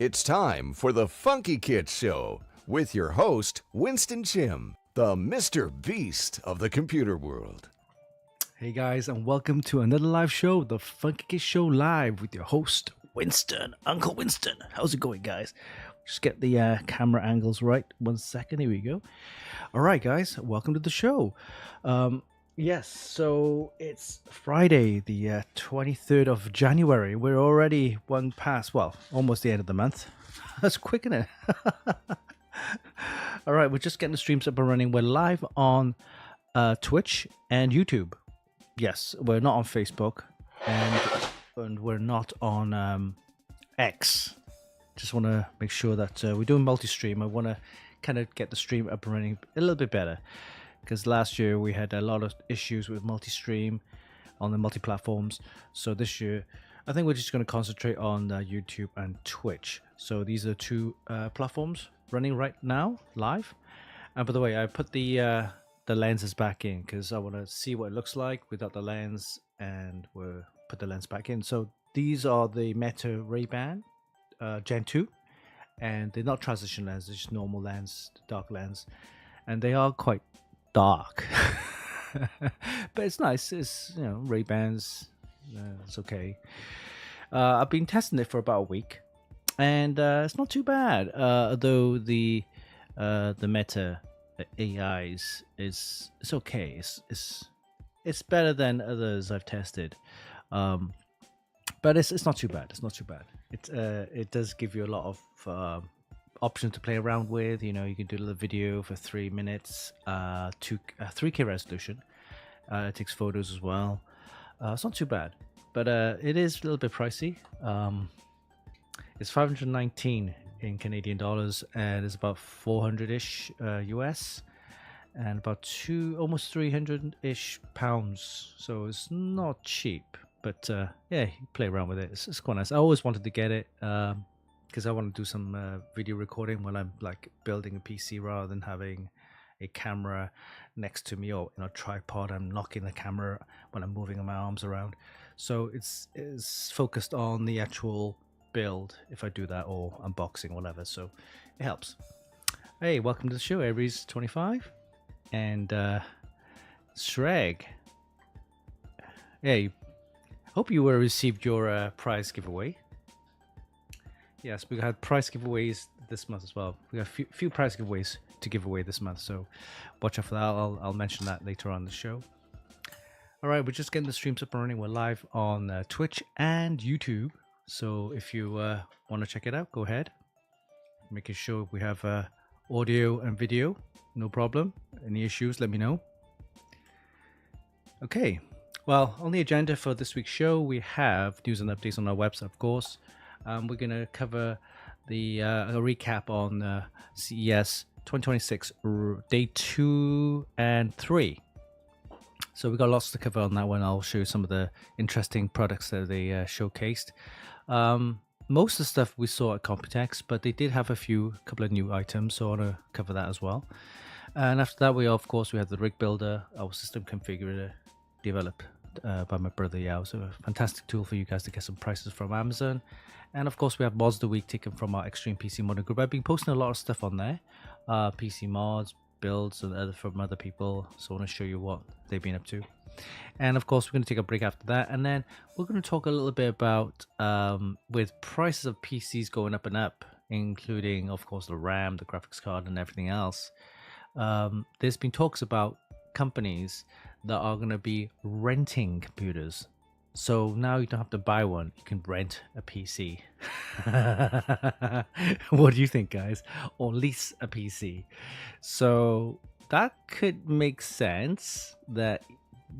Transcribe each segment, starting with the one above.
It's time for the Funkykit Show with your host, Winston Chim, the Mr. Beast of the computer world. Hey guys, and welcome to another live show, the Funkykit Show Live with your host, Winston, Uncle Winston. How's it going, guys? Just get the camera angles right. 1 second, here we go. All right, guys, welcome to the show. Yes, so it's Friday, the 23rd of January. We're already one past, well, almost the end of the month. That's quick, isn't it? All right, we're just getting the streams up and running. We're live on Twitch and YouTube. Yes, we're not on Facebook, and we're not on X. Just want to make sure that we're doing multi-stream. I want to kind of get the stream up and running a little bit better, because last year we had a lot of issues with multi-stream on the multi-platforms. So this year, I think we're just going to concentrate on YouTube and Twitch. So these are two platforms running right now, live. And by the way, I put the lenses back in because I want to see what it looks like without the lens, and we'll put the lens back in. So these are the Meta Rayban Gen 2, and they're not transition lens, they're just normal lens, dark lens, and they are quite dark. But it's nice. It's, you know, Ray-Bans, it's okay. I've been testing it for about a week, and it's not too bad, although the Meta AIs is okay. It's better than others I've tested, but it's not too bad. It's not too bad. It does give you a lot of options to play around with. You know, you can do a little video for 3 minutes, 3K resolution. It takes photos as well. It's not too bad, but it is a little bit pricey. It's 519 in Canadian dollars, and it's about 400-ish US, and about almost 300-ish pounds. So it's not cheap, but yeah, you play around with it. It's quite nice. I always wanted to get it because I want to do some video recording when I'm like building a PC, rather than having a camera next to me, or a tripod. I'm knocking the camera when I'm moving my arms around. So it's focused on the actual build if I do that, or unboxing, whatever. So it helps. Hey, welcome to the show, Aries 25 and Shreg. Hey, hope you received your prize giveaway. Yes, we had prize giveaways this month as well. We got a few prize giveaways to give away this month, so watch out for that. I'll mention that later on in the show. All right, we're just getting the streams up and running. We're live on Twitch and YouTube, so if you want to check it out, go ahead. Making sure we have audio and video, no problem. Any issues, let me know. Okay, well, on the agenda for this week's show, we have news and updates on our website, of course. We're going to cover a recap on CES 2026 day 2 and 3. So we got lots to cover on that one. I'll show you some of the interesting products that they showcased. Most of the stuff we saw at Computex, but they did have couple of new items, so I want to cover that as well. And after that, we have the rig builder, our system configurator, developed by my brother Yao. So a fantastic tool for you guys to get some prices from Amazon. And of course, we have mods of the week taken from our Extreme PC Modding group. I've been posting a lot of stuff on there, PC mods, builds, and from other people. So I want to show you what they've been up to. And of course, we're going to take a break after that, and then we're going to talk a little bit about with prices of PCs going up and up, including of course the RAM, the graphics card, and everything else. There's been talks about companies that are going to be renting computers. So now you don't have to buy one, you can rent a PC. What do you think, guys? Or lease a PC. So that could make sense, that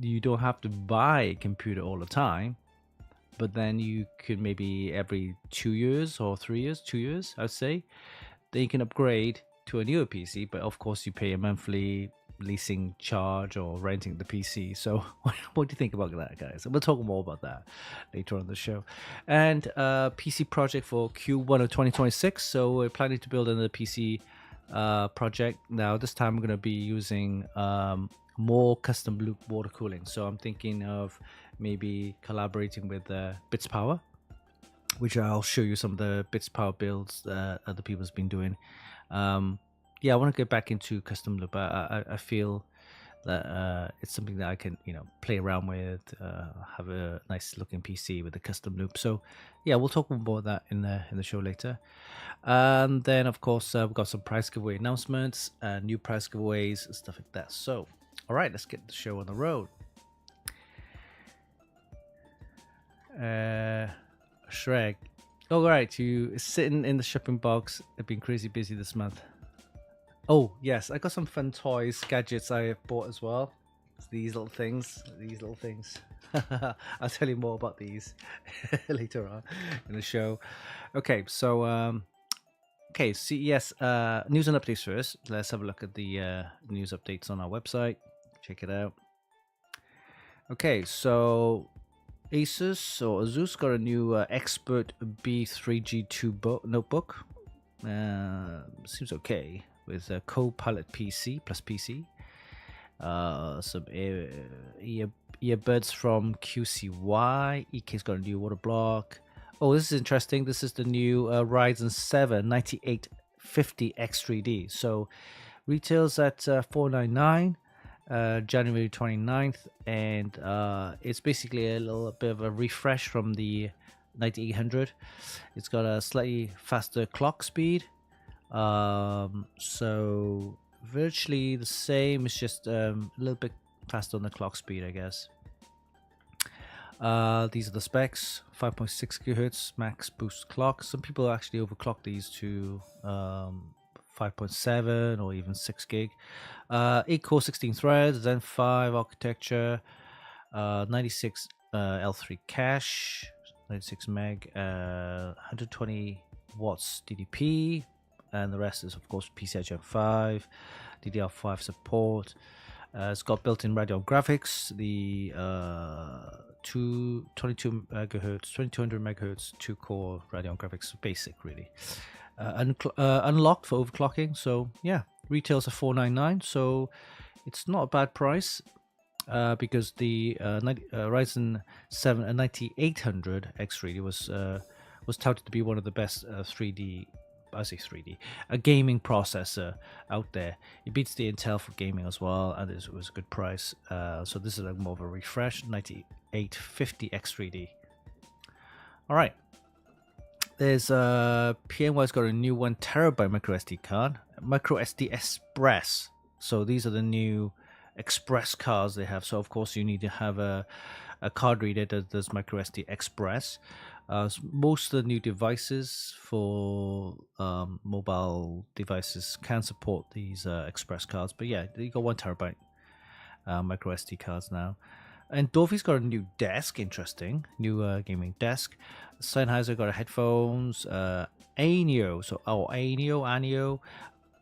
you don't have to buy a computer all the time, but then you could maybe every 2 years or 3 years, 2 years, I'd say, then you can upgrade to a newer PC, but of course you pay a monthly leasing charge or renting the PC. So what do you think about that, guys? We'll talk more about that later on the show. And PC project for Q1 of 2026. So we're planning to build another PC project. Now this time we're going to be using more custom loop water cooling. So I'm thinking of maybe collaborating with Bits Power which I'll show you some of the bits power builds that other people's been doing. Yeah, I want to get back into custom loop. I feel that it's something that I can play around with, have a nice looking PC with a custom loop. So yeah, we'll talk more about that in the show later. And then of course we've got some prize giveaway announcements, new prize giveaways and stuff like that. So all right, let's get the show on the road. Shrek, all right, you sitting in the shopping box. I've been crazy busy this month. Oh yes, I got some fun toys, gadgets I have bought as well. It's these little things. I'll tell you more about these later on in the show. Okay, so CES news and updates first. Let's have a look at the news updates on our website. Check it out. Okay, so Asus got a new Expert B3G2 notebook. Seems okay with a Copilot PC plus PC. Some earbuds from QCY. EK's got a new water block. Oh, this is interesting. This is the new Ryzen 7 9850 X3D. So retails at $499. January 29th, and it's basically a little bit of a refresh from the 9800. It's got a slightly faster clock speed, so virtually the same. It's just a little bit faster on the clock speed, I guess. These are the specs: 5.6 gigahertz max boost clock. Some people actually overclock these to 5.7 or even 6 gig. 8 core, 16 threads, Zen 5 architecture, 96 L3 cache, 96 meg, 120 watts DDP, and the rest is of course PCI Gen 5, DDR5 support. It's got built-in Radeon graphics, the 22 megahertz, 2200 megahertz 2-core Radeon graphics, basic really. Unlocked for overclocking. So yeah, retails are $499, so it's not a bad price, because the Ryzen 7 9800 X3D was touted to be one of the best 3D. I say 3D, a gaming processor out there. It beats the Intel for gaming as well, and it was a good price. So this is like more of a refresh 9850 X3D. All right. There's PNY's got a new 1 terabyte micro SD card, micro SD Express. So these are the new Express cards they have. So of course you need to have a card reader that does micro SD Express. Most of the new devices for mobile devices can support these Express cards. But yeah, you got 1 terabyte micro SD cards now. And Dorothy's got a new desk, interesting, new gaming desk. Sennheiser got a headphones. Anio,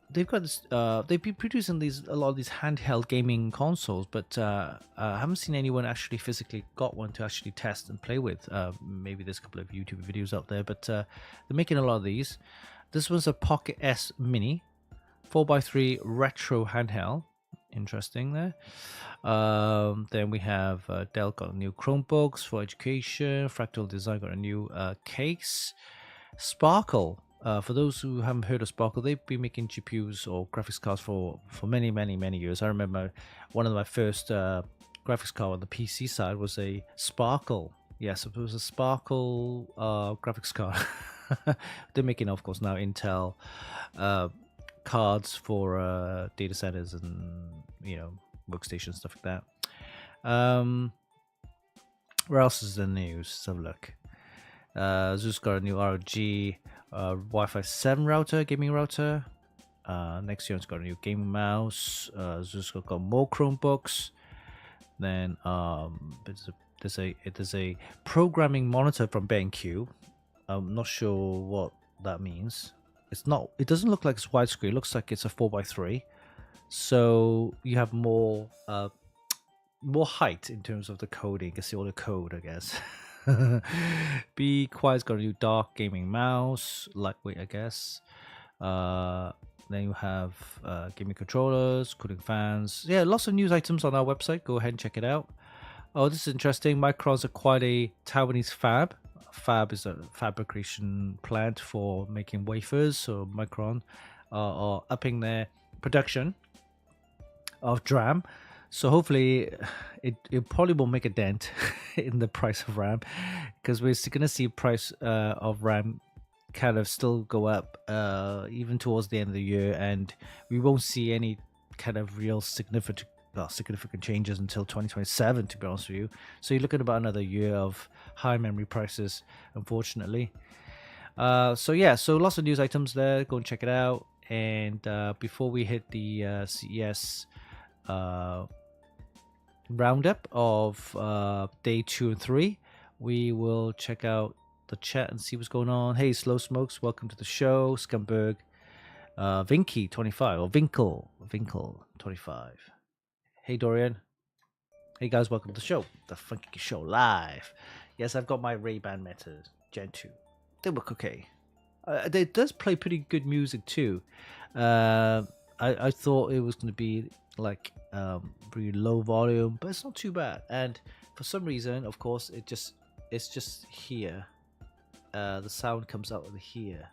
they've got this. They've been producing a lot of these handheld gaming consoles, but I haven't seen anyone actually physically got one to actually test and play with. Maybe there's a couple of YouTube videos out there, but they're making a lot of these. This one's a Pocket S Mini, 4x3 retro handheld. Interesting there. Then we have Dell got new Chromebooks for education. Fractal Design got a new case. Sparkle, for those who haven't heard of Sparkle, they've been making GPUs or graphics cards for many years. I remember one of my first graphics card on the PC side was a Sparkle. Yes, it was a Sparkle graphics card. They're making, of course, now Intel cards for data centers and workstations, stuff like that. Where else is the news? Let's have a look. Zeus got a new ROG Wi-Fi 7 router, gaming router. Nexion's got a new gaming mouse. Zeus got more Chromebooks. Then there's a programming monitor from BenQ. I'm not sure what that means. It doesn't look like it's widescreen. It looks like it's a 4x3. So you have more height in terms of the coding. You can see all the code, I guess. Be Quiet's got a new dark gaming mouse, lightweight, I guess. Then you have gaming controllers, cooling fans. Yeah, lots of news items on our website. Go ahead and check it out. Oh, this is interesting. Micron's acquired a Taiwanese fab. fab is a fabrication plant for making wafers, so Micron are upping their production of DRAM. So hopefully it probably will make a dent in the price of RAM, because we're going to see price of RAM kind of still go up even towards the end of the year, and we won't see any kind of real significant changes until 2027, to be honest with you. So you're looking at about another year of high memory prices, unfortunately. So lots of news items there. Go and check it out. And before we hit the CES roundup of day 2 and 3, we will check out the chat and see what's going on. Hey, Slow Smokes, welcome to the show. Scumberg, Vinky 25 or Vinkle 25. Hey, Dorian. Hey, guys, welcome to the show, the Funkykit Show live. Yes, I've got my Rayban Metas Gen 2. They work okay. It does play pretty good music too. I thought it was going to be like really low volume, but it's not too bad. And for some reason, of course, it's just here. The sound comes out of here.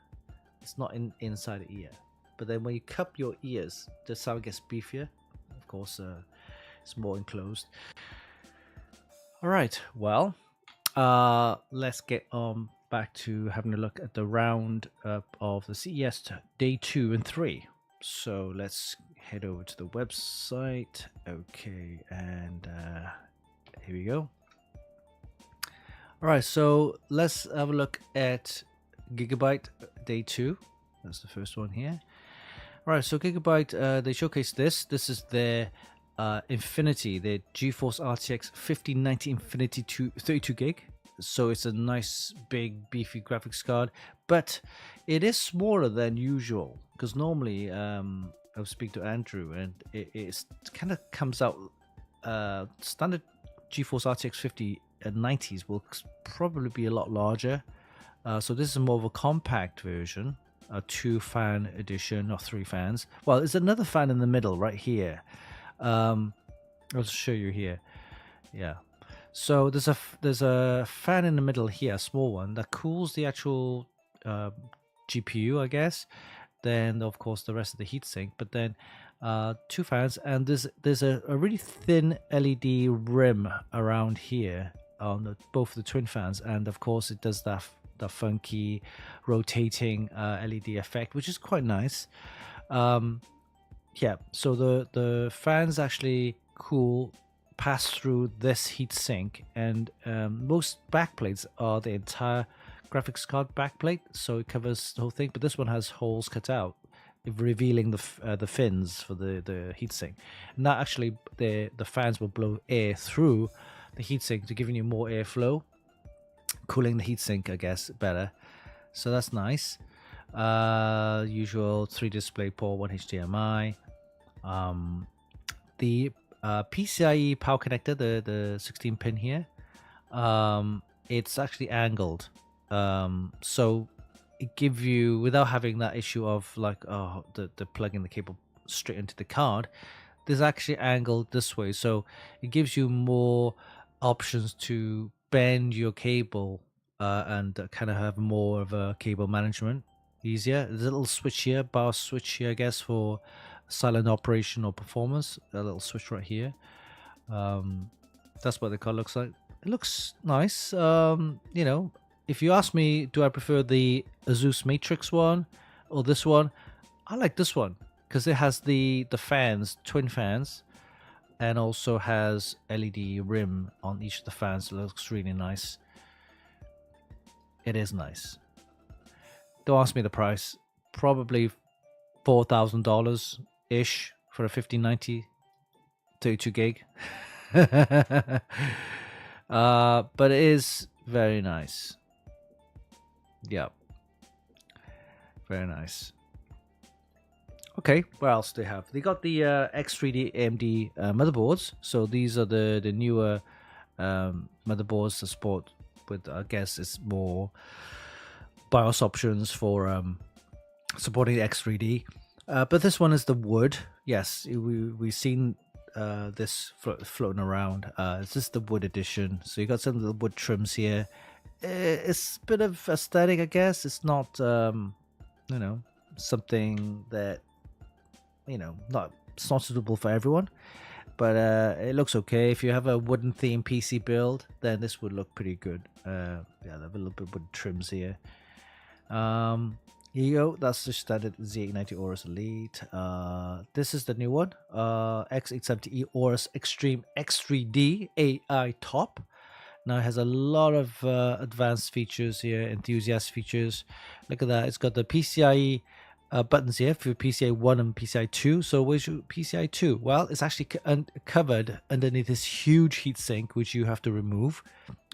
It's not inside the ear. But then when you cup your ears, the sound gets beefier. Of course, it's more enclosed. All right. Well, let's get on back to having a look at the round of the CES day 2 and 3. So let's head over to the website. Okay, and here we go. All right, so let's have a look at Gigabyte day 2. That's the first one here. All right, so Gigabyte, they showcased this. This is their Infinity, their GeForce RTX 5090 Infinity 32 gig. So it's a nice, big, beefy graphics card, but it is smaller than usual, because normally I was speaking to Andrew, and it kind of comes out standard GeForce RTX 5090s will probably be a lot larger. So this is more of a compact version, a 2-fan edition or 3 fans. Well, there's another fan in the middle right here. I'll just show you here. Yeah. So there's a fan in the middle here, a small one that cools the actual GPU, I guess. Then of course the rest of the heatsink. But then 2 fans, and there's a really thin LED rim around here on both the twin fans, and of course it does that funky rotating LED effect, which is quite nice. Yeah. So the fans actually pass through this heat sink, and most backplates are the entire graphics card backplate, so it covers the whole thing, but this one has holes cut out, revealing the fins for the heatsink. And that actually the fans will blow air through the heatsink to giving you more airflow, cooling the heatsink, I guess, better. So that's nice. Usual 3 display port, 1 HDMI. The PCIe power connector, the 16 pin here, it's actually angled, so it gives you, without having that issue of like the plugging the cable straight into the card, this actually angled this way, so it gives you more options to bend your cable and kind of have more of a cable management easier. There's a little switch here, bar switch here, I guess, for silent operation or performance. A little switch right here. That's what the card looks like. It looks nice. You know, if you ask me, do I prefer the Asus Matrix one or this one? I like this one because it has the fans, twin fans, and also has LED rim on each of the fans. It looks really nice. It is nice. Don't ask me the price. Probably $4,000 ish for a 5090 32 gig. But it is very nice. Yeah, very nice. Okay, what else do they have? They got the X3D AMD motherboards. So these are the newer motherboards to support with, I guess it's more BIOS options for supporting the X3D. But this one is the wood. Yes, we've seen this floating around. It's just the wood edition. So you got some of the wood trims here. it's a bit of aesthetic, I guess. It's not, you know, something that, not it's not suitable for everyone. But it looks okay. If you have a wooden theme PC build, then this would look pretty good. Yeah, they have a little bit of trims here. Here you go. That's the standard Z890 Aorus Elite. This is the new one. X870E Aorus Extreme X3D AI Top. Now it has a lot of advanced features here, enthusiast features. Look at that. It's got the PCIe buttons here for PCIe 1 and PCIe 2. So where's your PCIe 2? Well, it's actually covered underneath this huge heatsink, which you have to remove.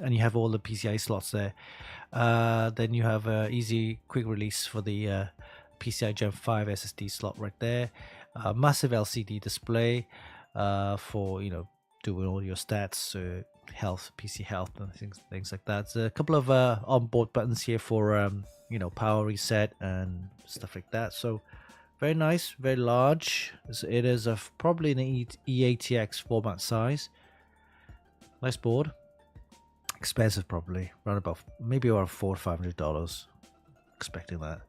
And you have all the PCIe slots there. Then you have easy quick release for the PCI Gen 5 SSD slot right there. Massive LCD display for, doing all your stats, health, PC health, and things like that. There's a couple of onboard buttons here for power reset and stuff like that. So very nice, very large. It is probably an EATX format size. Nice board. Expensive, probably maybe around $400-$500. Expecting that.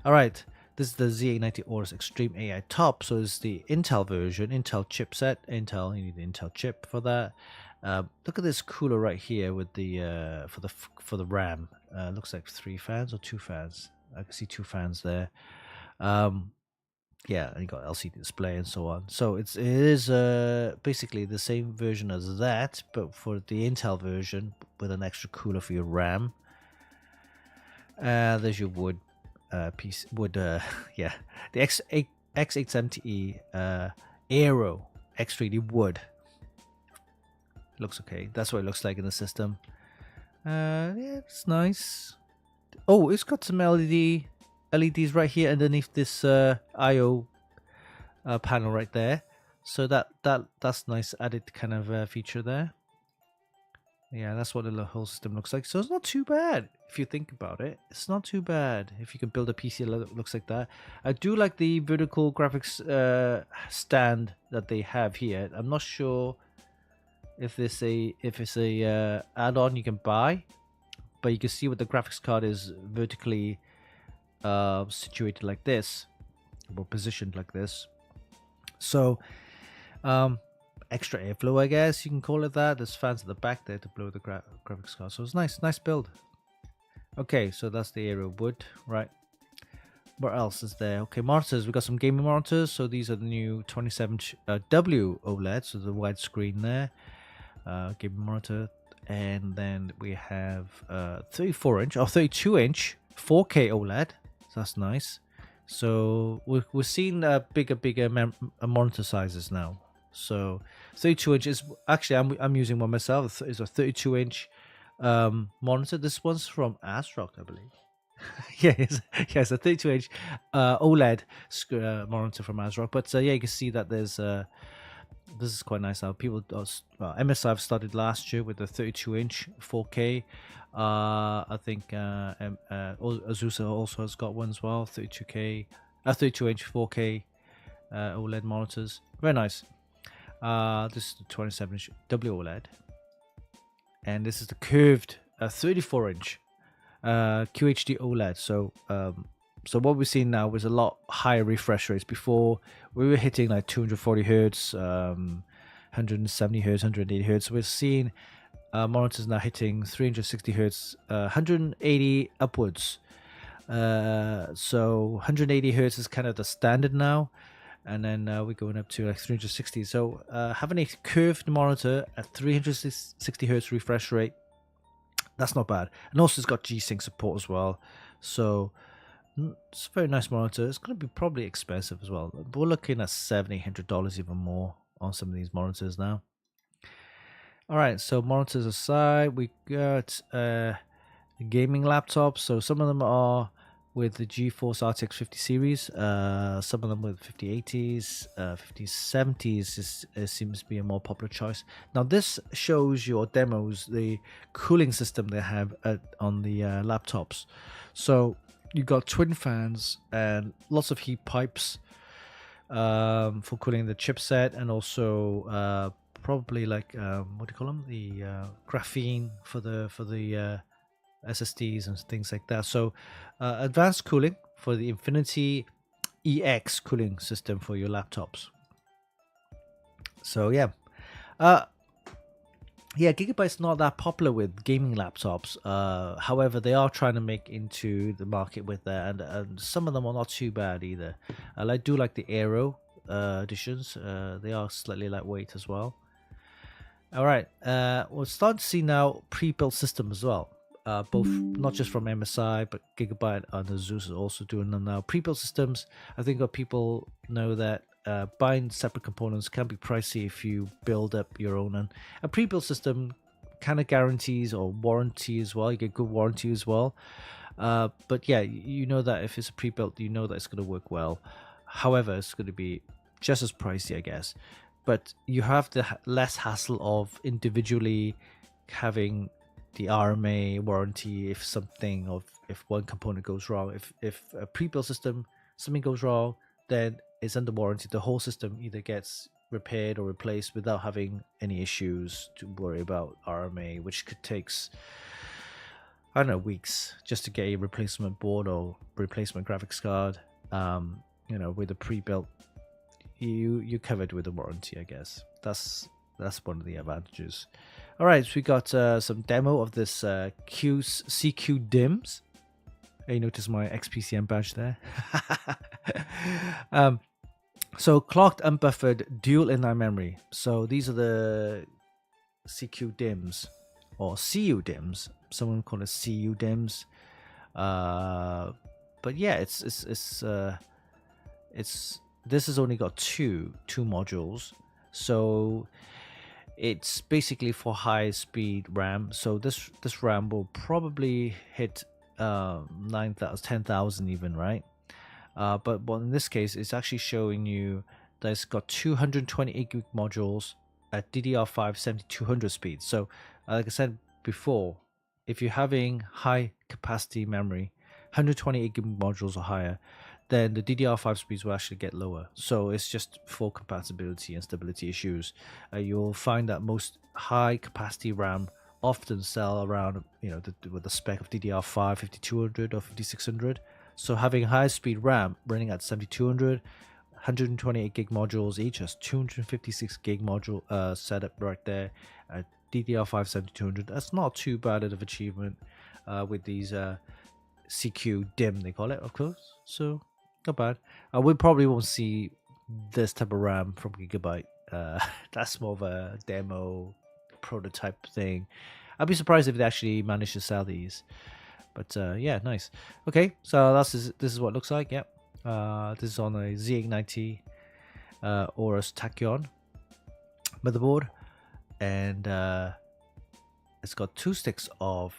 All right. This is the Z890 Aorus Extreme AI Top. So it's the Intel version, Intel chipset. You need the Intel chip for that. Look at this cooler right here with the for the RAM. Looks like 3 fans or 2 fans. I can see 2 fans there. Yeah, and you got LCD display and so on. So it is basically the same version as that, but for the Intel version with an extra cooler for your RAM. There's your wood piece. Yeah, the X870E Aero X3D wood. Looks okay. That's what it looks like in the system. Yeah, it's nice. Oh, it's got some LEDs right here underneath this I/O panel right there. So that's nice added kind of feature there. Yeah, that's what the whole system looks like. So it's not too bad if you think about it. It's not too bad if you can build a PC that looks like that. I do like the vertical graphics stand that they have here. I'm not sure if it's a add-on you can buy, but you can see what the graphics card is vertically situated like this, or positioned like this. So extra airflow, I guess you can call it that. There's fans at the back there to blow the graphics card. So it's nice build. Okay, so that's the Aero wood, right? What else is there? Okay, monitors. We got some gaming monitors. So these are the new 27W OLED, so the wide screen there. Gaming monitor, and then we have 34-inch or 32-inch 4K OLED. So that's nice. So we're seeing bigger monitor sizes now. So 32-inch is actually I'm using one myself. It's a 32-inch monitor. This one's from ASRock, I believe. Yes, a 32-inch OLED monitor from ASRock. But yeah, you can see that there's this is quite nice now. MSI have started last year with the 32-inch 4K. I think Azusa also has got one as well, 32-inch 4K OLED monitors. Very nice. This is the 27-inch W OLED, and this is the curved 34-inch QHD OLED. So what we're seeing now is a lot higher refresh rates. Before we were hitting like 240 hertz, 170 hertz, 180 hertz. We're seeing monitors now hitting 360 hertz, 180 upwards. So 180 hertz is kind of the standard now, and then we're going up to like 360. So having a curved monitor at 360 hertz refresh rate, that's not bad. And also it's got G-Sync support as well. So it's a very nice monitor. It's going to be probably expensive as well. But we're looking at $700-$800 even more on some of these monitors now. All right, so monitors aside, we got gaming laptops. So some of them are with the GeForce RTX 50 series. Some of them with 5080s, 5070s seems to be a more popular choice. Now this shows you or demos the cooling system they have on the laptops. So you got twin fans and lots of heat pipes for cooling the chipset, and also probably like what do you call them? The graphene for the SSDs and things like that. So advanced cooling for the Infinity EX cooling system for your laptops. So yeah, Gigabyte's not that popular with gaming laptops. However, they are trying to make into the market with that, and some of them are not too bad either. I do like the Aero editions. They are slightly lightweight as well. All right, we're starting to see now pre-built systems as well. Both not just from MSI, but Gigabyte and Asus is also doing them now. Pre-built systems, I think what people know that buying separate components can be pricey if you build up your own. And a pre-built system kind of guarantees or warranty as well. You get good warranty as well. But yeah, you know that if it's a pre-built, you know that it's going to work well. However, it's going to be just as pricey, I guess. But you have the less hassle of individually having the RMA warranty if one component goes wrong. If a pre-built system, something goes wrong, then it's under warranty. The whole system either gets repaired or replaced without having any issues to worry about RMA, which could take, I don't know, weeks just to get a replacement board or replacement graphics card. With a pre-built, you're covered with a warranty, I guess. That's one of the advantages. All right, so we got some demo of this CQ DIMMs. You notice my XPCM badge there. So clocked unbuffered dual inline memory. So these are the CQ DIMMs or CU DIMMs. Someone call it CU DIMMs. But yeah, it's this has only got two modules. So it's basically for high speed RAM. So this RAM will probably hit 9,000, 10,000 even, right? But in this case, it's actually showing you that it's got 228 gig modules at DDR5 7200 speed. So like I said before, if you're having high capacity memory, 128 gig modules or higher, then the DDR5 speeds will actually get lower. So it's just for compatibility and stability issues. You'll find that most high capacity RAM often sell around, with the spec of DDR5 5200 or 5600. So having high speed RAM running at 7200, 128 gig modules each, has 256 gig module setup right there at DDR5 7200. That's not too bad of achievement with these CQ DIMM, they call it, of course. So not bad. We probably won't see this type of RAM from Gigabyte. That's more of a demo prototype thing. I'd be surprised if they actually manage to sell these. But yeah, nice. Okay, so this is what it looks like. Yep. This is on a Z890 Aorus Tachyon motherboard, and it's got two sticks of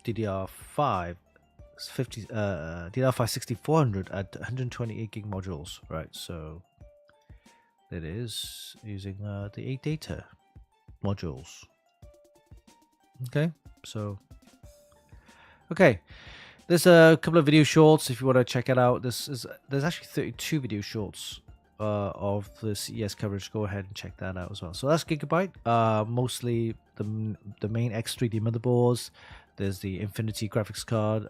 DDR5 DDR5 6400 at 128 gig modules, right? So it is using the 8 data modules. Okay, so there's a couple of video shorts if you want to check it out. There's actually 32 video shorts of the CES coverage. Go ahead and check that out as well. So that's Gigabyte. Mostly the main X3D motherboards. There's the Infinity graphics card,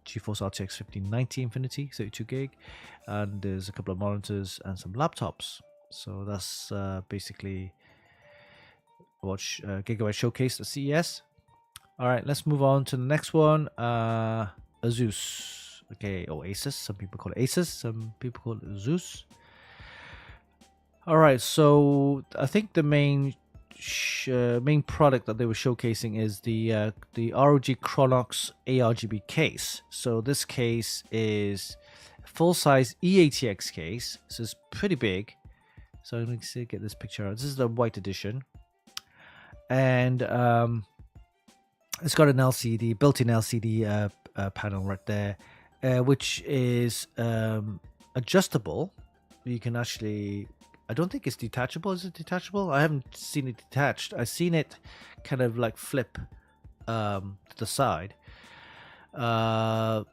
GeForce RTX 1590 Infinity 32 gig, and there's a couple of monitors and some laptops. So that's basically what Gigabyte showcased at CES. All right, let's move on to the next one. Asus, okay, or Asus. Some people call it Asus. Some people call it Asus. All right, so I think the main product that they were showcasing is the ROG Chronox ARGB case. So this case is full-size eATX case. So it's pretty big. So let me see, get this picture out. This is the white edition, and it's got an LCD, built-in LCD panel right there, which is adjustable. You can actually, I don't think it's detachable. Is it detachable? I haven't seen it detached. I've seen it kind of like flip to the side. Oh,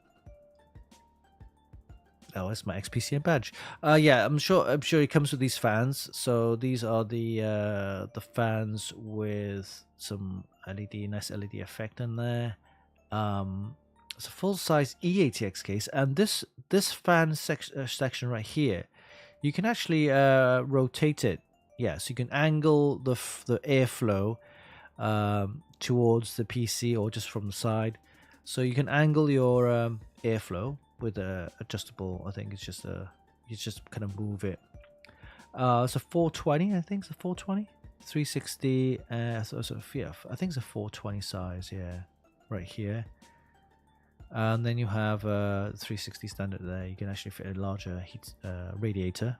Where's my XPCN badge? Yeah, I'm sure it comes with these fans. So these are the fans with some nice LED effect in there. It's a full size EATX case, and this fan section right here, you can actually rotate it. Yeah, so you can angle the airflow towards the PC or just from the side. So you can angle your airflow with a adjustable. I think it's just you just kind of move it. It's a 420. I think it's a 420, 360. Yeah, I think it's a 420 size. Yeah, right here. And then you have 360 standard there. You can actually fit a larger heat radiator.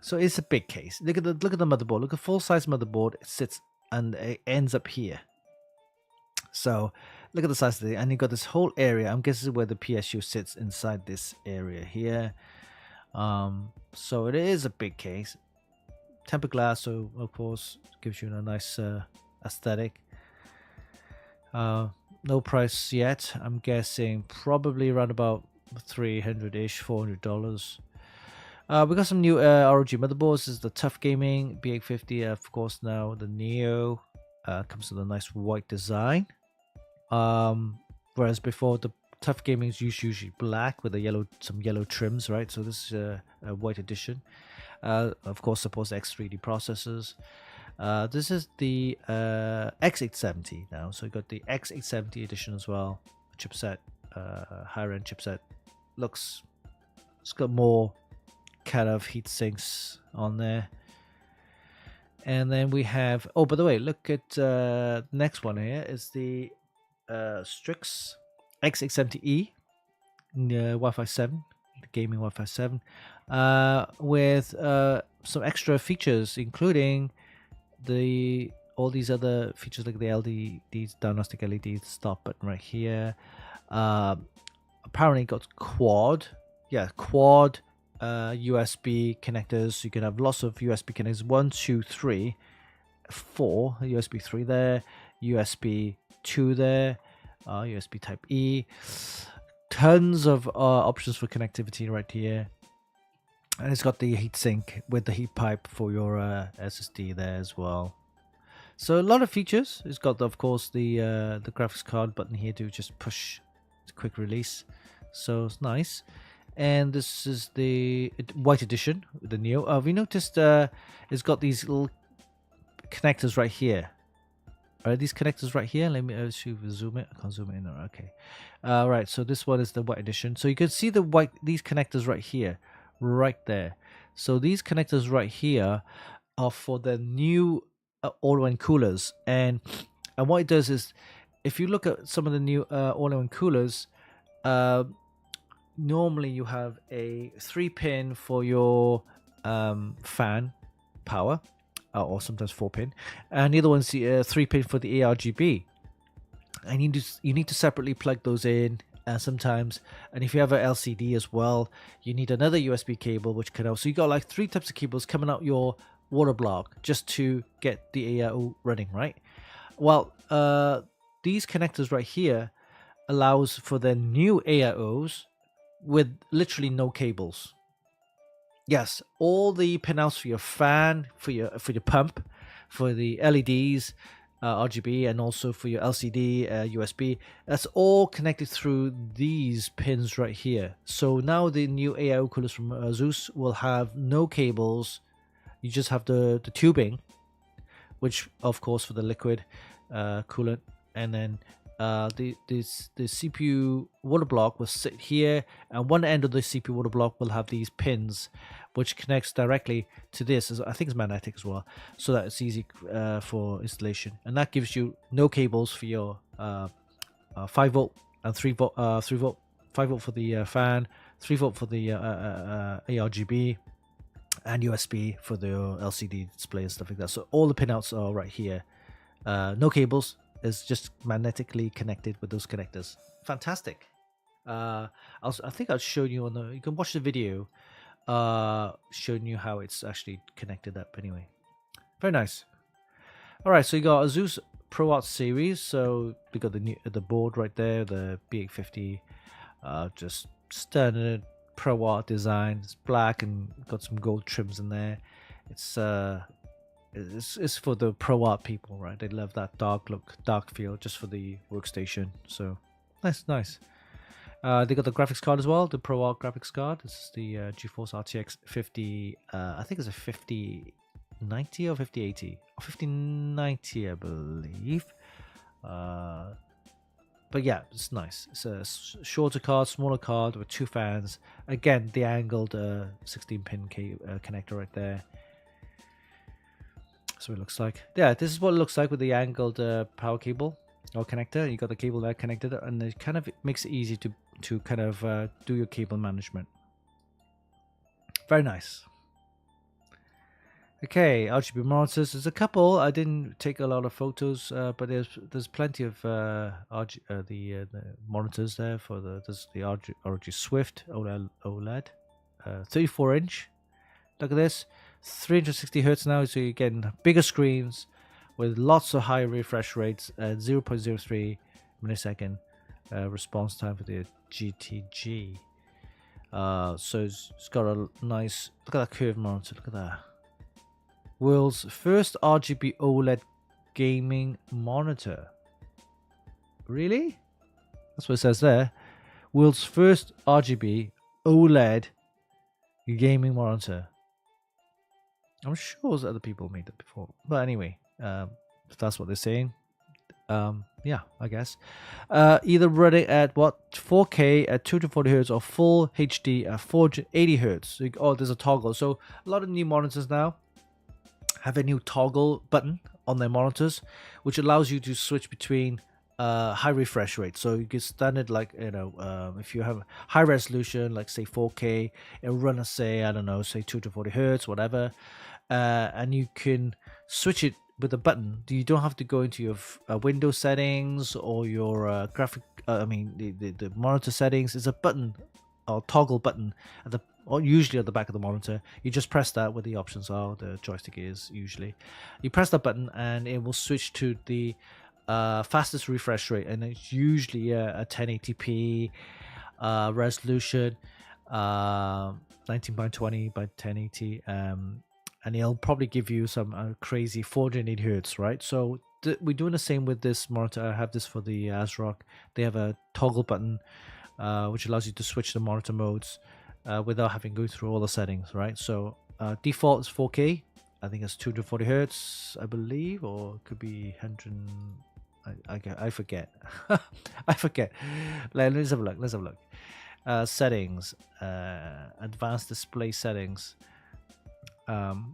So it's a big case. Look at the motherboard. Look at full size motherboard. It sits and it ends up here. So look at the size of it, and you got this whole area. I'm guessing where the PSU sits inside this area here. So it is a big case. Tempered glass, so of course gives you a nice aesthetic. No price yet. I'm guessing probably around about $300-ish, $400. We got some new ROG motherboards. This is the Tough Gaming B850. Of course, now the Neo comes with a nice white design. Whereas before, the Tough Gaming is usually black with some yellow trims, right? So this is a white edition. Of course, supports X3D processors. This is the X870 now. So you got the X870 edition as well. Chipset, higher end chipset. It's got more kind of heat sinks on there. And then we have, oh, by the way, look at the next one here is the Strix X870E Wi-Fi 7, the gaming Wi-Fi 7, with some extra features, including all these other features like the LEDs, diagnostic LED stop button right here. Apparently got quad USB connectors. So you can have lots of USB connectors, 1, 2, 3, 4 USB 3 there, USB 2 there, USB type E, tons of options for connectivity right here. And it's got the heatsink with the heat pipe for your SSD there as well. So a lot of features. It's got, of course, the graphics card button here to just push quick release. So it's nice. And this is the white edition, the Neo. We noticed it's got these little connectors right here. Are these connectors right here? Let me zoom it. I can't zoom it in. Okay. Right. So this one is the white edition. So you can see these connectors right here. Right there. So these connectors right here are for the new all-in-one coolers, and what it does is, if you look at some of the new all-in-one coolers, normally you have a 3-pin for your fan power, or sometimes 4-pin, and the other one's the 3-pin for the ARGB, and you need to separately plug those in. Sometimes, and if you have an LCD as well, you need another USB cable, which can also, you got like 3 types of cables coming out your water block just to get the AIO running, right? Well, these connectors right here allows for the new AIOs with literally no cables. Yes, all the pinouts for your fan, for your pump, for the LEDs, RGB, and also for your LCD USB, that's all connected through these pins right here. So now the new AIO coolers from Zeus will have no cables. You just have the tubing, which of course for the liquid coolant, and then the CPU water block will sit here, and one end of the CPU water block will have these pins, which connects directly to this. I think it's magnetic as well, so that it's easy for installation. And that gives you no cables for your 5 volt and 3 volt, 3 volt, 5 volt for the fan, 3 volt for the ARGB, and USB for the LCD display and stuff like that. So all the pinouts are right here. No cables. It's just magnetically connected with those connectors. Fantastic. I think I'll show you you can watch the video showing you how it's actually connected up anyway. Very nice. All right, so you got Asus Pro Art Series. So we got the board right there, the B850, just standard Pro Art design. It's black and got some gold trims in there. It's for the Pro Art people, right? They love that dark look, dark feel, just for the workstation. So nice. They got the graphics card as well, the Pro Art graphics card. This is the GeForce RTX 50. I think it's a 5090 or 5080 or 5090, I believe. But yeah, it's nice. It's a shorter card, smaller card with 2 fans. Again, the angled 16-pin connector right there. So it looks like. Yeah, this is what it looks like with the angled power cable or connector. You got the cable there connected, and it kind of makes it easy to kind of do your cable management. Very nice. Okay, RGB monitors. There's a couple. I didn't take a lot of photos, but there's plenty of the monitors there for there's the ROG Swift OLED, 34-inch. Look at this, 360 hertz now, so you're getting bigger screens with lots of high refresh rates, 0.03 millisecond response time for the GTG. So it's got a nice, look at that curved monitor. Look at that. World's first RGB OLED gaming monitor. Really? That's what it says there. World's first RGB OLED gaming monitor. I'm sure other people made that before. But anyway, if that's what they're saying, yeah, I guess. Either running at 4K at 240 Hz or full HD at 480 Hz. So oh, there's a toggle. So a lot of new monitors now have a new toggle button on their monitors, which allows you to switch between high refresh rate. So you get standard, like, if you have high resolution, like say 4K, it'll run at, say, I don't know, say 240 Hz, whatever, and you can switch it with a button. You don't have to go into your Windows settings or your graphic. The monitor settings. It's a button or toggle button or usually at the back of the monitor. You just press that, where the options are, the joystick is usually. You press that button and it will switch to the fastest refresh rate, and it's usually a 1080p resolution, 19 by 20 by 1080, and it'll probably give you some crazy 480 hertz, right? So we're doing the same with this monitor. I have this for the ASRock. They have a toggle button which allows you to switch the monitor modes without having to go through all the settings, right? So default is 4K. I think it's 240 hertz, I believe, or it could be 100. I forget. I forget. Let's have a look. Settings, advanced display settings. 4K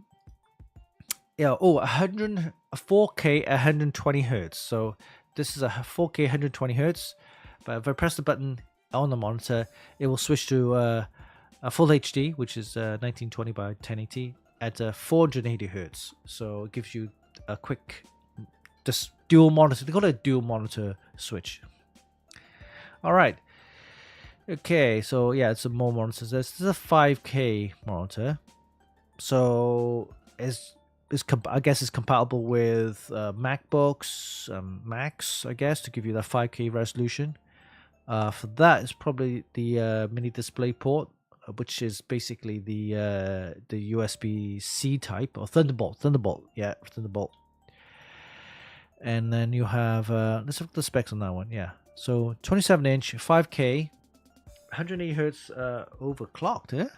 120 hertz. So this is a 4K 120 hertz. But if I press the button on the monitor, it will switch to a full HD, which is 1920 by 1080 at 480 hertz. So it gives you a quick, just dual monitor. They call it a dual monitor switch. All right. Okay, so yeah, it's some more monitors. This is a 5K monitor. So I guess it's compatible with MacBooks, Macs, I guess, to give you that 5K resolution. For that, it's probably the mini display port, which is basically the USB-C type, or Thunderbolt. Thunderbolt. And then you have, let's look at the specs on that one. Yeah, so 27-inch, 5K, 180 hertz overclocked. Yeah.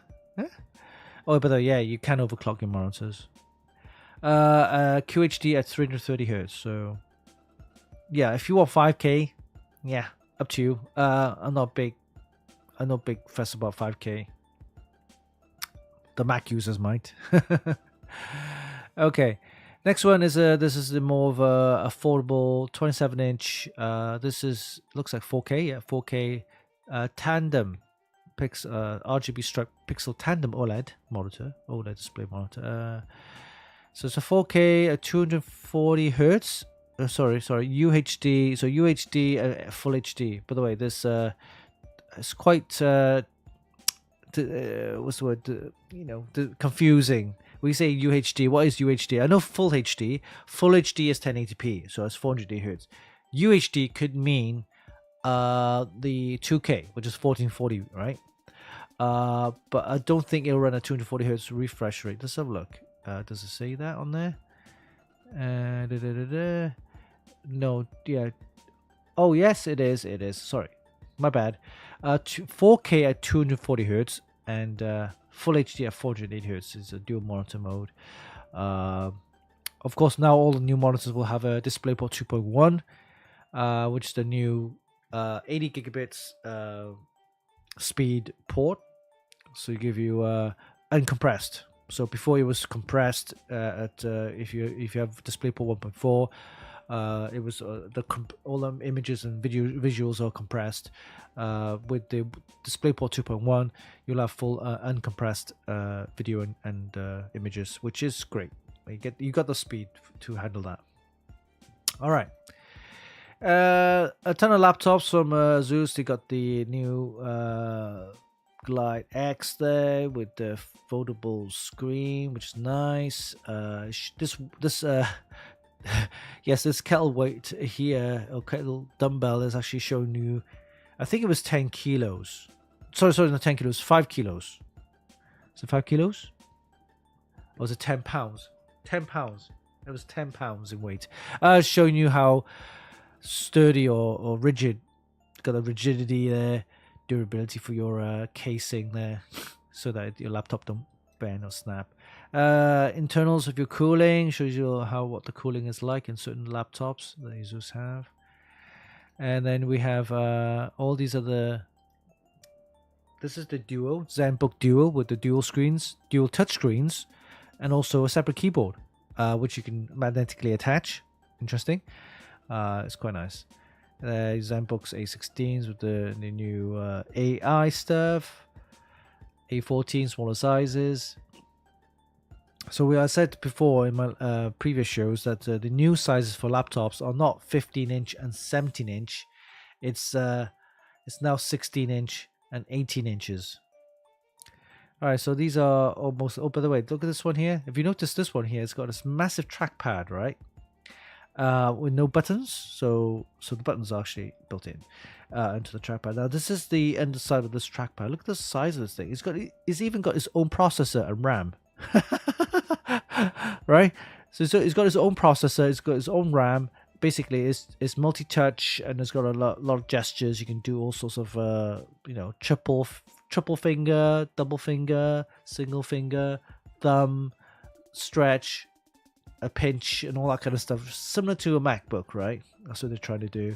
Oh, but yeah, you can overclock your monitors. QHD at 330 hertz. So yeah, if you want 5K, yeah, up to you. I'm not big fuss about 5K. The Mac users might. Okay, next one is this is the more of a affordable 27-inch. This looks like 4K. Yeah, 4K tandem RGB stripe pixel tandem OLED display monitor. So it's a 4K at 240 hertz. Sorry, UHD. So UHD full HD. By the way, this it's quite what's the word? Confusing. We say UHD. What is UHD? I know full HD. Full HD is 1080p, so it's 480 hertz. UHD could mean the 2K, which is 1440, right? but I don't think it'll run at 240 hertz refresh rate. Let's have a look. Does it say that on there? No, yeah. Oh, yes, it is. It is. Sorry, my bad. 4K at 240 hertz and Full HD at 480 hertz is a dual monitor mode. Of course, now all the new monitors will have a DisplayPort 2.1, which is the new 80 gigabits speed port. So you give you uncompressed. So before it was compressed at if you have DisplayPort 1.4, it was all the images and visuals are compressed. With the DisplayPort 2.1, you'll have full uncompressed video and images, which is great. You got the speed to handle that. All right. A ton of laptops from Asus. They got the new Glide X there with the foldable screen, which is nice. Yes, this kettle weight here, or kettle dumbbell, is actually showing you, I think it was 10 kilos. Sorry, not 10 kilos, 5 kilos. Is it 5 kilos? Or was it 10 pounds? 10 pounds. It was 10 pounds in weight. Showing you how sturdy or rigid, got the rigidity there, durability for your casing there, so that your laptop don't bend or snap. Internals of your cooling shows you what the cooling is like in certain laptops that Asus have. And then we have all these other. This is the Duo ZenBook Duo with the dual touch screens, and also a separate keyboard, which you can magnetically attach. Interesting. It's quite nice. ZenBooks A16s with the new AI stuff. A14 smaller sizes. So I said before in my previous shows that the new sizes for laptops are not 15-inch and 17-inch. It's now 16-inch and 18 inches. All right, so these are almost. Oh, by the way, look at this one here. If you notice this one here, it's got this massive trackpad, right? With no buttons, so the buttons are actually built in into the trackpad. Now this is the underside of this trackpad. Look at the size of this thing. It's even got its own processor and RAM. Right? So it's got its own processor. It's got its own RAM. Basically, it's multi-touch, and it's got a lot of gestures. You can do all sorts of triple finger, double finger, single finger, thumb, stretch, a pinch, and all that kind of stuff, similar to a MacBook, right? That's what they're trying to do.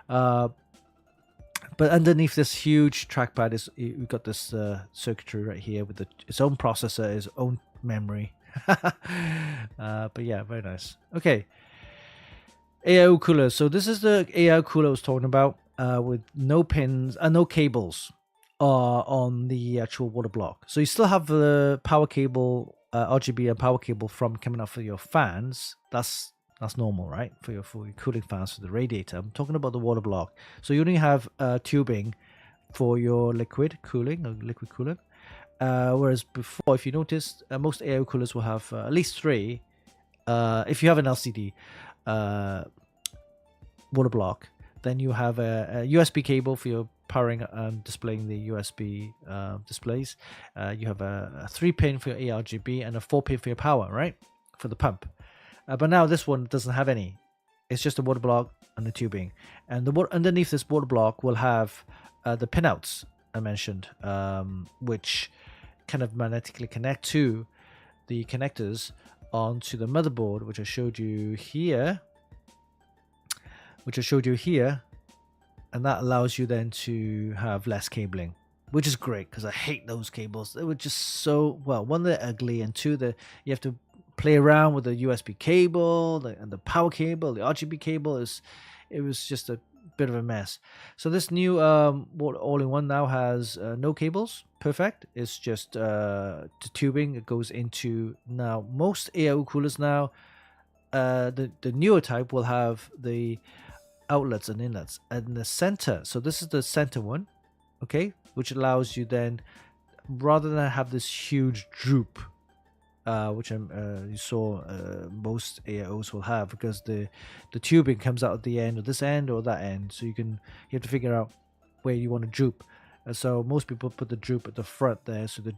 But underneath this huge trackpad we've got this circuitry right here with its own processor, its own memory. But yeah, very nice. Okay, AIO cooler. So this is the AIO cooler I was talking about, with no pins and no cables on the actual water block. So you still have the power cable, RGB and power cable from coming out for your fans. That's normal, right? For your cooling fans for the radiator. I'm talking about the water block. So you only have tubing for your liquid cooling or liquid coolant. Whereas before, if you noticed, most AIO coolers will have at least 3. If you have an LCD water block, then you have a USB cable for your powering and displaying the USB displays. You have a 3-pin for your ARGB and a 4-pin for your power, right? For the pump. But now this one doesn't have any. It's just a water block and the tubing. And underneath this water block will have the pinouts I mentioned, which kind of magnetically connect to the connectors onto the motherboard, which I showed you here. And that allows you then to have less cabling, which is great because I hate those cables. They were just so, well, one, they're ugly, and two, you have to play around with the USB cable and the power cable, the RGB cable. It was just a bit of a mess. So this new all-in-one now has no cables. Perfect. It's just the tubing. It goes into, now most AIO coolers now, the newer type will have the outlets and inlets and the center. So this is the center one, okay, which allows you then, rather than have this huge droop, which you saw most AIOs will have, because the tubing comes out at the end of this end or that end, so you have to figure out where you want to droop. So most people put the droop at the front there, so the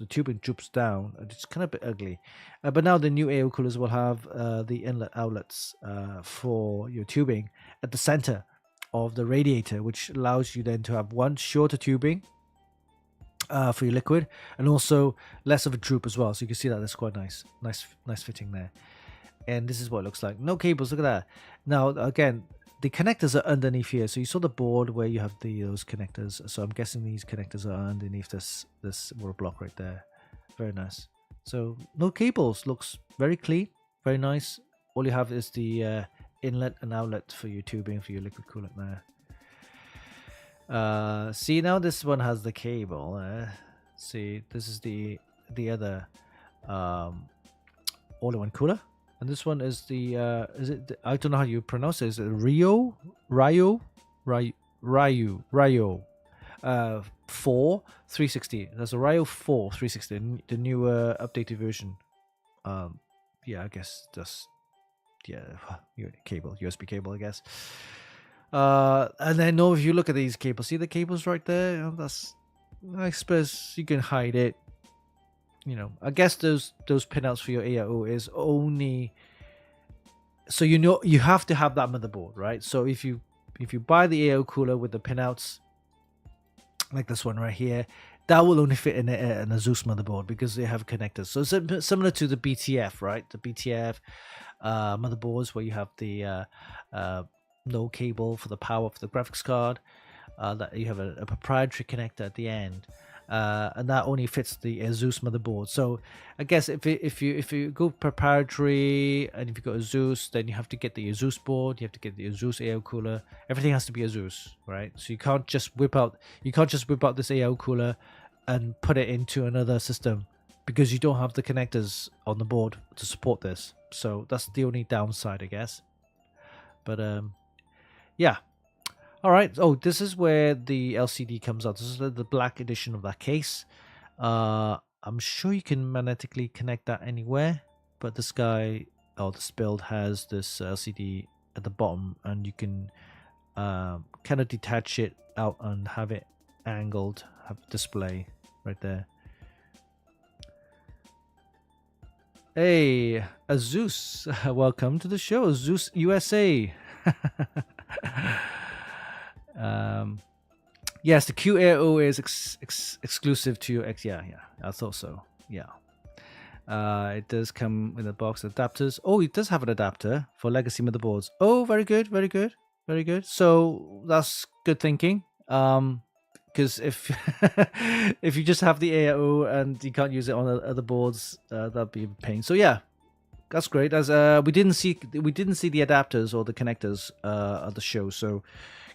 tubing droops down. It's kind of a bit ugly. But now the new AO coolers will have the inlet outlets for your tubing at the center of the radiator, which allows you then to have one shorter tubing for your liquid, and also less of a droop as well. So you can see that that's quite nice fitting there. And this is what it looks like. No cables. Look at that. Now again, the connectors are underneath here. So you saw the board where you have those connectors. So I'm guessing these connectors are underneath this water block right there. Very nice. So no cables. Looks very clean. Very nice. All you have is the inlet and outlet for your tubing for your liquid coolant there. See, now this one has the cable. See, this is the other all-in-one cooler. And this one is the is it? I don't know how you pronounce it. Is it Ryo? 4 360. That's a Ryo 4 360, the new updated version. Yeah, I guess that's cable, USB cable, I guess. And then if you look at these cables, see the cables right there. That's, I suppose you can hide it. I guess those pinouts for your AIO is only so you have to have that motherboard, right? So if you buy the AIO cooler with the pinouts like this one right here, that will only fit in an Asus motherboard because they have connectors. So it's similar to the BTF, right? The BTF motherboards where you have the no cable for the power for the graphics card, that you have a proprietary connector at the end. And that only fits the Asus motherboard. So I guess if you go proprietary and if you go Asus, then you have to get the Asus board, you have to get the Asus AO cooler. Everything has to be Asus, right? So you can't just whip out this AO cooler and put it into another system because you don't have the connectors on the board to support this. So that's the only downside, I guess. But yeah. All right. Oh, this is where the LCD comes out. This is the black edition of that case. I'm sure you can magnetically connect that anywhere, but this build has this LCD at the bottom, and you can kind of detach it out and have it angled, have display right there. Hey, Asus, welcome to the show, Asus USA. Yes, the QAO is exclusive to your X. Yeah, I thought so. Yeah. It does come in a box of adapters. Oh, it does have an adapter for legacy motherboards. Oh, very good. So that's good thinking. Because if if you just have the AIO and you can't use it on other boards, that'd be a pain. So yeah, that's great. As we didn't see the adapters or the connectors at the show. So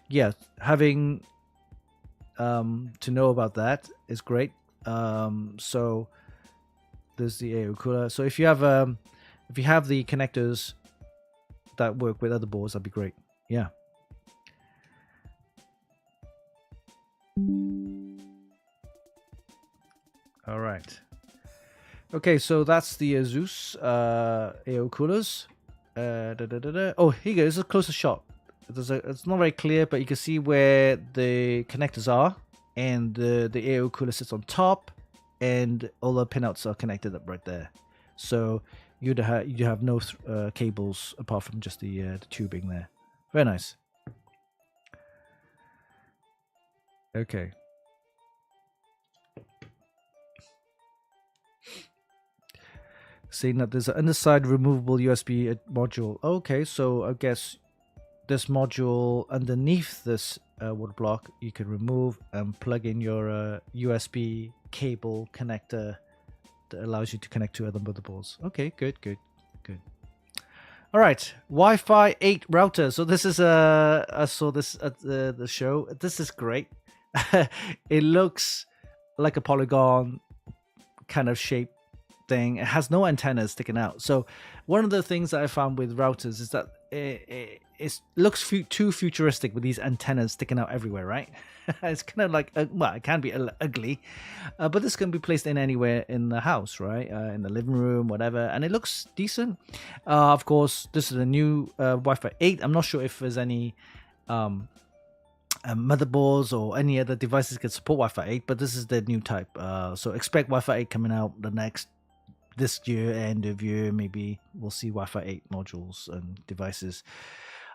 yeah, having to know about that is great. So there's the AO cooler. So if you have the connectors that work with other boards, that'd be great. Yeah. All right. Okay, so that's the Asus AO coolers. Oh, here you go. This is a closer shot. It's not very clear, but you can see where the connectors are, and the AO cooler sits on top, and all the pinouts are connected up right there. So you have no cables apart from just the tubing there. Very nice. Okay. Seeing that there's an underside removable USB module. Okay, so I guess this module underneath this wood block you can remove and plug in your USB cable connector that allows you to connect to other motherboards. Okay, good. All right, Wi-Fi 8 router. So this is I saw this at the show. This is great. It looks like a polygon kind of shape thing. It has no antennas sticking out. So one of the things that I found with routers is that it looks too futuristic with these antennas sticking out everywhere, right? It's kind of like, well, it can be ugly, but this can be placed in anywhere in the house, right? In the living room, whatever, and it looks decent. Of course, this is a new Wi-Fi 8. I'm not sure if there's any motherboards or any other devices can support Wi-Fi 8, but this is the new type. So expect Wi-Fi 8 coming out this year, end of year, maybe we'll see Wi-Fi 8 modules and devices.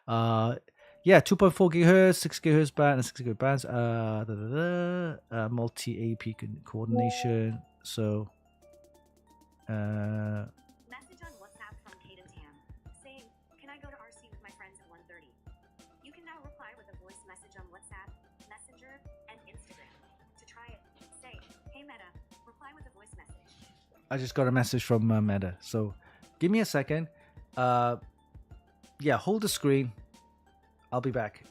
2.4 gigahertz, 6 gigahertz band, and 6 gigahertz bands. Multi AP coordination. So, message on WhatsApp from Kate and Tam saying, "Can I go to RC with my friends at 1:30?" You can now reply with a voice message on WhatsApp, Messenger, and Instagram. To try it, say, "Hey Meta, reply with a voice message." I just got a message from Meta. So, give me a second. Hold the screen. I'll be back.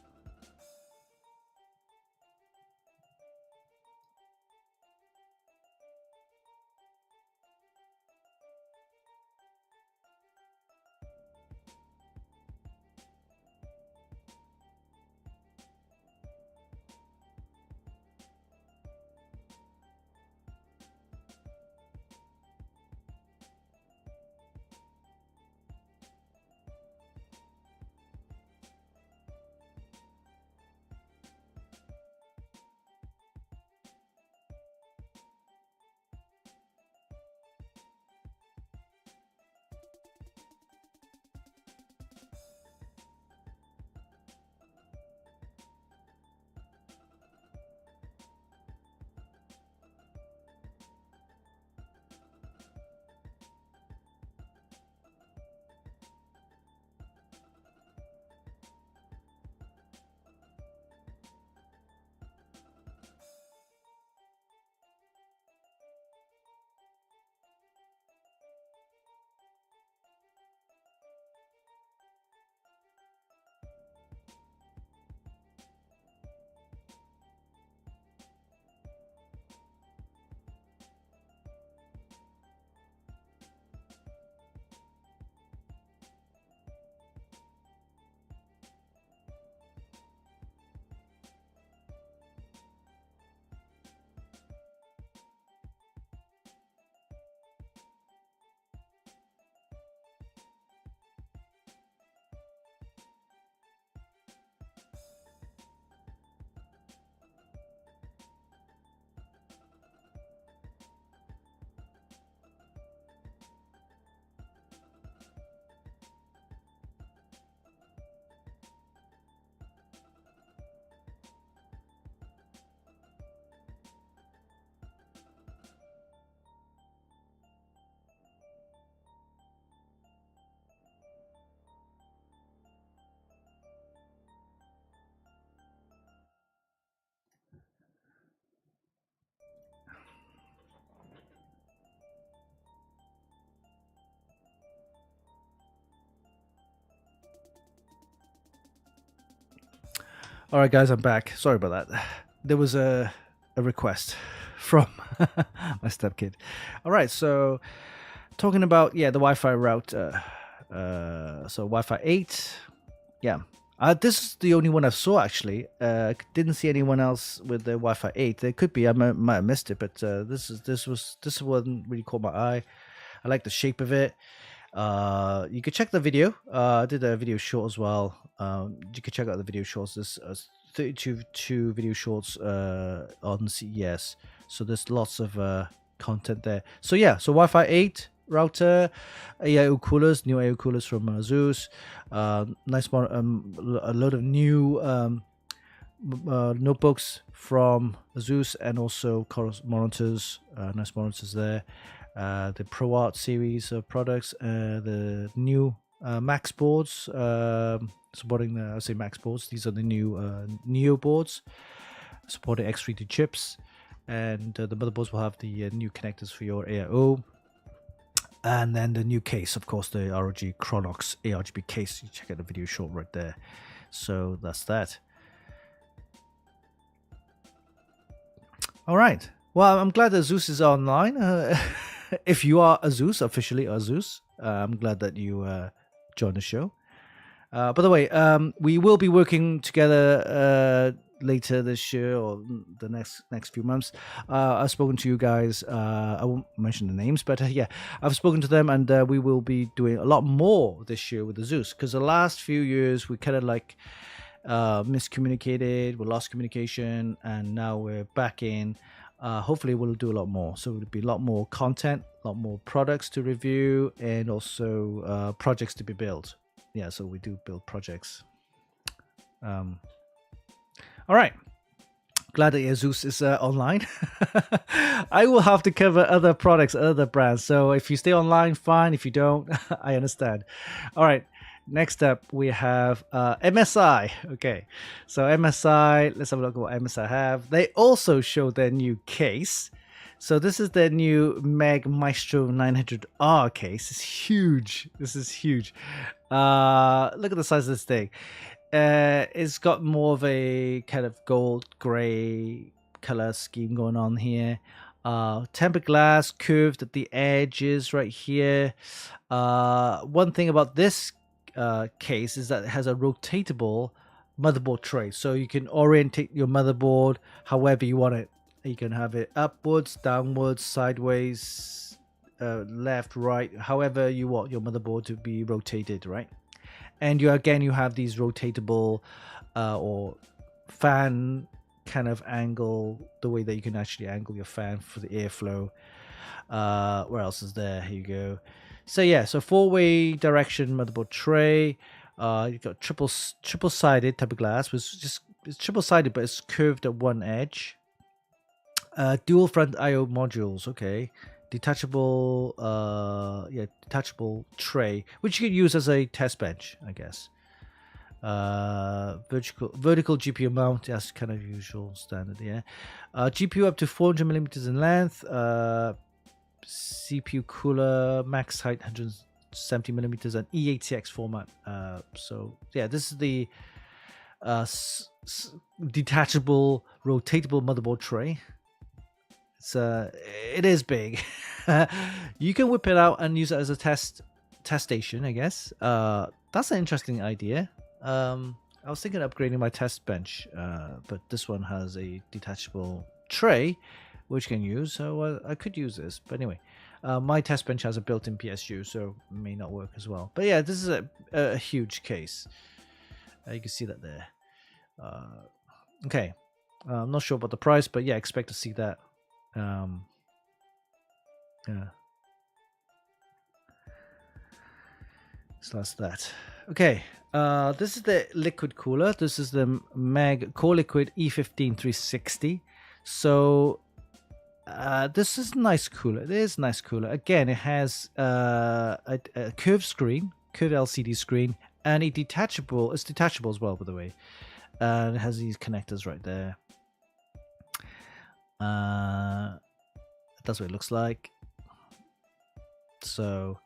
All right, guys, I'm back. Sorry about that. There was a request from my stepkid. All right, so talking about the Wi-Fi route. So Wi-Fi 8. Yeah, this is the only one I saw actually. Didn't see anyone else with the Wi-Fi 8. There could be. I might have missed it, but this one really caught my eye. I like the shape of it. You could check the video. I did a video short as well. You could check out the video shorts. There's 32 video shorts on CES. So there's lots of content there. So Wi-Fi 8 router, AIO coolers, new AIO coolers from ASUS. Nice one. A lot of new notebooks from ASUS and also Chorus monitors. Nice monitors there. The ProArt series of products, the new Max boards, supporting I say Max boards. These are the new Neo boards supporting X3D chips, and the motherboards will have the new connectors for your AIO, and then the new case, of course, the ROG Chronox ARGB case. You check out the video short right there. So that's that. All right. Well, I'm glad ASUS is online. If you are ASUS, officially ASUS, I'm glad that you joined the show. By the way, we will be working together later this year or the next few months. I've spoken to you guys. I won't mention the names, but I've spoken to them, and we will be doing a lot more this year with ASUS, because the last few years we kind of like miscommunicated, we lost communication, and now we're back in. Hopefully we'll do a lot more, so it'll be a lot more content, a lot more products to review, and also projects to be built. Yeah, so we do build projects. All right, glad that Zeus is online. I will have to cover other products, other brands, so if you stay online, fine. If you don't, I understand. All right, next up we have MSI. Okay, so MSI, let's have a look at what MSI have. They also showed their new case. So this is their new Meg Maestro 900R case. It's huge. This is huge. Look at the size of this thing. It's got more of a kind of gold gray color scheme going on here. Tempered glass, curved at the edges right here. One thing about this case is that it has a rotatable motherboard tray, so you can orientate your motherboard however you want it. You can have it upwards, downwards, sideways, left, right, however you want your motherboard to be rotated, right? And you have these rotatable or fan kind of angle, the way that you can actually angle your fan for the airflow. Where else is there? Here you go. So yeah, so 4-way direction motherboard tray. You've got triple-sided type of glass, which it's triple-sided, but it's curved at one edge. Dual front I/O modules. Okay, detachable. Detachable tray, which you can use as a test bench, I guess. Vertical GPU mount. That's kind of usual standard. Yeah. GPU up to 400 millimeters in length. CPU cooler, max height 170 millimeters, and eATX format. So yeah, this is the detachable, rotatable motherboard tray. It is big. You can whip it out and use it as a test station, I guess. That's an interesting idea. I was thinking of upgrading my test bench, but this one has a detachable tray which can use, so I could use this. But anyway, my test bench has a built-in PSU, so it may not work as well. But yeah, this is a huge case. You can see that there. Okay, I'm not sure about the price, but yeah, expect to see that. Yeah. So that's that. Okay, this is the liquid cooler. This is the Meg Core Liquid E15360. So this is nice cooler. It is nice cooler. Again, it has a curved screen, curved LCD screen, and a detachable. It's detachable as well, by the way. And it has these connectors right there. That's what it looks like. So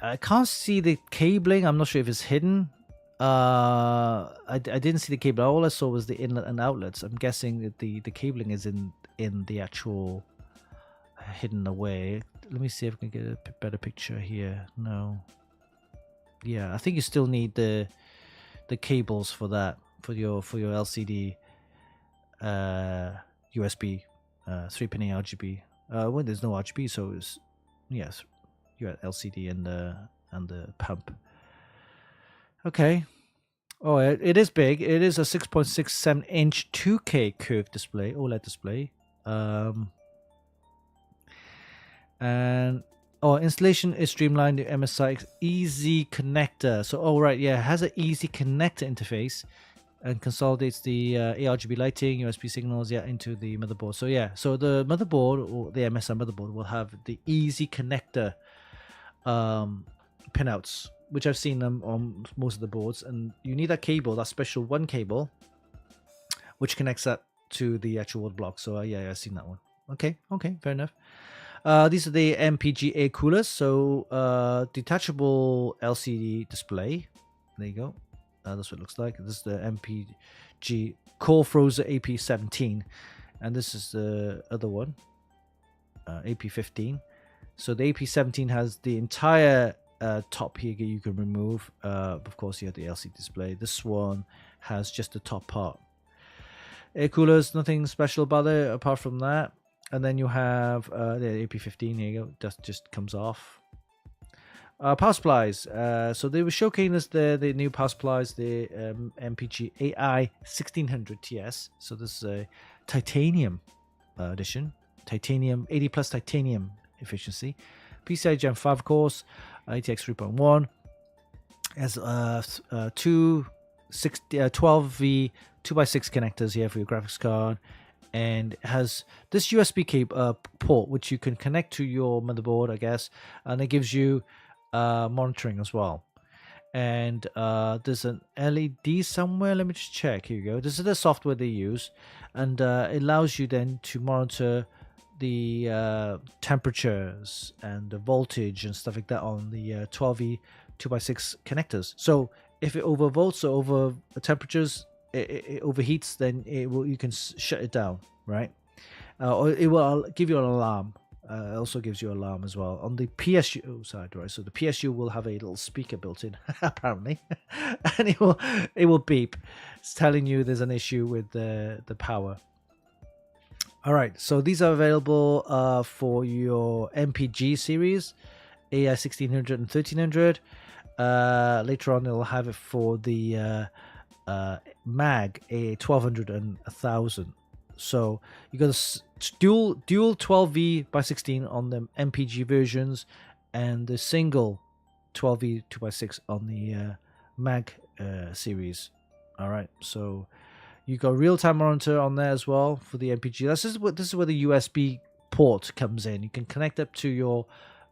I can't see the cabling. I'm not sure if it's hidden. I didn't see the cable. All I saw was the inlet and outlets. I'm guessing that the cabling is in the actual hidden away. Let me see if I can get a better picture here. No. Yeah, I think you still need the cables for that, for your LCD USB 3-pin RGB. When there's no RGB, so it's yes, you have LCD and the pump. Okay. Oh, it is big. It is a 6.67 inch 2K curved display, OLED display. And installation is streamlined. The MSI Easy Connector. So, right, yeah, it has an Easy Connector interface and consolidates the ARGB lighting, USB signals, into the motherboard. So yeah, so the motherboard, or the MSI motherboard, will have the Easy Connector pinouts, which I've seen them on most of the boards. And you need that cable, that special one cable, which connects up to the actual wood block. So yeah, I've seen that one. Okay, fair enough. These are the MPG air coolers. So detachable LCD display. There you go. That's what it looks like. This is the MPG Core Frozer AP17, and this is the other one, AP15. So the AP17 has the entire top here you can remove. Of course, you have the LCD display. This one has just the top part. Air coolers, nothing special about it apart from that. And then you have the AP15. Here you go. Just comes off. Power supplies. So they were showcasing us the new power supplies, the MPG AI 1600 TS. So this is a titanium edition, titanium 80 plus titanium efficiency, PCI Gen 5 of course, ATX 3.1, has 12V 2x6 connectors here for your graphics card, and has this USB port which you can connect to your motherboard, I guess, and it gives you monitoring as well. And there's an LED somewhere. Let me just check. Here you go. This is the software they use, and it allows you then to monitor the temperatures and the voltage and stuff like that on the 12V 2x6 connectors. So if it overvolts or over temperatures, it overheats, then you can shut it down, right? Or it will give you an alarm. It also gives you an alarm as well on the PSU side, right? So the PSU will have a little speaker built in, apparently, and it will beep. It's telling you there's an issue with the power. All right, so these are available for your MPG series, AI 1600 and 1300. Later on, it'll have it for the MAG, a 1200 and 1000. So you got a dual 12V by 16 on the MPG versions, and the single 12V 2x6 on the MAG series. All right, so you got real-time monitor on there as well for the MPG. This is where the USB port comes in. You can connect up to your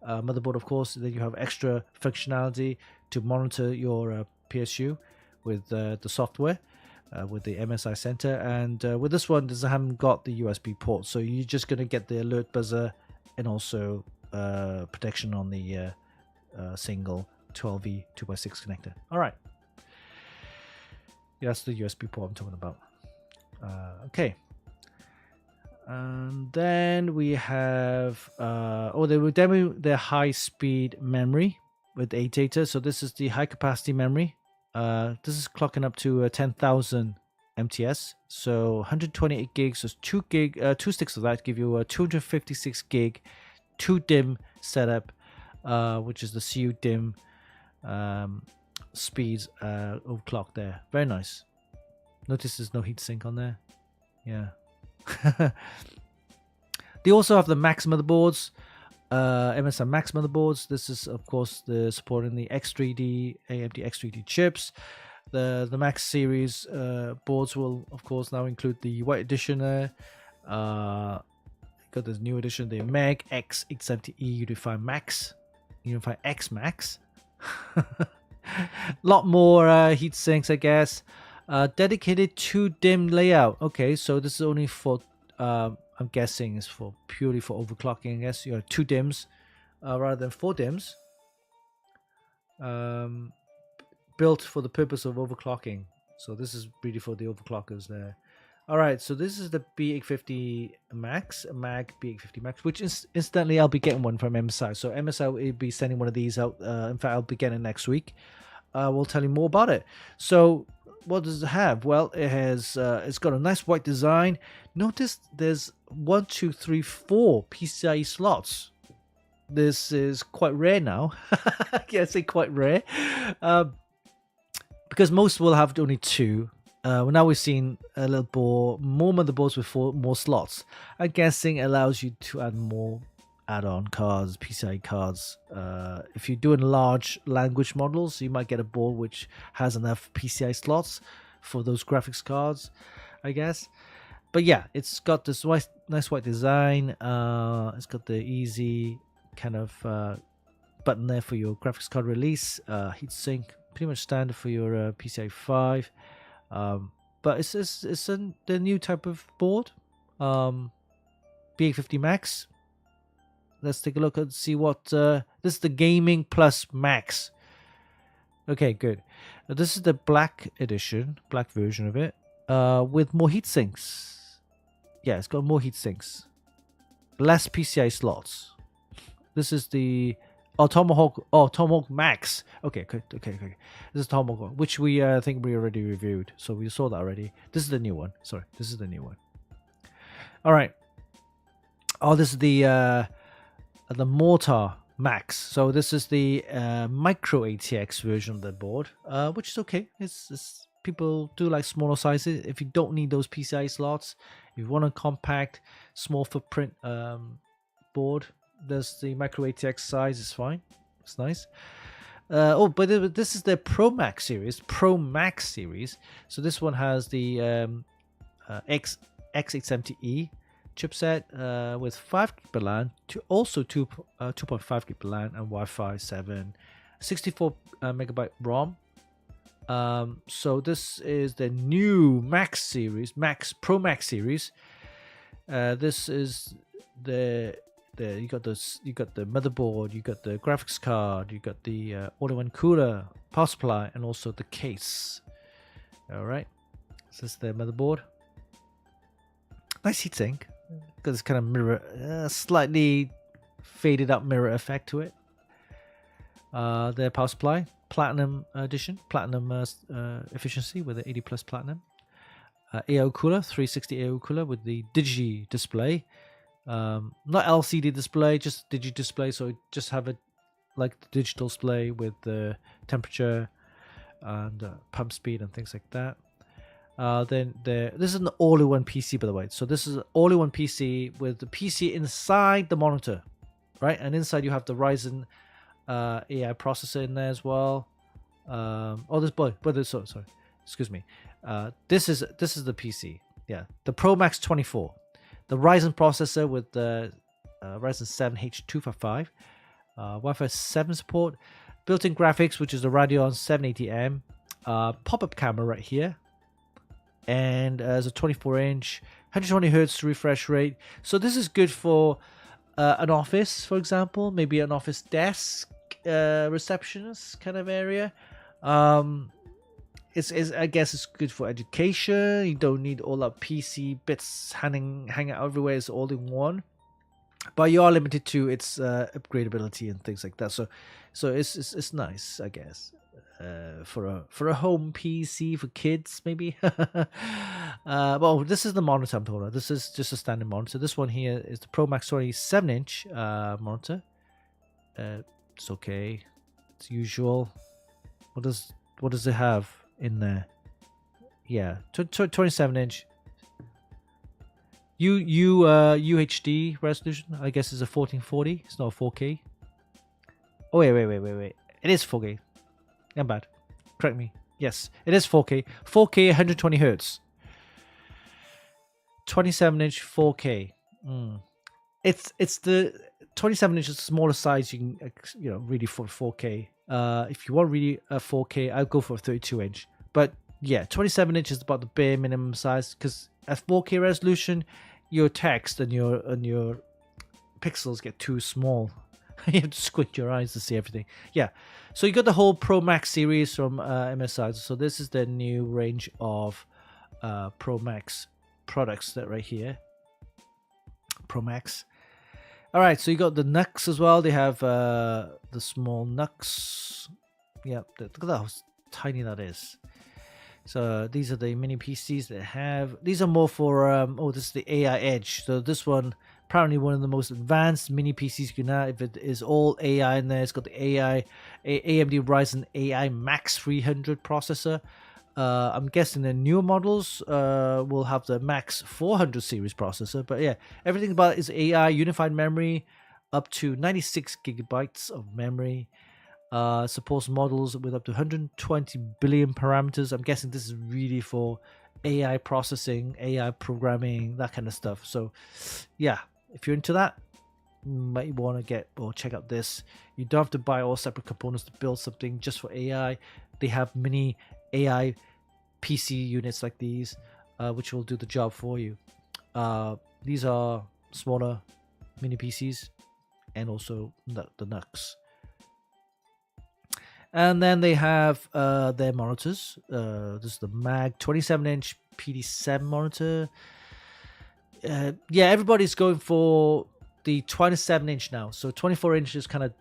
motherboard, of course. Then you have extra functionality to monitor your PSU with the software, with the MSI Center. And with this one, this haven't got the USB port, so you're just going to get the alert buzzer and also protection on the single 12V 2x6 connector. All right. Yeah, that's the USB port I'm talking about. Okay. And then we have they were demoing their high-speed memory with 8 data. So this is the high-capacity memory. This is clocking up to 10,000 MTS. So 128 gigs. So 2 sticks of that give you a 256 gig 2-DIMM setup, which is the CU DIMM speeds overclock there. Very nice. Notice there's no heatsink on there. Yeah. They also have the Max motherboards, MSI Max motherboards. This is, of course, the supporting the X3D, AMD X3D chips. The Max series boards will, of course, now include the white edition there. Got this new edition, the MEG X870E Unify Max, Unify X Max. Lot more heat sinks, I guess. Dedicated 2-DIMM layout. Okay, so this is only for I'm guessing is for purely for overclocking. I guess you have 2 DIMMs rather than 4 DIMMs. Built for the purpose of overclocking. So this is really for the overclockers there. All right, so this is the B850 Max, MAG B850 Max, which incidentally I'll be getting one from MSI. So MSI will be sending one of these out. In fact, I'll be getting it next week. We'll tell you more about it. So what does it have? Well, it has it's got a nice white design. Notice there's 4 PCIe slots. This is quite rare now. I can say quite rare, because most will have only 2. Well, now we've seen a little more motherboards with 4 more slots. I'm guessing it allows you to add more add-on cards, PCI cards. If you're doing large language models, you might get a board which has enough PCI slots for those graphics cards, I guess. But yeah, it's got this nice white design. It's got the easy kind of button there for your graphics card release. Heatsink, pretty much standard for your PCI 5. But it's the new type of board, B850 Max. Let's take a look and see what this is. The Gaming Plus Max. Okay, good. This is the black edition, black version of it, with more heat sinks. Yeah, it's got more heat sinks, less PCI slots. This is the Tomahawk Max. Okay. This is Tomahawk, which we think we already reviewed, so we saw that already. This is the new one. Sorry, this is the new one. All right. Oh, this is the Mortar Max. So this is the micro ATX version of the board, which is okay. It's people do like smaller sizes. If you don't need those PCI slots, if you want a compact, small footprint board, there's the micro ATX size. Is fine. It's nice. But this is the Pro Max series. So this one has the X870E chipset with 5 GB LAN, also 2.5 GB LAN and Wi-Fi 7, 64 megabyte ROM. So this is the new Pro Max series. This is you got the motherboard, you got the graphics card, you got the all-in-one cooler, power supply, and also the case. All right, so this is the motherboard. Nice heatsink because it's kind of mirror, slightly faded out mirror effect to it. The power supply, platinum edition, platinum efficiency with the 80 plus platinum. AO cooler, 360 AO cooler with the Digi display. Not LCD display, just Digi display. So just have it like the digital display with the temperature and pump speed and things like that. This is an all-in-one PC, by the way. So this is an all-in-one PC with the PC inside the monitor, right? And inside you have the Ryzen AI processor in there as well. Sorry, excuse me. This is the PC. Yeah, the Pro Max 24, the Ryzen processor with the Ryzen 7 H255, Wi-Fi 7 support, built-in graphics, which is the Radeon 780M, pop-up camera right here. And as a 24-inch, 120 hertz refresh rate. So this is good for an office, for example, maybe an office desk, receptionist kind of area. It's I guess it's good for education. You don't need all that PC bits hanging out everywhere. It's all in one. But you are limited to its upgradability and things like that. So it's nice, I guess. For a home PC for kids, maybe. Well, this is the monitor I'm talking about. This is just a standard monitor. This one here is the Pro Max 27-inch monitor. It's okay. It's usual. What does it have in there? Yeah, 27-inch. UHD resolution. I guess is a 1440. It's not a 4K. Oh wait. It is 4K. I'm bad. Correct me. Yes, it is 4K. 4K 120 hertz. 27-inch 4K. It's the 27-inch is the smaller size you can really for 4K. If you want really a 4K, I'll go for a 32-inch. But yeah, 27-inch is about the bare minimum size because at 4K resolution, your text and your pixels get too small. You have to squint your eyes to see everything. Yeah. So you got the whole Pro Max series from MSI. So this is the new range of Pro Max products that right here. Pro Max. All right. So you got the NUCs as well. They have the small NUCs. Yeah. Look at how tiny that is. So these are the mini PCs that have. These are more for. This is the AI Edge. So this one. Apparently one of the most advanced mini PCs you can have. If it is all AI in there, it's got the AMD Ryzen AI Max 300 processor. I'm guessing the newer models will have the Max 400 series processor. But yeah, everything about it is AI, unified memory, up to 96 gigabytes of memory. Supports models with up to 120 billion parameters. I'm guessing this is really for AI processing, AI programming, that kind of stuff. So yeah. If you're into that, you might want to get or check out this. You don't have to buy all separate components to build something just for AI. They have mini AI PC units like these, which will do the job for you. These are smaller mini PCs and also the NUCs. And then they have their monitors. This is the MAG 27-inch PD7 monitor. Everybody's going for the 27-inch now. So 24-inch is kind of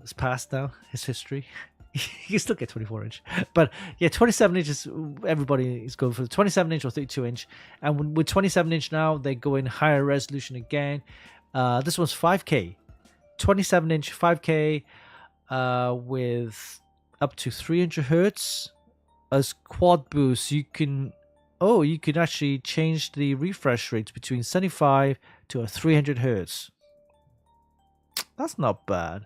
it's past now. It's history. You can still get 24-inch, but yeah, 27-inch is everybody is going for the 27-inch or 32-inch. And with 27-inch now, they go in higher resolution again. This one's 5K, 27-inch 5K with up to 300 hertz as quad boost. You can actually change the refresh rates between 75 to a 300 hertz. That's not bad.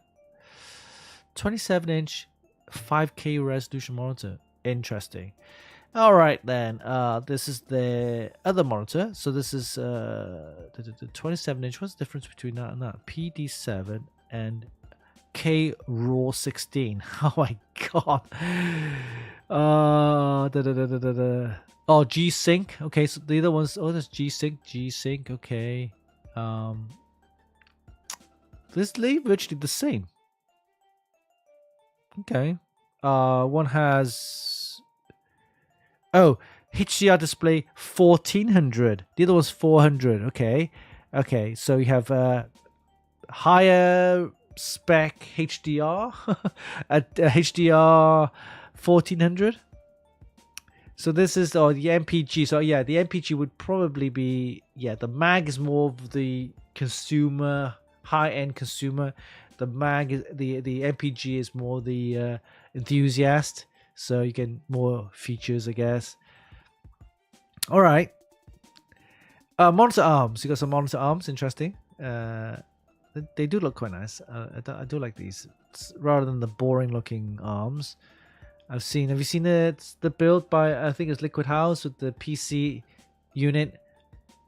27-inch 5K resolution monitor. Interesting. All right then. This is the other monitor. So this is the 27-inch. What's the difference between that and that? PD7 and K Raw 16. Oh my god. Oh, G Sync. Okay, so the other ones. Oh, there's G Sync. G Sync. Okay. This is virtually the same. Okay. One has HDR display 1400. The other one's 400. Okay. Okay. So you have higher spec HDR at HDR 1400. So this is the MPG. So yeah, the MPG would probably be, the mag is more of the consumer, high-end consumer. The mag is the MPG is more the enthusiast. So you get more features, I guess. All right. Monitor arms. You got some monitor arms. Interesting. They do look quite nice. I do like these rather than the boring-looking arms. Have you seen the build by, I think it's Liquid House with the PC unit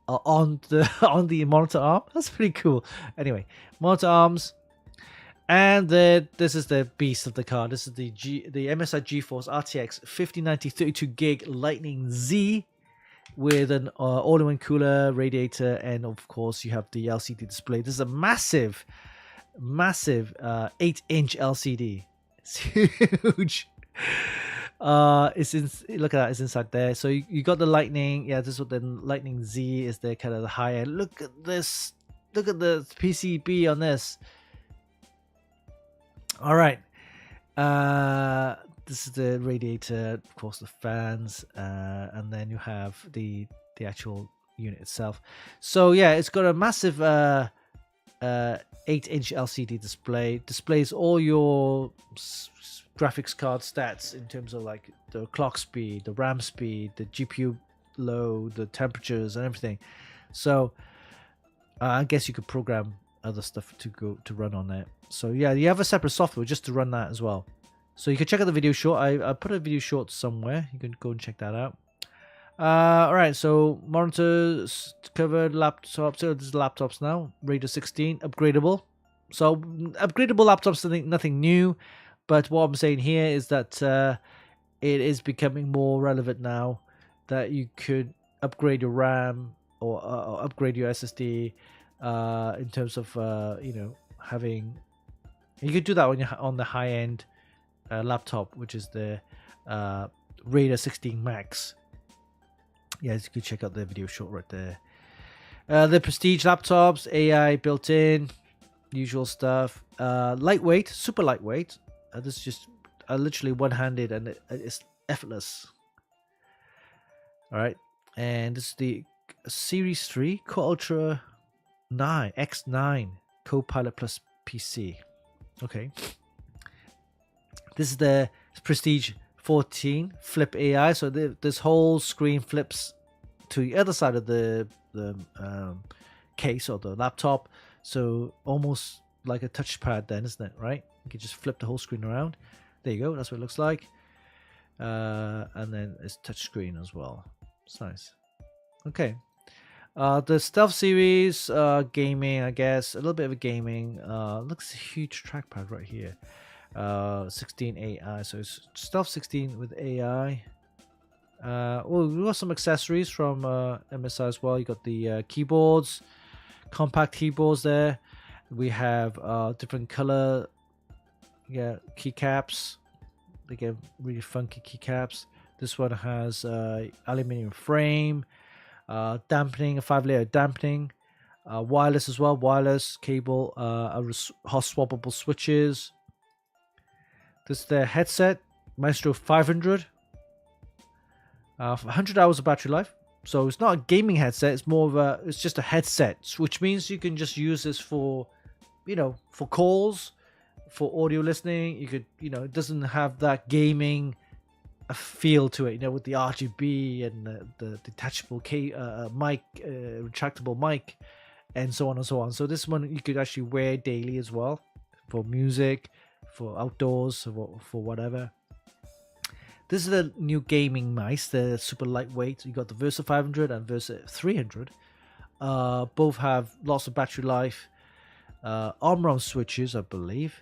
on the monitor arm? That's pretty cool. Anyway, monitor arms, and this is the beast of the card. This is the MSI GeForce RTX 5090 32 gig Lightning Z with an all-in-one cooler, radiator, and of course you have the LCD display. This is a massive 8-inch LCD. It's huge. Look at that, it's inside there. So you got the Lightning. Yeah, this is what the Lightning Z is, the kind of the high end. Look at this. Look at the PCB on this. All right. This is the radiator, of course, the fans, and then you have the actual unit itself. So yeah, it's got a massive 8-inch LCD display. Displays all your graphics card stats in terms of like the clock speed, the RAM speed, the GPU load, the temperatures, and everything. So I guess you could program other stuff to run on it. So yeah, you have a separate software just to run that as well. So you can check out the video short. I put a video short somewhere. You can go and check that out. All right, so monitors covered, laptops. So this is laptops now. Raider 16, upgradable. So upgradable laptops, nothing new. But what I'm saying here is that it is becoming more relevant now that you could upgrade your RAM or upgrade your SSD in terms of having. You could do that on the high end laptop, which is the Raider 16 Max. Yeah, you could check out the video short right there. The Prestige laptops, AI built in, usual stuff. Lightweight, super lightweight. This is just literally one-handed and it's effortless. All right, and this is the Series 3 Core Ultra 9 X9 Copilot Plus PC. Okay, this is the Prestige 14 Flip AI. So this whole screen flips to the other side of the case or the laptop. So almost like a touchpad then, isn't it? Right? You can just flip the whole screen around. There you go. That's what it looks like. And then it's touchscreen as well. It's nice. Okay. The Stealth series, gaming, I guess. A little bit of a gaming. Looks a huge trackpad right here. 16 AI. So it's Stealth 16 with AI. Well, we got some accessories from MSI as well. You got the keyboards, compact keyboards there. We have different color keycaps. They get really funky keycaps. This one has aluminium frame, dampening, a 5-layer dampening, wireless as well, wireless cable, hot swappable switches. This is the headset, Maestro 500. 100 hours of battery life. So it's not a gaming headset. It's more of it's just a headset, which means you can just use this for, for calls, for audio listening. You could, it doesn't have that gaming feel to it, with the RGB and the detachable mic, retractable mic, and so on and so on. So this one you could actually wear daily as well, for music, for outdoors, for whatever. This is the new gaming mice. They're super lightweight. You got the Versa 500 and Versa 300. Both have lots of battery life. ARM switches, I believe.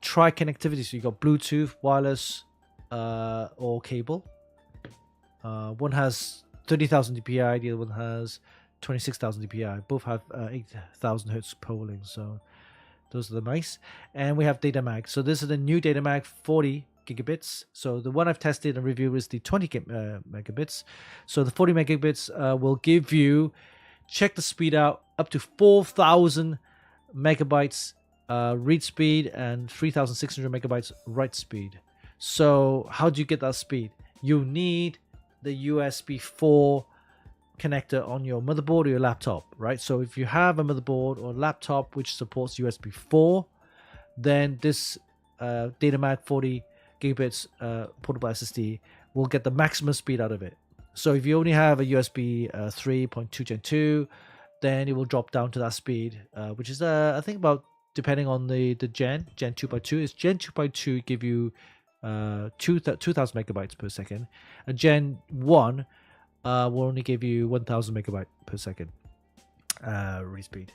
Tri-connectivity, so you got Bluetooth, wireless, or cable. One has 30,000 dpi, the other one has 26,000 dpi. Both have 8,000 hertz polling, so those are the mice. And we have data mag. So this is the new data mag, 40 gigabits. So the one I've tested and reviewed is the 20 megabits. So the 40 megabits will give you, check the speed out, up to 4,000 megabytes read speed and 3,600 megabytes write speed. So how do you get that speed? You need the USB 4 connector on your motherboard or your laptop, right? So if you have a motherboard or laptop which supports USB 4, then this DataMag 40 gigabits portable SSD will get the maximum speed out of it. So if you only have a USB 3.2 Gen 2, then it will drop down to that speed, which is I think about, depending on the Gen 2.2. Is Gen 2.2 give you 2,000 megabytes per second. A Gen 1 will only give you 1,000 megabytes per second read speed.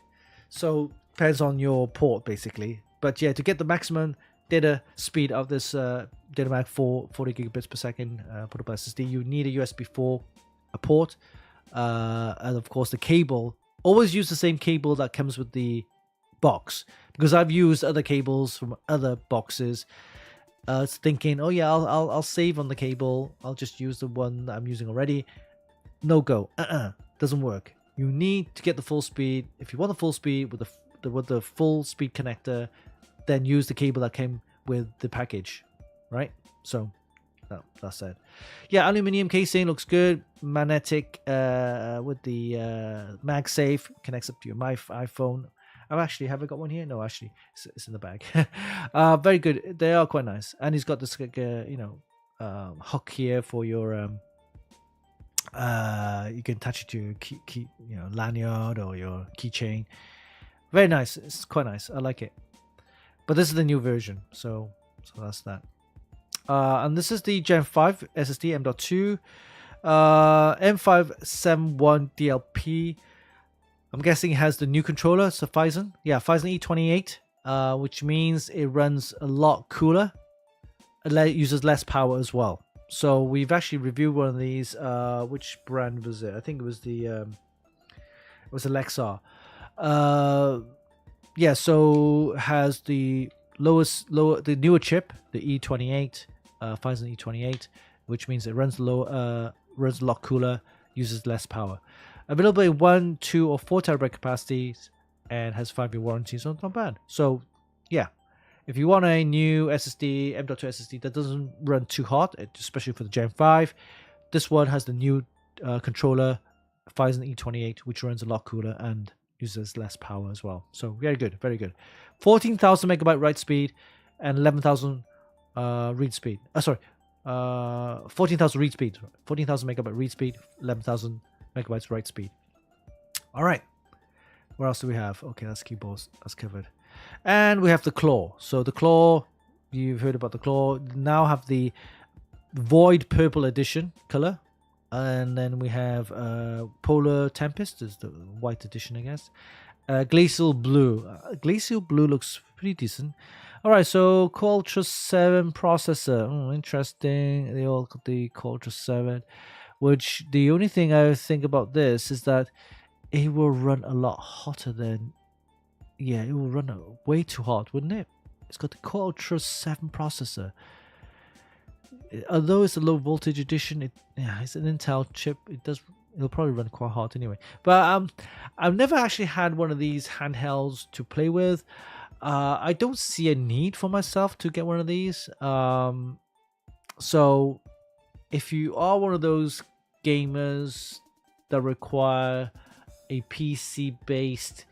So depends on your port basically. But yeah, to get the maximum data speed of this DataMag 40 gigabits per second portable SSD, you need a USB 4 port, and of course the cable. Always use the same cable that comes with the box, because I've used other cables from other boxes, thinking, oh yeah, I'll save on the cable, I'll just use the one that I'm using already. No go. Doesn't work. You need to get the full speed. If you want the full speed with the full speed connector, then use the cable that came with the package, right? So that's it. Yeah, aluminum casing looks good. Magnetic with the MagSafe, connects up to your iPhone. Have I got one here? No, actually, it's in the bag. Very good. They are quite nice. And he's got this hook here for your you can attach it to your key lanyard or your keychain. Very nice. It's quite nice. I like it. But this is the new version, so that's that. And this is the Gen 5 SSD M.2 M571 DLP. I'm guessing it has the new controller, so Phison. Yeah, Phison E28, which means it runs a lot cooler. It uses less power as well. So we've actually reviewed one of these. Which brand was it? I think it was the Lexar. Yeah, so has the the newer chip, the E28, Phison E28, which means it runs a lot cooler, uses less power. Available in 1, 2, or 4 terabyte capacities, and has 5-year warranty, so not bad. So yeah, if you want a new SSD, M.2 SSD that doesn't run too hot, especially for the Gen 5, this one has the new controller, Phison E28, which runs a lot cooler and uses less power as well. So very good, very good. 14,000 megabyte write speed and 11,000 read speed. 14,000 read speed. 14,000 megabyte read speed, 11,000 megabytes write speed. All right. What else do we have? Okay, that's keyboards. That's covered. And we have the Claw. So the Claw, you've heard about the Claw. Now have the Void Purple Edition color. And then we have Polar Tempest, is the white edition, I guess. Glacial Blue. Glacial Blue looks pretty decent. All right, so Core Ultra 7 processor. Interesting. They all got the Core Ultra 7, which the only thing I think about this is that it will run a lot hotter than... Yeah, it will run way too hot, wouldn't it? It's got the Core Ultra 7 processor. Although it's a low voltage edition, it's an Intel chip. It'll probably run quite hot anyway. But I've never actually had one of these handhelds to play with. I don't see a need for myself to get one of these. So if you are one of those gamers that require a PC-based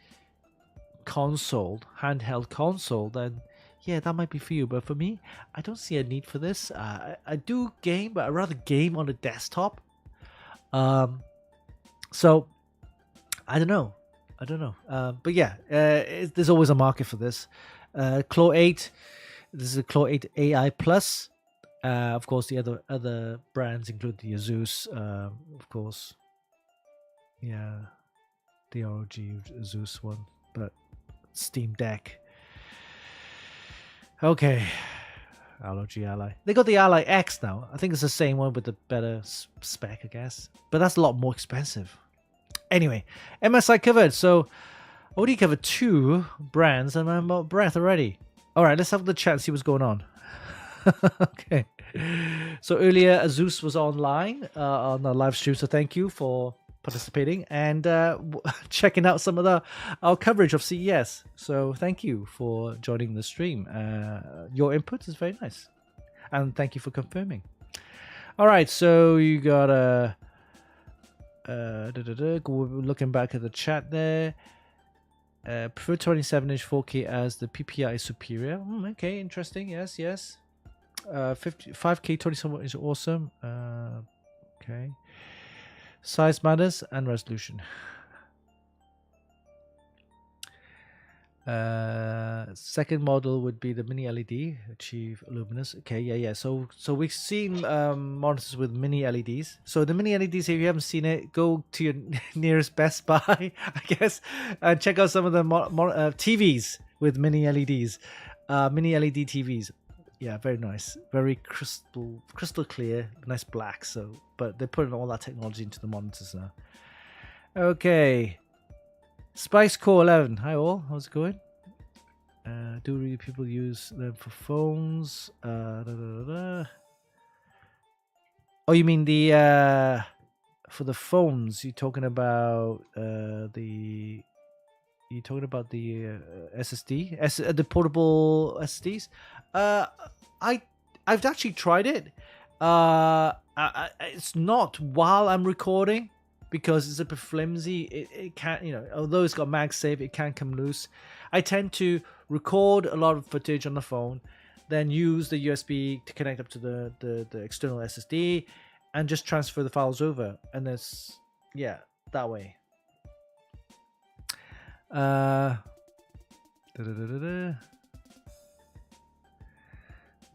console, handheld console, then yeah, that might be for you. But for me, I don't see a need for this. I do game, but I rather game on a desktop. So I don't know. But yeah, there's always a market for this. Claw 8. This is a Claw 8 AI Plus. Of course, the other brands include the Asus, of course. Yeah, the ROG Asus one, but Steam Deck. Okay, ROG Ally. They got the Ally X now. I think it's the same one with the better spec, I guess. But that's a lot more expensive. Anyway, MSI covered. So I already covered 2 brands, and I'm out of breath already. All right, let's have the chat and see what's going on. Okay. So earlier, Asus was online on the live stream, so thank you for participating and checking out some of our coverage of CES. So thank you for joining the stream. Your input is very nice, and thank you for confirming. All right, so you got looking back at the chat there. Prefer 27-inch 4K as the PPI is superior. Okay, interesting. Yes. 5K 27 is awesome. Okay. Size matters and resolution. Second model would be the mini LED, achieve luminous. Okay, yeah. So we've seen monitors with mini LEDs. So the mini LEDs, if you haven't seen it, go to your nearest Best Buy, I guess, and check out some of the TVs with mini LEDs, mini LED TVs. Yeah, very nice, very crystal clear, nice black. So, but they're putting all that technology into the monitors now. Okay. Spice Core 11. Hi all, how's it going? Do really people use them for phones? Oh, you mean the for the phones? You're talking about the SSD, the portable SSDs. I've actually tried it. It's not while I'm recording, because it's a bit flimsy. It can't, although it's got MagSafe, it can come loose. I tend to record a lot of footage on the phone, then use the USB to connect up to the external SSD, and just transfer the files over. And that's, yeah, that way. We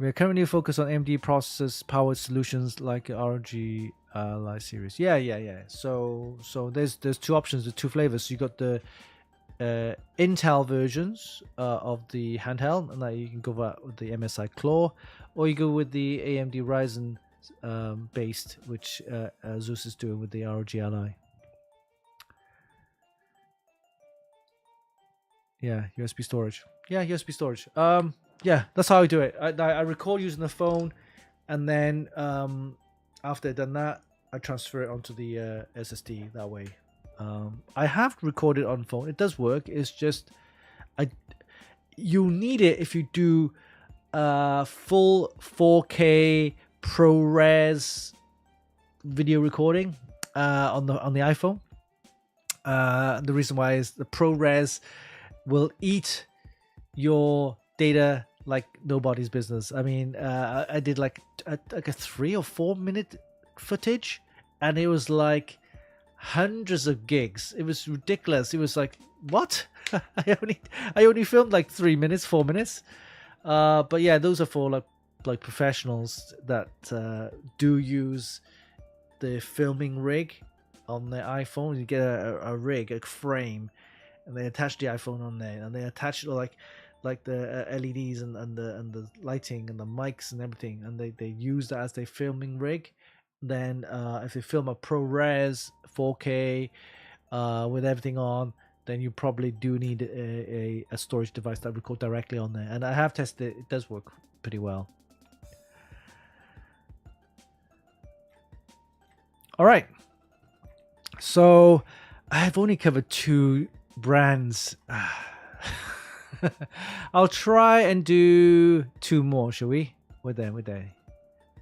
are currently focused on AMD processors powered solutions like ROG Ally series. Yeah. So there's 2 options, the 2 flavors. So you got the Intel versions of the handheld, and that you can go with the MSI Claw, or you go with the AMD Ryzen based, which Asus is doing with the ROG Ally. Yeah, USB storage. Yeah, that's how I do it. I record using the phone, and then after I've done that, I transfer it onto the SSD that way. I have recorded on phone. It does work. It's just you need it if you do full 4K ProRes video recording on the iPhone. The reason why is the ProRes will eat your data like nobody's business. I mean, I did like a 3 or 4 minute footage, and it was like hundreds of gigs. It was ridiculous. It was like, what? I only filmed like 3 minutes, 4 minutes. But yeah, those are for like professionals that do use the filming rig on their iPhone. You get a rig, a frame, and they attach the iPhone on there, and they attach like the LEDs and the lighting and the mics and everything, and they use that as their filming rig. Then if they film a ProRes 4K with everything on, then you probably do need a storage device that record directly on there. And I have tested it. It does work pretty well. All right. So I've only covered 2 brands. I'll try and do 2 more, shall we? We're there.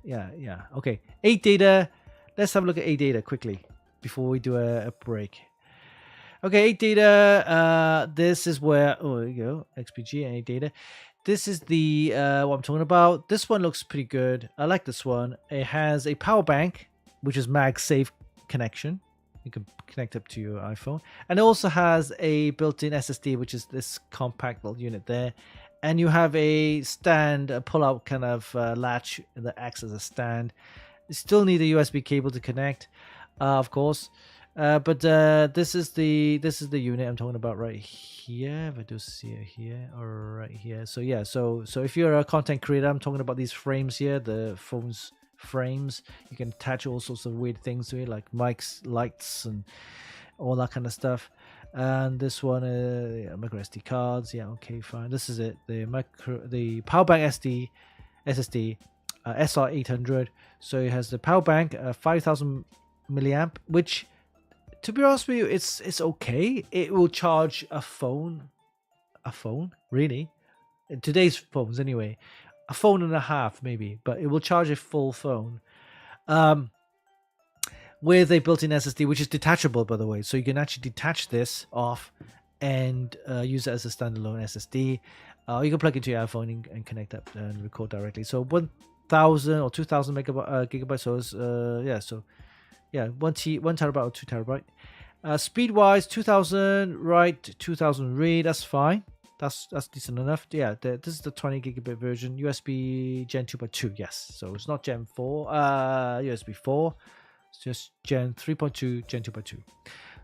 Yeah. Okay. 8 data. Let's have a look at 8 data quickly before we do a break. Okay, 8 data. This is where, oh, there you go, XPG and 8 data. This is the what I'm talking about. This one looks pretty good. I like this one. It has a power bank, which is MagSafe connection. You can connect up to your iPhone, and it also has a built-in SSD, which is this compact little unit there. And you have a stand, a pull-out kind of latch that acts as a stand. You still need a USB cable to connect, of course. But this is the unit I'm talking about right here. If I do see it here or right here. So yeah, so if you're a content creator, I'm talking about these frames here, the phone's frames. You can attach all sorts of weird things to it, like mics, lights, and all that kind of stuff. And this one, micro SD cards. Yeah, okay, fine. This is it. The power bank SSD, SR800. So it has the power bank, 5,000 milliamp, which, to be honest with you, it's okay. It will charge a phone, really. In today's phones, anyway, a phone and a half maybe, but it will charge a full phone. With a built-in SSD, which is detachable, by the way, so you can actually detach this off and use it as a standalone SSD. You can plug it into your iPhone and connect up and record directly. So 1,000 or 2,000 gigabytes. So it's, yeah, 1 terabyte or 2 terabyte. Speed wise, 2,000 write, 2,000 read. That's fine. That's decent enough. Yeah, this is the 20 gigabit version. USB Gen 2.2. Yes, so it's not Gen 4. USB 4. It's just Gen 3.2, Gen 2.2.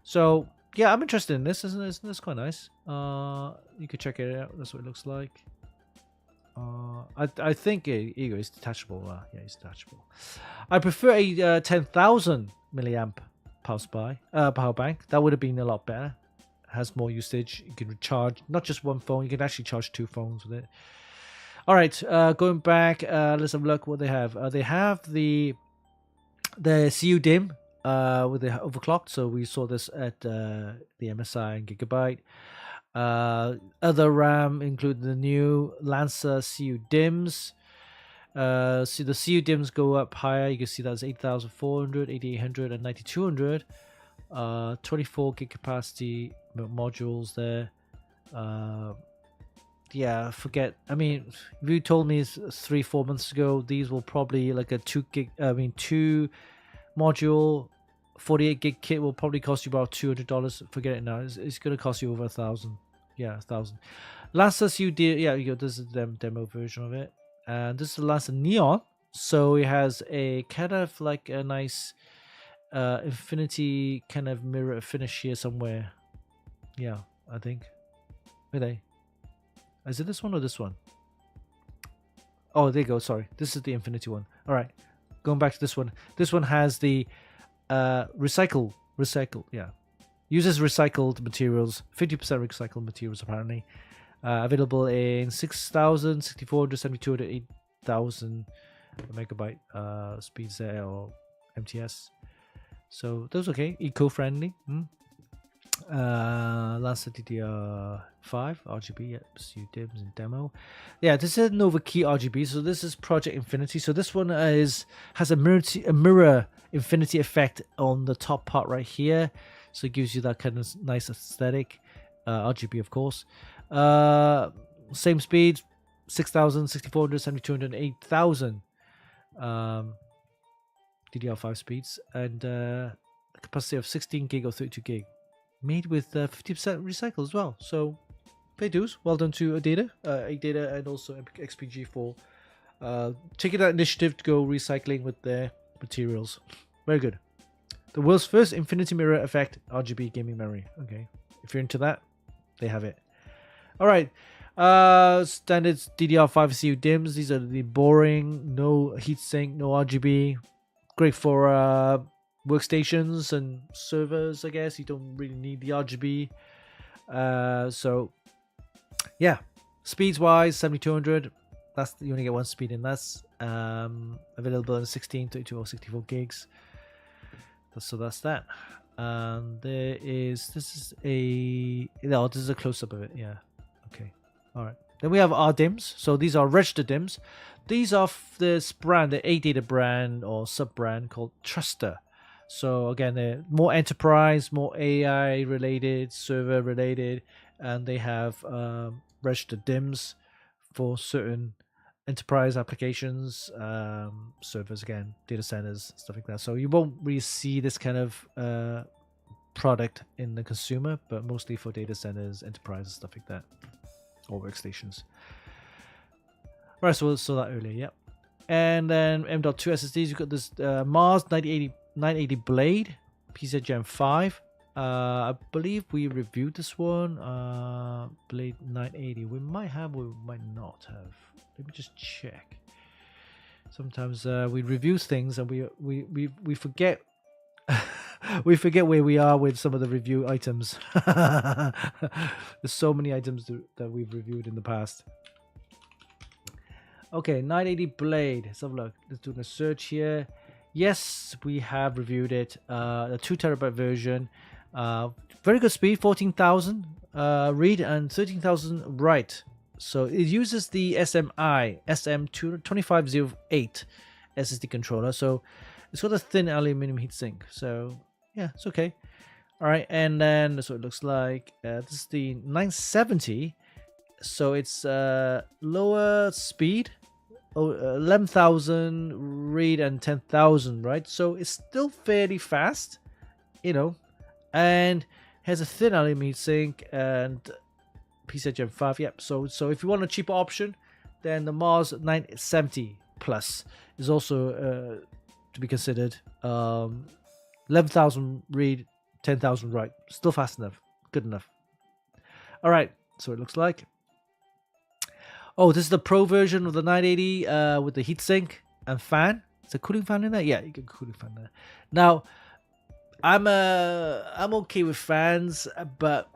So yeah, I'm interested in this. Isn't this quite nice? You could check it out. That's what it looks like. I think Ego is detachable. Yeah, it's detachable. I prefer a 10,000 milliamp power bank. That would have been a lot better. Has more usage. You can recharge not just one phone. You can actually charge 2 phones with it. All right, going back. Let's have a look what they have. They have the CU DIMM with the overclocked. So we saw this at the MSI and Gigabyte. Other RAM include the new Lancer CU DIMMs. See the CU DIMMs go up higher. You can see that's 8,400, 8,800, and 9,200. 24 gig capacity modules there. Yeah, forget. I mean, if you told me 3-4 months ago, these will probably like a 2 module 48 gig kit will probably cost you about $200. Forget it now. It's going to cost you over 1,000. Yeah, 1,000. Lancer CUD. Yeah, this is the demo version of it, and this is the Lancer Neon. So it has a kind of like a nice infinity kind of mirror finish here somewhere. Yeah, I think. Where they? Is it this one or this one? Oh, there you go. Sorry, this is the infinity one. All right, going back to this one. This one has the recycle. Yeah, uses recycled materials. 50% recycled materials apparently. Available in 6,000, 6,400, 7,200, 8,000 megabyte speeds there, or MTS. So those okay, eco-friendly. Lancer DDR5 RGB, yep, CU DIMMs and demo. Yeah, this is Nova Key RGB. So this is Project Infinity. So this one has a mirror infinity effect on the top part right here. So it gives you that kind of nice aesthetic. RGB, of course. Same speed, 6,000, 6,400, 7,200, and 8,000. DDR5 speeds, and capacity of 16 gig or 32 gig. Made with 50% recycle as well. So pay dues. Well done to Adata, Adata, and also XPG for taking that initiative to go recycling with their materials. Very good. The world's first infinity mirror effect RGB gaming memory. Okay, if you're into that, they have it. All right. Standard DDR5 CU DIMMs. These are the boring, no heatsink, no RGB. Great for workstations and servers, I guess. You don't really need the RGB. So yeah, speeds wise, 7,200. That's, you only get one speed in. That's available in 16, 32, or 64 gigs. So that's that. This is a close-up of it. Yeah. Okay. All right. Then we have our DIMMs. So these are registered DIMMs. These are this brand, the AData brand or sub-brand called Truster. So again, they're more enterprise, more AI related, server related, and they have registered DIMMs for certain enterprise applications, servers again, data centers, stuff like that. So you won't really see this kind of product in the consumer, but mostly for data centers, enterprise, stuff like that, or workstations. All right, so we saw that earlier, yep. And then M.2 SSDs, you've got this Mars 980 Blade, PCI Gen 5. I believe we reviewed this one, Blade 980. We might have, we might not have. Let me just check. Sometimes we review things and we forget we forget where we are with some of the review items. There's so many items that we've reviewed in the past. Okay, 980 Blade. Let's have a look. Let's do a search here. Yes, we have reviewed it. The 2TB version. Very good speed, 14,000 read and 13,000 write. So it uses the SMI SM2508 SSD controller. So it's got a thin aluminum heatsink. So yeah, it's okay. All right, and then that's what it looks like. This is the 970. So it's lower speed, 11,000 read and 10,000, right? So it's still fairly fast, you know, and has a thin aluminum heatsink and PCI Gen 5. Yep. So if you want a cheaper option, then the Mars 970 Plus is also to be considered. 11,000 read, 10,000 write. Still fast enough. Good enough. All right. So it looks like. Oh, this is the Pro version of the 980 with the heatsink and fan. Is a cooling fan in there? Yeah, you get a cooling fan there. Now, I'm okay with fans, but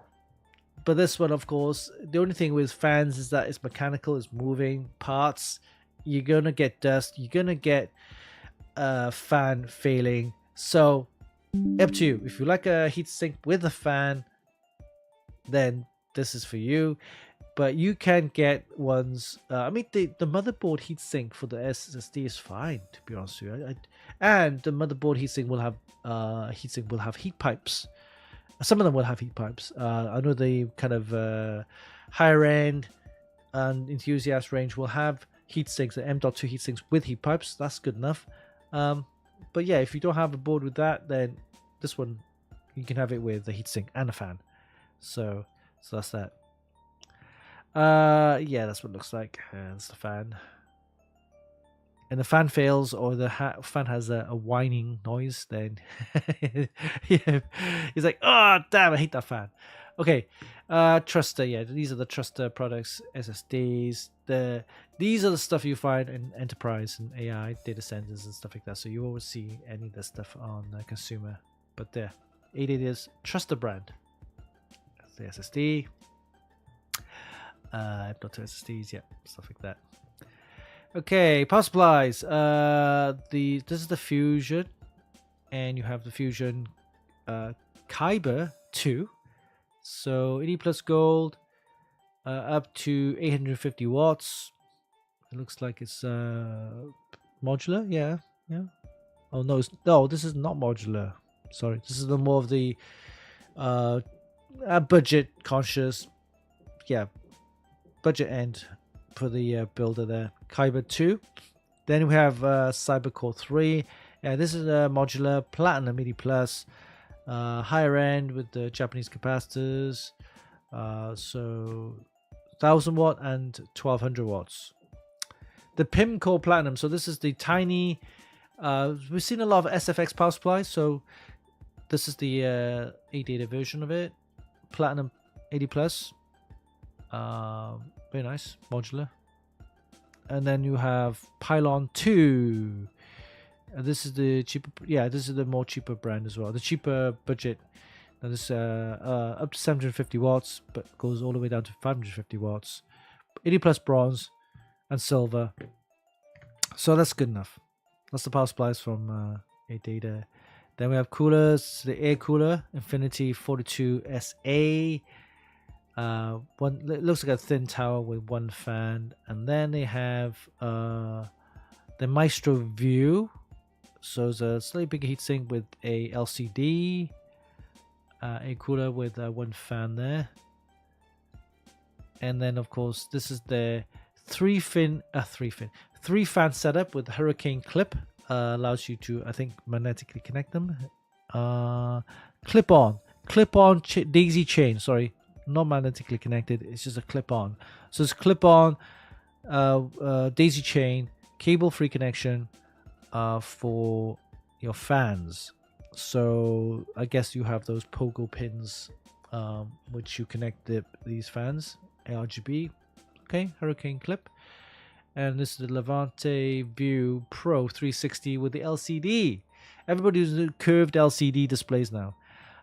this one, of course, the only thing with fans is that it's mechanical, it's moving parts. You're gonna get dust. You're gonna get fan failing. So, up to you. If you like a heatsink with a fan, then this is for you. But you can get ones. I mean, the motherboard heatsink for the SSD is fine, to be honest with you. And the motherboard heatsink will have heat pipes. Some of them will have heat pipes. I know the kind of higher end and enthusiast range will have heat sinks, the M.2 heat sinks with heat pipes. That's good enough. But yeah, if you don't have a board with that, then this one you can have it with the heat sink and a fan. So that's that. Yeah, that's what it looks like. That's the fan. And the fan fails, or the fan has a whining noise, then yeah, he's like, oh damn, I hate that fan. Okay, Truster, yeah, these are the Truster products, SSDs. These are the stuff you find in enterprise and AI data centers and stuff like that. So you always see any of this stuff on consumer. But there, 880 is Truster brand. That's the SSD. Not SSDs, yeah, stuff like that. Okay, power supplies. This is the Fusion, and you have the Fusion Kyber 2. So 80 plus gold, up to 850 watts. It looks like it's modular. Yeah. Oh no, this is not modular. Sorry, this is the more of the budget conscious. Yeah, budget end for the builder there. Kyber 2. Then we have CyberCore 3. This is a modular Platinum 80 Plus, higher end with the Japanese capacitors. So 1000 watt and 1200 watts. The PIM Core Platinum. So this is the tiny. We've seen a lot of SFX power supplies. So this is the 880 version of it. Platinum 80 Plus. Very nice, modular. And then you have Pylon 2. This is the cheaper. Yeah, this is the more cheaper brand as well. The cheaper budget. Now this up to 750 watts, but goes all the way down to 550 watts. 80 plus bronze and silver. So that's good enough. That's the power supplies from Data. Then we have coolers. The air cooler Infinity 42 SA. It looks like a thin tower with one fan, and then they have the Maestro View So it's a slightly bigger heatsink with a LCD, a cooler with one fan there, and then of course this is the three fan setup with hurricane clip. Allows you to, I think, magnetically connect them. Clip on daisy chain. Sorry, not magnetically connected. It's just a clip on. So it's clip on daisy chain, cable free connection for your fans. So I guess you have those pogo pins which you connect these fans, RGB. Okay, hurricane clip. And this is the Levante View Pro 360 with the LCD. Everybody uses curved LCD displays now.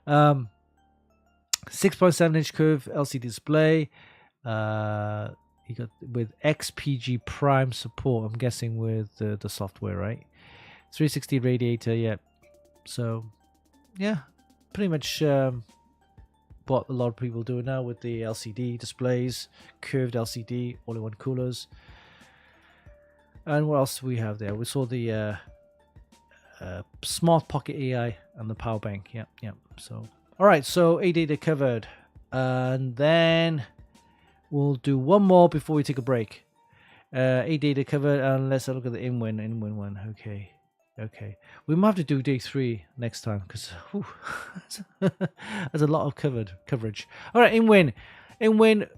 6.7 inch curved LCD display. You got with XPG Prime support. I'm guessing with the software, right? 360 radiator, yeah. So, yeah, pretty much what a lot of people do now with the LCD displays, curved LCD, all-in-one coolers. And what else do we have there? We saw the Smart Pocket AI and the power bank. Yeah. So, all right. So ADATA covered, and then we'll do one more before we take a break. ADATA covered, and let's look at the in-win one. Okay. We might have to do day 3 next time because there's a lot of coverage. All right, in-win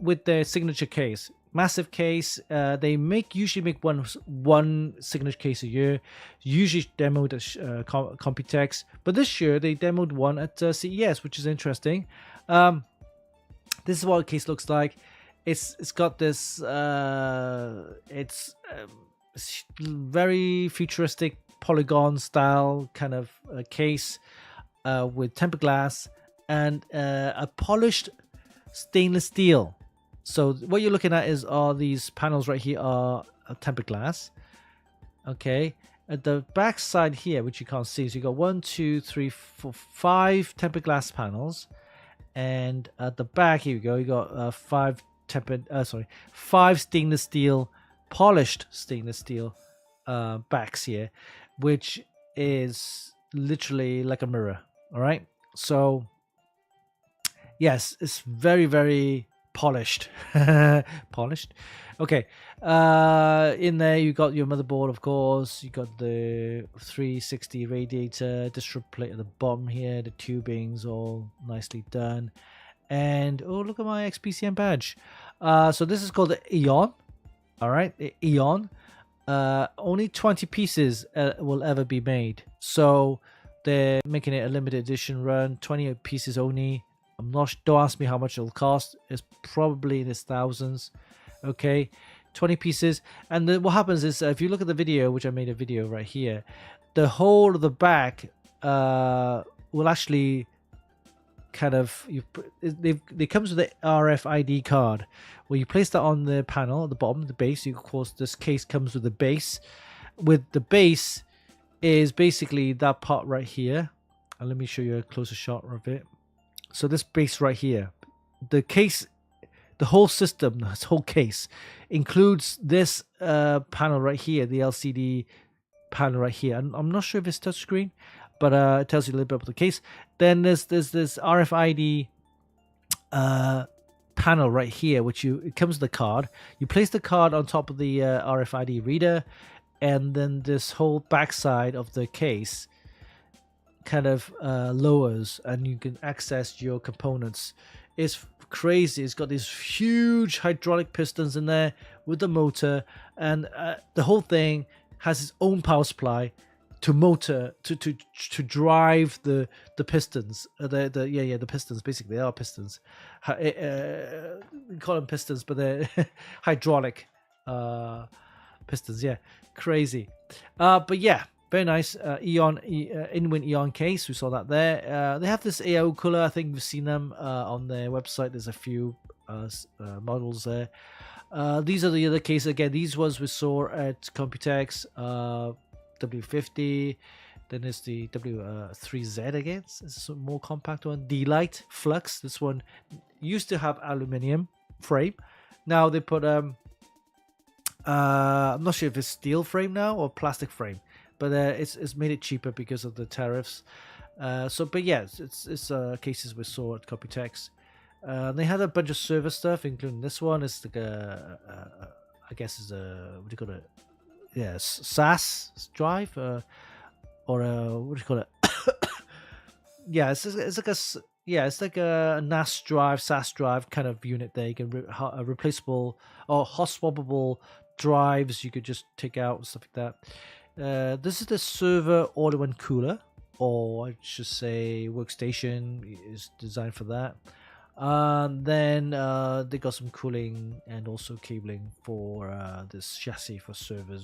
with the signature case. Massive case. They usually make one signature case a year. Usually demoed at Computex, but this year they demoed one at CES, which is interesting. This is what the case looks like. It's got this. It's very futuristic polygon style kind of case with tempered glass and a polished stainless steel. So what you're looking at are these panels right here are tempered glass. Okay, at the back side here, which you can't see, so you got 1, 2, 3, 4, 5 tempered glass panels, and at the back here we go. You got 5 stainless steel, polished stainless steel backs here, which is literally like a mirror. All right, so yes, it's very, very polished. Okay. In there you got your motherboard, of course. You got the 360 radiator, distro plate at the bottom here, the tubing's all nicely done. And oh, look at my XPCM badge. So this is called the Eon. All right, the Eon. Only 20 pieces will ever be made. So they're making it a limited edition run, 20 pieces only. Don't ask me how much it'll cost. It's probably in its thousands. Okay, 20 pieces. And what happens is, if you look at the video, which I made a video right here, the whole of the back will actually kind of they comes with the RFID card where you place that on the panel at the bottom, the base. Of course, this case comes with the base. With the base is basically that part right here. And let me show you a closer shot of it. So this base right here, the case, the whole system, this whole case includes this panel right here, the LCD panel right here. And I'm not sure if it's touchscreen, but it tells you a little bit about the case. Then there's this RFID panel right here, which it comes with the card. You place the card on top of the RFID reader, and then this whole backside of the case kind of lowers and you can access your components. It's crazy. It's got these huge hydraulic pistons in there with the motor, and the whole thing has its own power supply to motor to drive the pistons. The pistons, basically they are pistons. We call them pistons, but they're hydraulic pistons. Yeah, crazy. But yeah, very nice. Eon in-win Eon case. We saw that there. They have this AO cooler. I think we've seen them on their website. There's a few models there. These are the other cases. Again, these ones we saw at Computex. W50. Then there's the W3Z again. It's a more compact one. D-Lite Flux. This one used to have aluminium frame. Now they put I'm not sure if it's steel frame now or plastic frame. but it's made it cheaper because of the tariffs. But yeah, it's cases we saw at Computex. They had a bunch of server stuff, including this one. It's like I guess is a, what do you call it? Yeah, SAS drive, or what do you call it? Yeah, it's like a NAS drive, SAS drive kind of unit there. You can replaceable or hot swappable drives you could just take out and stuff like that. This is the server audio and cooler, or I should say workstation is designed for that. Then they got some cooling and also cabling for this chassis for server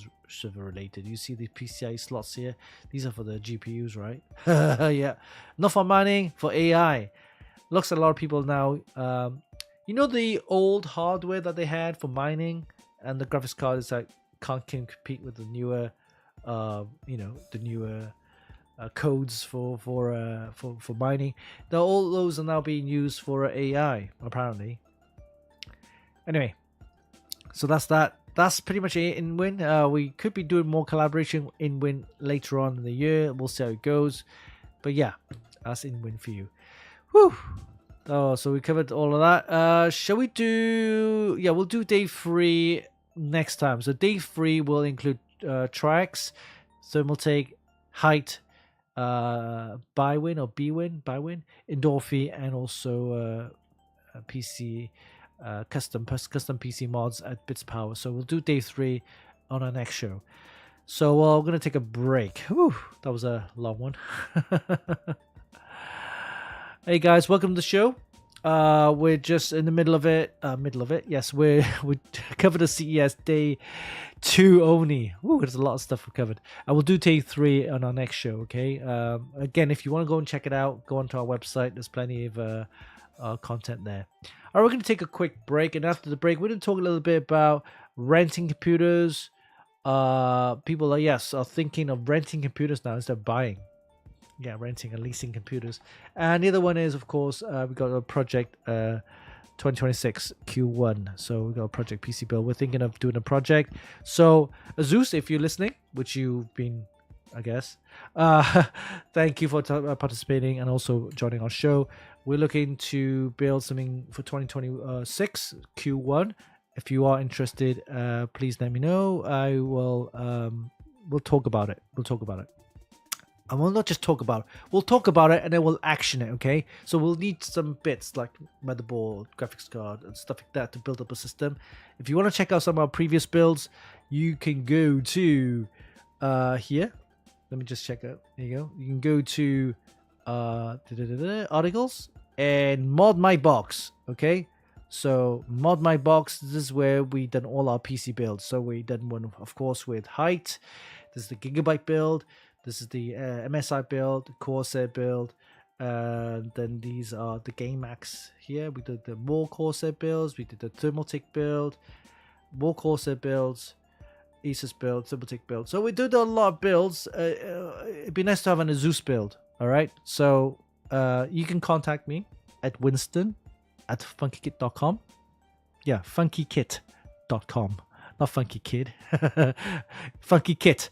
related. You see the PCIe slots here. These are for the GPUs, right? Yeah, not for mining, for AI. Looks at a lot of people now. You know the old hardware that they had for mining, and the graphics card is like can't compete with the newer, the newer codes for mining. All those are now being used for AI apparently. Anyway, so that's pretty much it in Win. We could be doing more collaboration in Win later on in the year. We'll see how it goes, but yeah, that's in Win for you. Whew. Oh, so we covered all of that. Shall we do? Yeah, we'll do day 3 next time. So day 3 will include tracks, thermal take, height, Bywin or Bwin, Endorphy, and also PC custom PC mods at Bits Power. So we'll do day 3 on our next show. So we're gonna take a break. Whew, that was a long one. Hey guys, welcome to the show. We're just in the middle of it. Yes, we covered the CES day 2 only. Ooh, there's a lot of stuff we covered. And we'll do day 3 on our next show, okay? Again, if you want to go and check it out, go onto our website. There's plenty of content there. All right, we're going to take a quick break. And after the break, we're going to talk a little bit about renting computers. People are thinking of renting computers now instead of buying. Yeah, renting and leasing computers. And the other one is, of course, we got a project 2026 Q1. So we got a project PC build. We're thinking of doing a project. So Zeus, if you're listening, which you've been, I guess, thank you for participating and also joining our show. We're looking to build something for 2026 Q1. If you are interested, please let me know. I will. We'll talk about it. And we'll not just talk about it. We'll talk about it and then we'll action it, okay? So we'll need some bits like motherboard, graphics card, and stuff like that to build up a system. If you want to check out some of our previous builds, you can go to here. Let me just check out. There you go. You can go to articles and mod my box, okay? So mod my box. This is where we done all our PC builds. So we done one, of course, with height. This is the Gigabyte build. This is the MSI build, Corsair build, then these are the GameMax here. We did the more Corsair builds, we did the Thermaltake build, more Corsair builds, Asus build, Thermaltake build. So we did a lot of builds. It'd be nice to have an Asus build, all right? So you can contact me at winston@funkykit.com. Yeah, funkykit.com, not funky kid. Funkykit.com.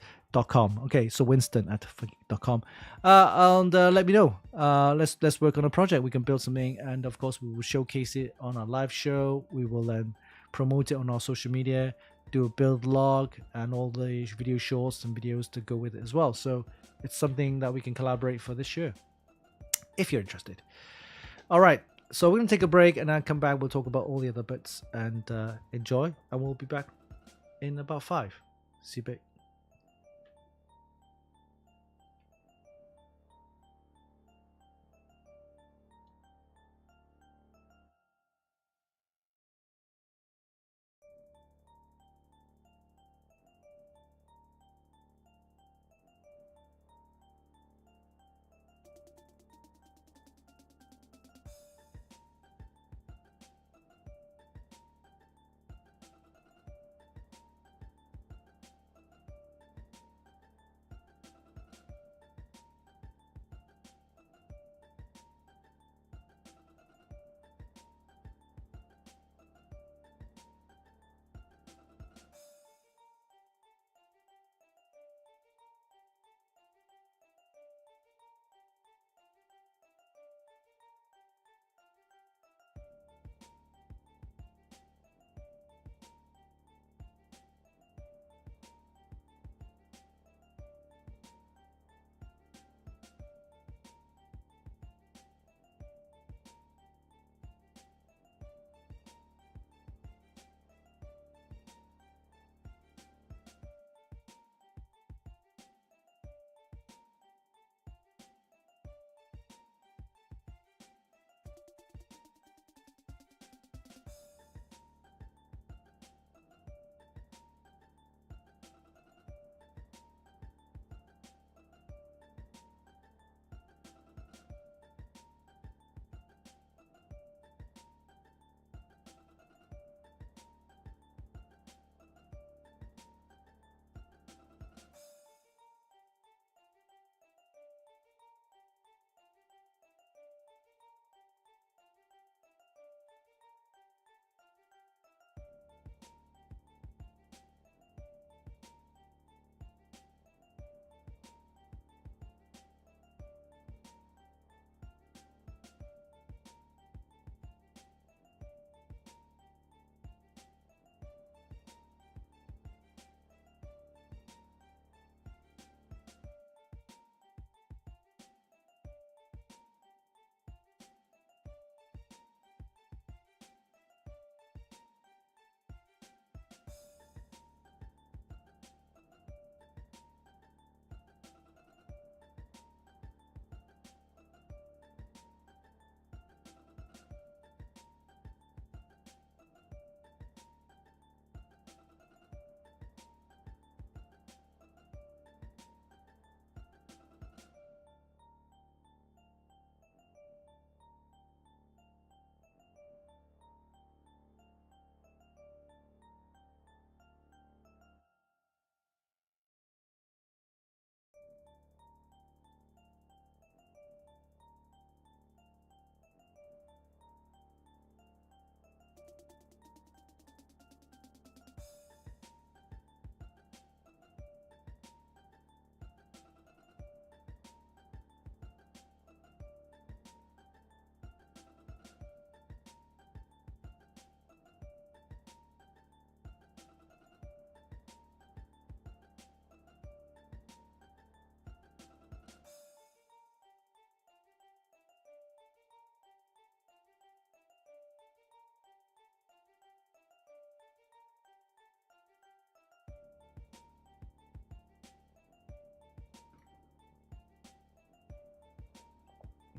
Okay, so winston@funkykit.com, and let me know. Let's work on a project. We can build something, and of course we will showcase it on our live show. We will then promote it on our social media, do a build log, and all the video shorts and videos to go with it as well. So it's something that we can collaborate for this year, if you're interested. All right, so we're gonna take a break, and then come back. We'll talk about all the other bits, and enjoy. And we'll be back in about 5. See you back.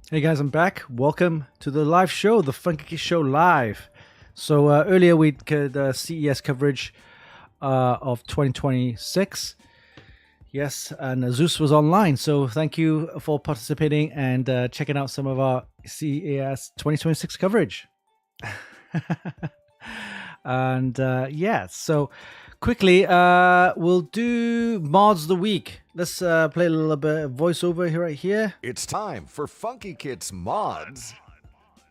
Hey guys, I'm back. Welcome to the live show, the Funkykit Show Live. So earlier we did CES coverage of 2026. Yes, and Zeus was online. So thank you for participating and checking out some of our CES 2026 coverage. And so quickly, we'll do mods of the week. Let's play a little bit of voiceover here, right here. It's time for Funkykit's mods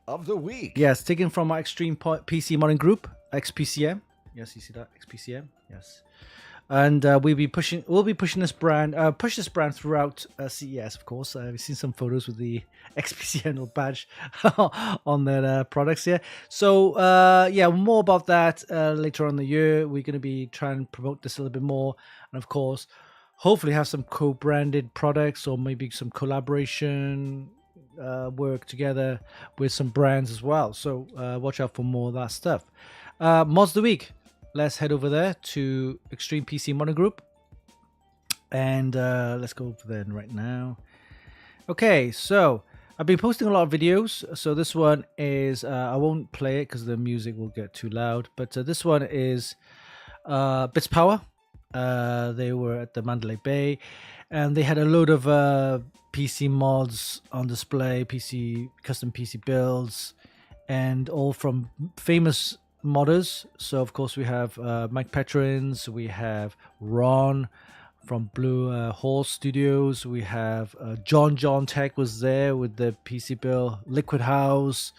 of the week. Yes, taken from our Extreme PC modding group, XPCM. Yes, you see that, XPCM. Yes, and we'll be pushing this brand, throughout CES, of course. We've seen some photos with the XPCM badge on their products here. So more about that later on in the year. We're going to be trying to promote this a little bit more, and of course, hopefully have some co-branded products or maybe some collaboration work together with some brands as well. So watch out for more of that stuff. Mods of the week. Let's head over there to Extreme PC Modding Group. And let's go over there right now. Okay, so I've been posting a lot of videos. So this one is, I won't play it because the music will get too loud. But this one is Bits Power. They were at the Mandalay Bay. And they had a load of PC mods on display, custom PC builds. And all from famous modders. So of course we have Mike Petrins, we have Ron from Blue Horse Studios, we have John Tech was there with the PC build, Liquid House,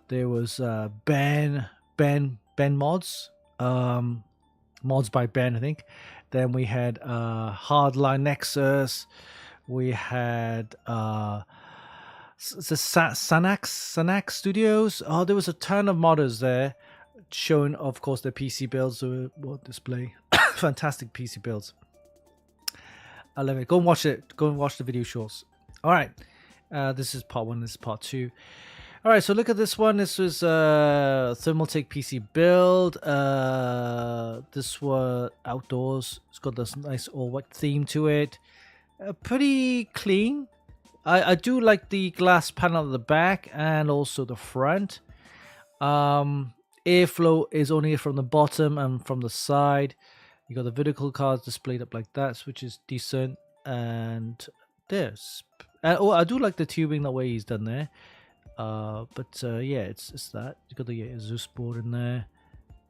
there was Ben mods, mods by Ben, I think. Then we had Hardline Nexus, we had Sanax Studios. Oh, there was a ton of modders there showing, of course, the PC builds what display. Fantastic PC builds. I love it. Go and watch it. Go and watch the video shorts. All right. This is part 1. This is part 2. All right. So look at this one. This was Thermaltake PC build. This was outdoors. It's got this nice all-white theme to it. Pretty clean. I do like the glass panel at the back and also the front. Airflow is only from the bottom and from the side. You got the vertical cards displayed up like that, which is decent. And this, I do like the tubing the way he's done there. It's that. You got the Zeus board in there.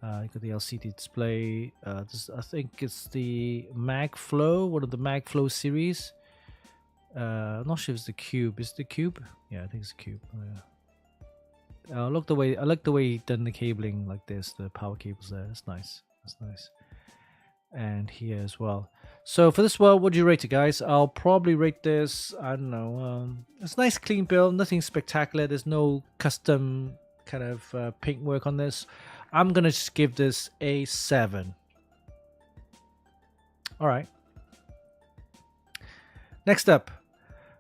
You got the LCD display. This, I think it's the MagFlow, one of the MagFlow series. I'm not sure if it's the Cube. Is it the Cube? Yeah, I think it's the Cube. Oh, yeah. I like the way he done the cabling like this, the power cables there. That's nice. That's nice. And here as well. So for this one, what do you rate it, guys? I'll probably rate this, I don't know. It's a nice clean build, nothing spectacular. There's no custom kind of paint work on this. I'm gonna just give this a 7. All right. Next up,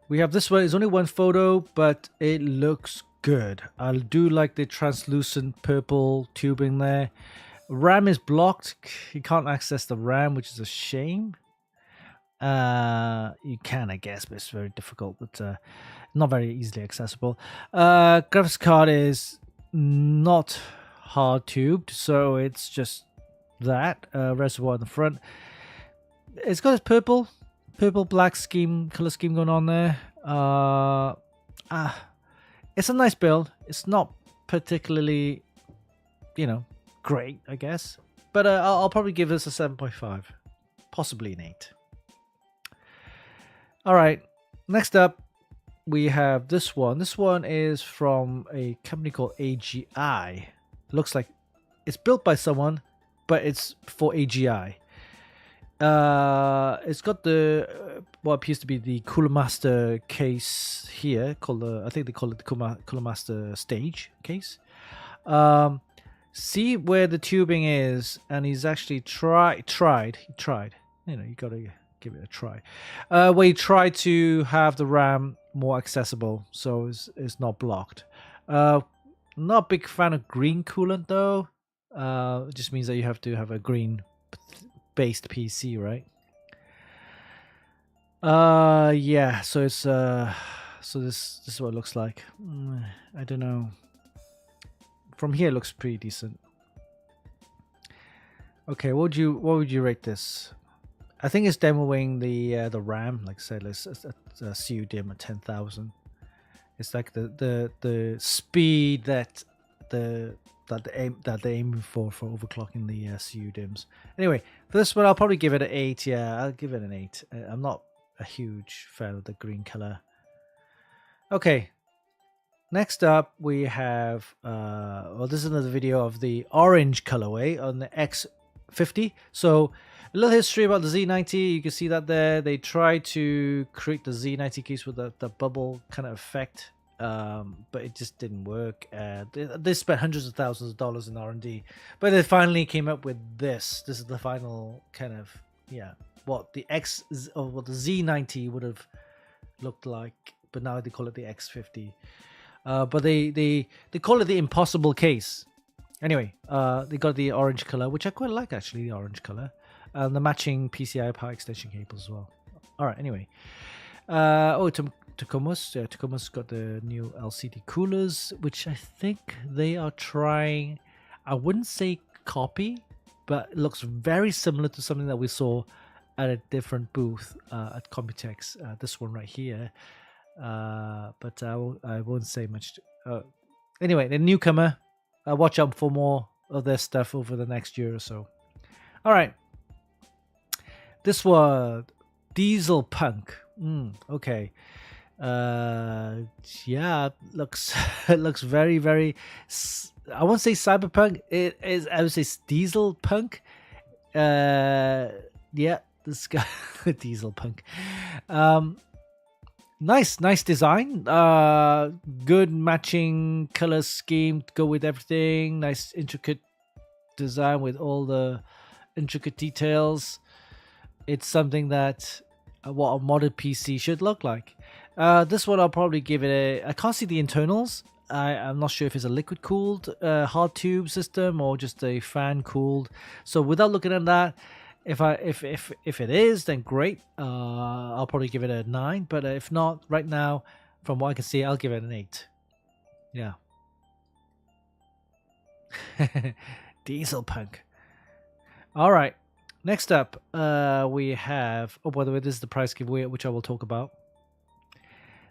we have this one. It's only one photo, but it looks good. I do like the translucent purple tubing there. RAM is blocked. You can't access the RAM, which is a shame. You can, I guess, but it's very difficult, but not very easily accessible. Graphics card is not hard tubed, so it's just that reservoir in the front. It's got this purple black color scheme going on there. It's a nice build. It's not particularly, great, I guess. But I'll probably give this a 7.5. Possibly an 8. All right. Next up, we have this one. This one is from a company called AGI. It looks like it's built by someone, but it's for AGI. It's got the what appears to be the Cooler Master case here, I think they call it the Cooler Master stage case. See where the tubing is, and he's actually tried. You gotta give it a try. Where he tried to have the RAM more accessible, so it's not blocked. Not a big fan of green coolant though. It just means that you have to have a green based PC, right? So it's So this is what it looks like. I don't know. From here, it looks pretty decent. Okay, what would you rate this? I think it's demoing the RAM. Like I said, it's a CUDIM at 10,000. It's like the speed that they're aiming for overclocking the CUDIMs. Anyway, for this one, I'll probably give it an 8. Yeah, I'll give it an 8. I'm not a huge fan of the green color. Okay. Next up, we have well, this is another video of the orange colorway on the X50. So a little history about the Z90. You can see that there. They tried to create the Z90 case with the bubble kind of effect, but it just didn't work. They spent hundreds of thousands of dollars in R&D, but they finally came up with this. This is the final kind of, yeah, what the what the Z90 would have looked like, but now they call it the X50. But they call it the impossible case. Anyway, they got the orange color, which I quite like actually, the orange color, and the matching PCI power extension cables as well. All right, anyway. Tacoma's got the new LCD coolers, which I think they are trying, I wouldn't say copy, but it looks very similar to something that we saw at a different booth at Computex, this one right here. But I won't say much. Anyway, the newcomer, watch out for more of their stuff over the next year or so. All right. This was Diesel Punk. Okay. Yeah, looks it looks very, very. I won't say cyberpunk. It is. I would say Diesel Punk. Yeah, this guy, Diesel Punk. Nice design. Good matching color scheme to go with everything. Nice intricate design with all the intricate details. It's something that what a modded PC should look like. This one I'll probably give it I can't see the internals. I'm not sure if it's a liquid cooled hard tube system or just a fan cooled. So without looking at that, if it is, then great. I'll probably give it a 9. But if not, right now, from what I can see, I'll give it an 8. Yeah. Diesel Punk. All right. Next up, we have. Oh, by the way, this is the price giveaway, which I will talk about.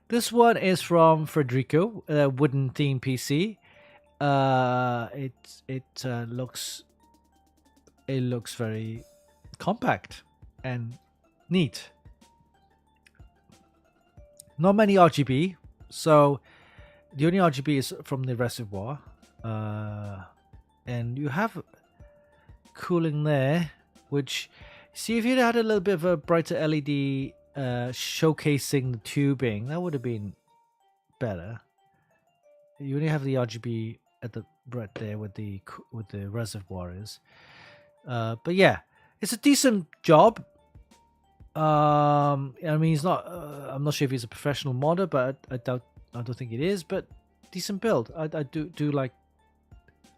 This one is from Federico, a wooden theme PC. It looks very compact and neat. Not many RGB, so the only RGB is from the reservoir, and you have cooling there, which, see, if you'd had a little bit of a brighter LED showcasing the tubing, that would have been better. You only have the RGB at the right there with the reservoir is, but yeah, it's a decent job. I mean, he's not. I'm not sure if he's a professional modder, but I don't think it is. But decent build. I do like.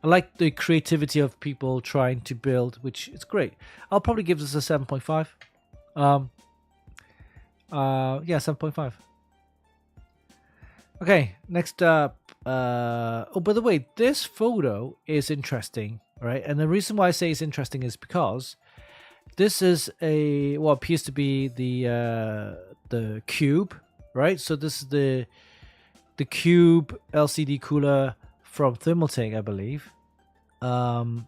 I like the creativity of people trying to build, which is great. I'll probably give this a 7.5. Yeah, 7.5. Okay, next up. Oh, by the way, this photo is interesting, right? And the reason why I say it's interesting is because this is what appears to be the cube, right? So this is the cube LCD cooler from Thermaltake, I believe. You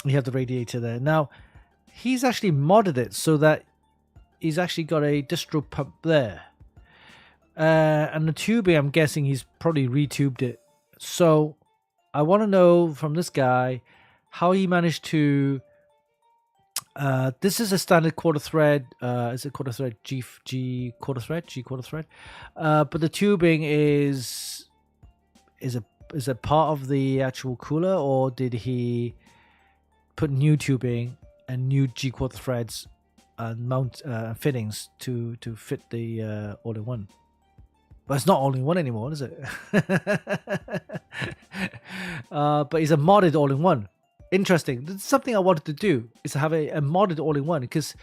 have the radiator there. Now, he's actually modded it so that he's actually got a distro pump there. And the tubing, I'm guessing he's probably retubed it. So I want to know from this guy how he managed to. This is a standard quarter thread. Is it quarter thread? G quarter thread. But the tubing is it part of the actual cooler, or did he put new tubing and new G quarter threads and mount fittings to fit the all-in-one? But it's not all-in-one anymore, is it? But it's a modded all-in-one. Interesting. That's something I wanted to do, is to have a modded all-in-one, because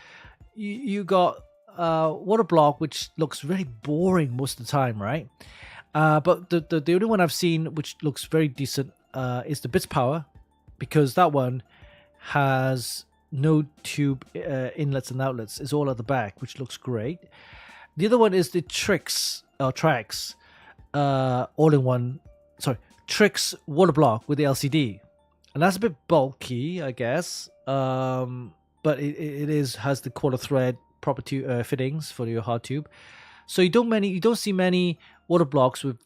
you got water block, which looks very boring most of the time, right? But the only one I've seen which looks very decent is the Bits Power, because that one has no tube inlets and outlets. It's all at the back, which looks great. The other one is the Trix all-in-one. Sorry, Trix water block with the LCD, and that's a bit bulky, I guess. But it has the quarter thread proper fittings for your hard tube. So you don't see many water blocks with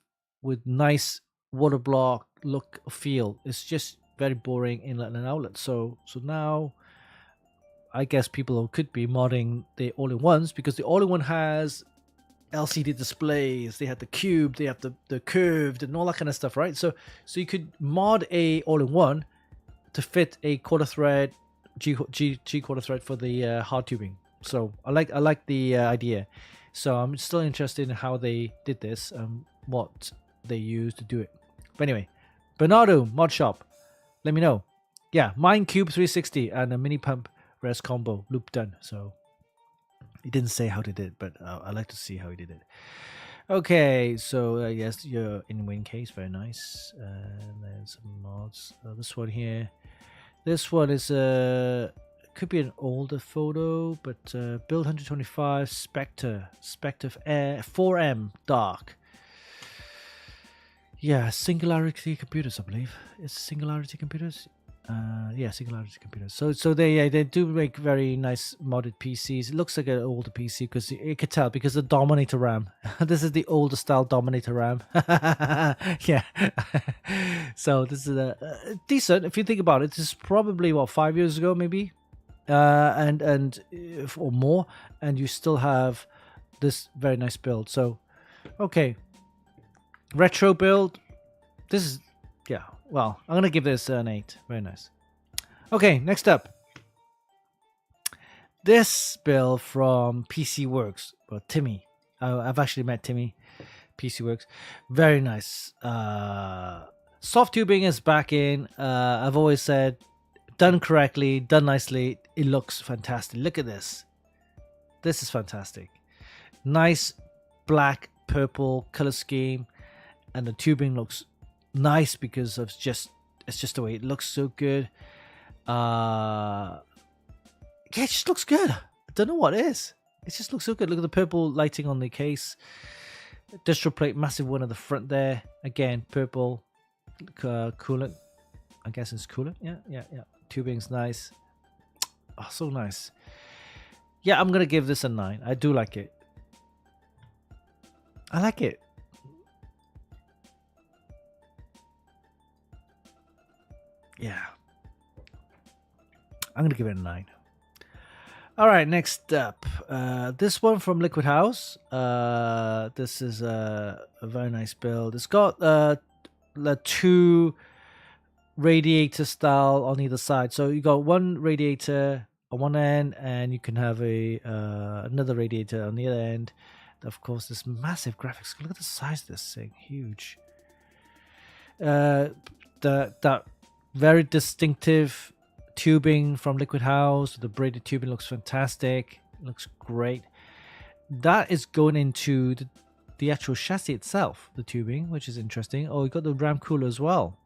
nice water block look or feel. It's just very boring inlet and outlet. So now I guess people could be modding the all-in-ones, because the all-in-one has LCD displays, they have the cube, they have the curved and all that kind of stuff, right? So you could mod a all-in-one to fit a quarter thread G quarter thread for the hard tubing. So I like the idea. So I'm still interested in how they did this and what they used to do it. But anyway, Bernardo Mod Shop, let me know. Yeah, Mine Cube 360 and a mini pump res combo loop done. So he didn't say how they did it, but I like to see how he did it. Okay, so yes, your in-wing case, very nice. And then some mods. This one here. This one is could be an older photo, but build 125 Spectre Air 4M Dark. Yeah, Singularity Computers, I believe. It's Singularity Computers. Yeah, Singularity Computers. So they do make very nice modded PCs. It looks like an older PC because you could tell because the Dominator RAM. This is the older style Dominator RAM. Yeah. So this is a decent. If you think about it, this is probably what 5 years ago, maybe, and or more, and you still have this very nice build. So, okay, retro build. This is yeah. Well, I'm going to give this an 8. Very nice. Okay, next up. This build from PC Works. Well, Timmy. I've actually met Timmy. PC Works. Very nice. Soft tubing is back in. I've always said, done correctly, done nicely. It looks fantastic. Look at this. This is fantastic. Nice black, purple color scheme. And the tubing looks nice because of it's just the way it looks. So good. Yeah, it just looks good. I don't know what it is. It just looks so good. Look at the purple lighting on the case. Distro plate, massive one at the front there. Again, purple coolant. I guess it's coolant. Yeah. Tubing's nice. Oh, so nice. Yeah, I'm gonna give this a 9. I do like it. I like it. Yeah. I'm going to give it a 9. All right, next up. This one from Liquid House. This is a very nice build. It's got the 2 radiator style on either side. So you got one radiator on one end, and you can have another radiator on the other end. Of course, this massive graphics. Look at the size of this thing. Huge. That very distinctive tubing from Liquid House. The braided tubing looks fantastic. Looks great. That is going into the actual chassis itself, the tubing, which is interesting. Oh, you got the RAM cooler as well.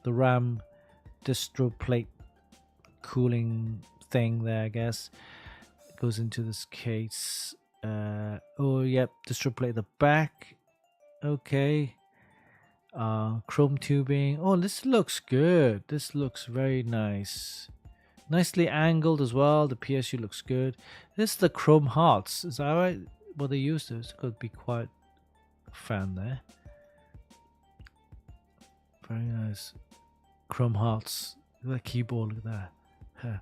The RAM distro plate cooling thing there, I guess. It goes into this case. Oh, yep, distro plate at the back. Okay. Chrome tubing. Oh, this looks good. This looks very nice. Nicely angled as well. The PSU looks good. This is the chrome hearts. Is that right? What they used to. It's got to be quite a fan there. Very nice. Chrome hearts. Look at that keyboard. Look at that.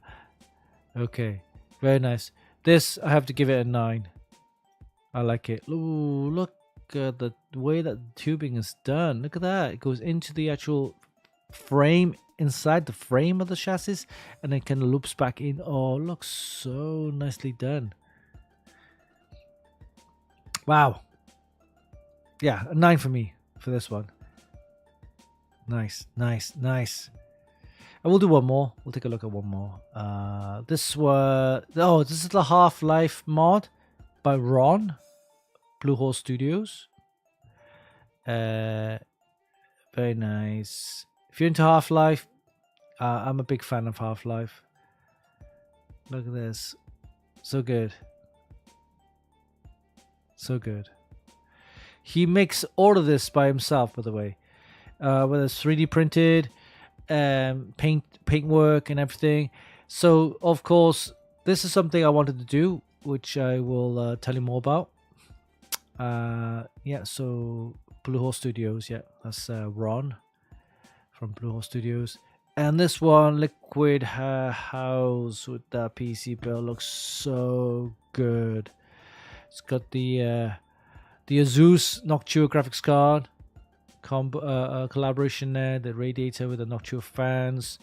Okay. Very nice. This, I have to give it a 9. I like it. Ooh, look. The way that the tubing is done. Look at that. It goes into the actual frame, inside the frame of the chassis, and then kind of loops back in. Oh, looks so nicely done. Wow. Yeah, a 9 for me for this one. Nice. And we'll do one more. We'll take a look at one more. This is the Half-Life mod. by Ron, Bluehole Studios. Very nice. If you're into Half-Life, I'm a big fan of Half-Life. Look at this. So good. So good. He makes all of this by himself, by the way. Whether it's 3D printed, paint work and everything. So, of course, this is something I wanted to do, which I will tell you more about. Yeah, so Bluehole Studios. Yeah, that's Ron from Bluehole Studios. And this one, Liquid House with that PC build, looks so good. It's got the Asus Noctua graphics card, collaboration there, the radiator with the Noctua fans.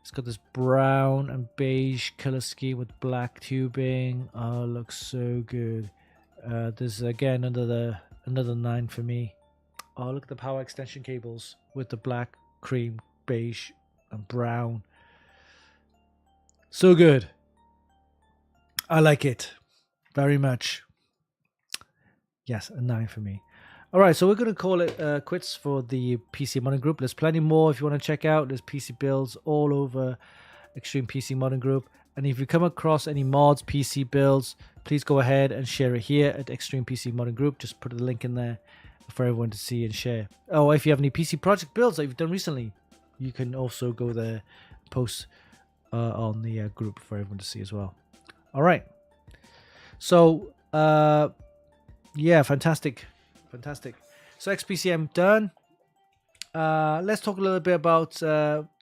It's got this brown and beige color scheme with black tubing. Oh, looks so good. This is again another 9 for me. Oh, look at the power extension cables with the black, cream, beige, and brown. So good. I like it very much. Yes, a 9 for me. All right, so we're going to call it quits for the PC Modding Group. There's plenty more if you want to check out. There's PC builds all over Extreme PC Modding Group. And if you come across any mods, PC builds, please go ahead and share it here at Extreme PC Modding Group. Just put the link in there for everyone to see and share. Oh, if you have any PC project builds that you've done recently, you can also go there, post on the group for everyone to see as well. All right. So, yeah, fantastic. So XPCM done. Let's talk a little bit about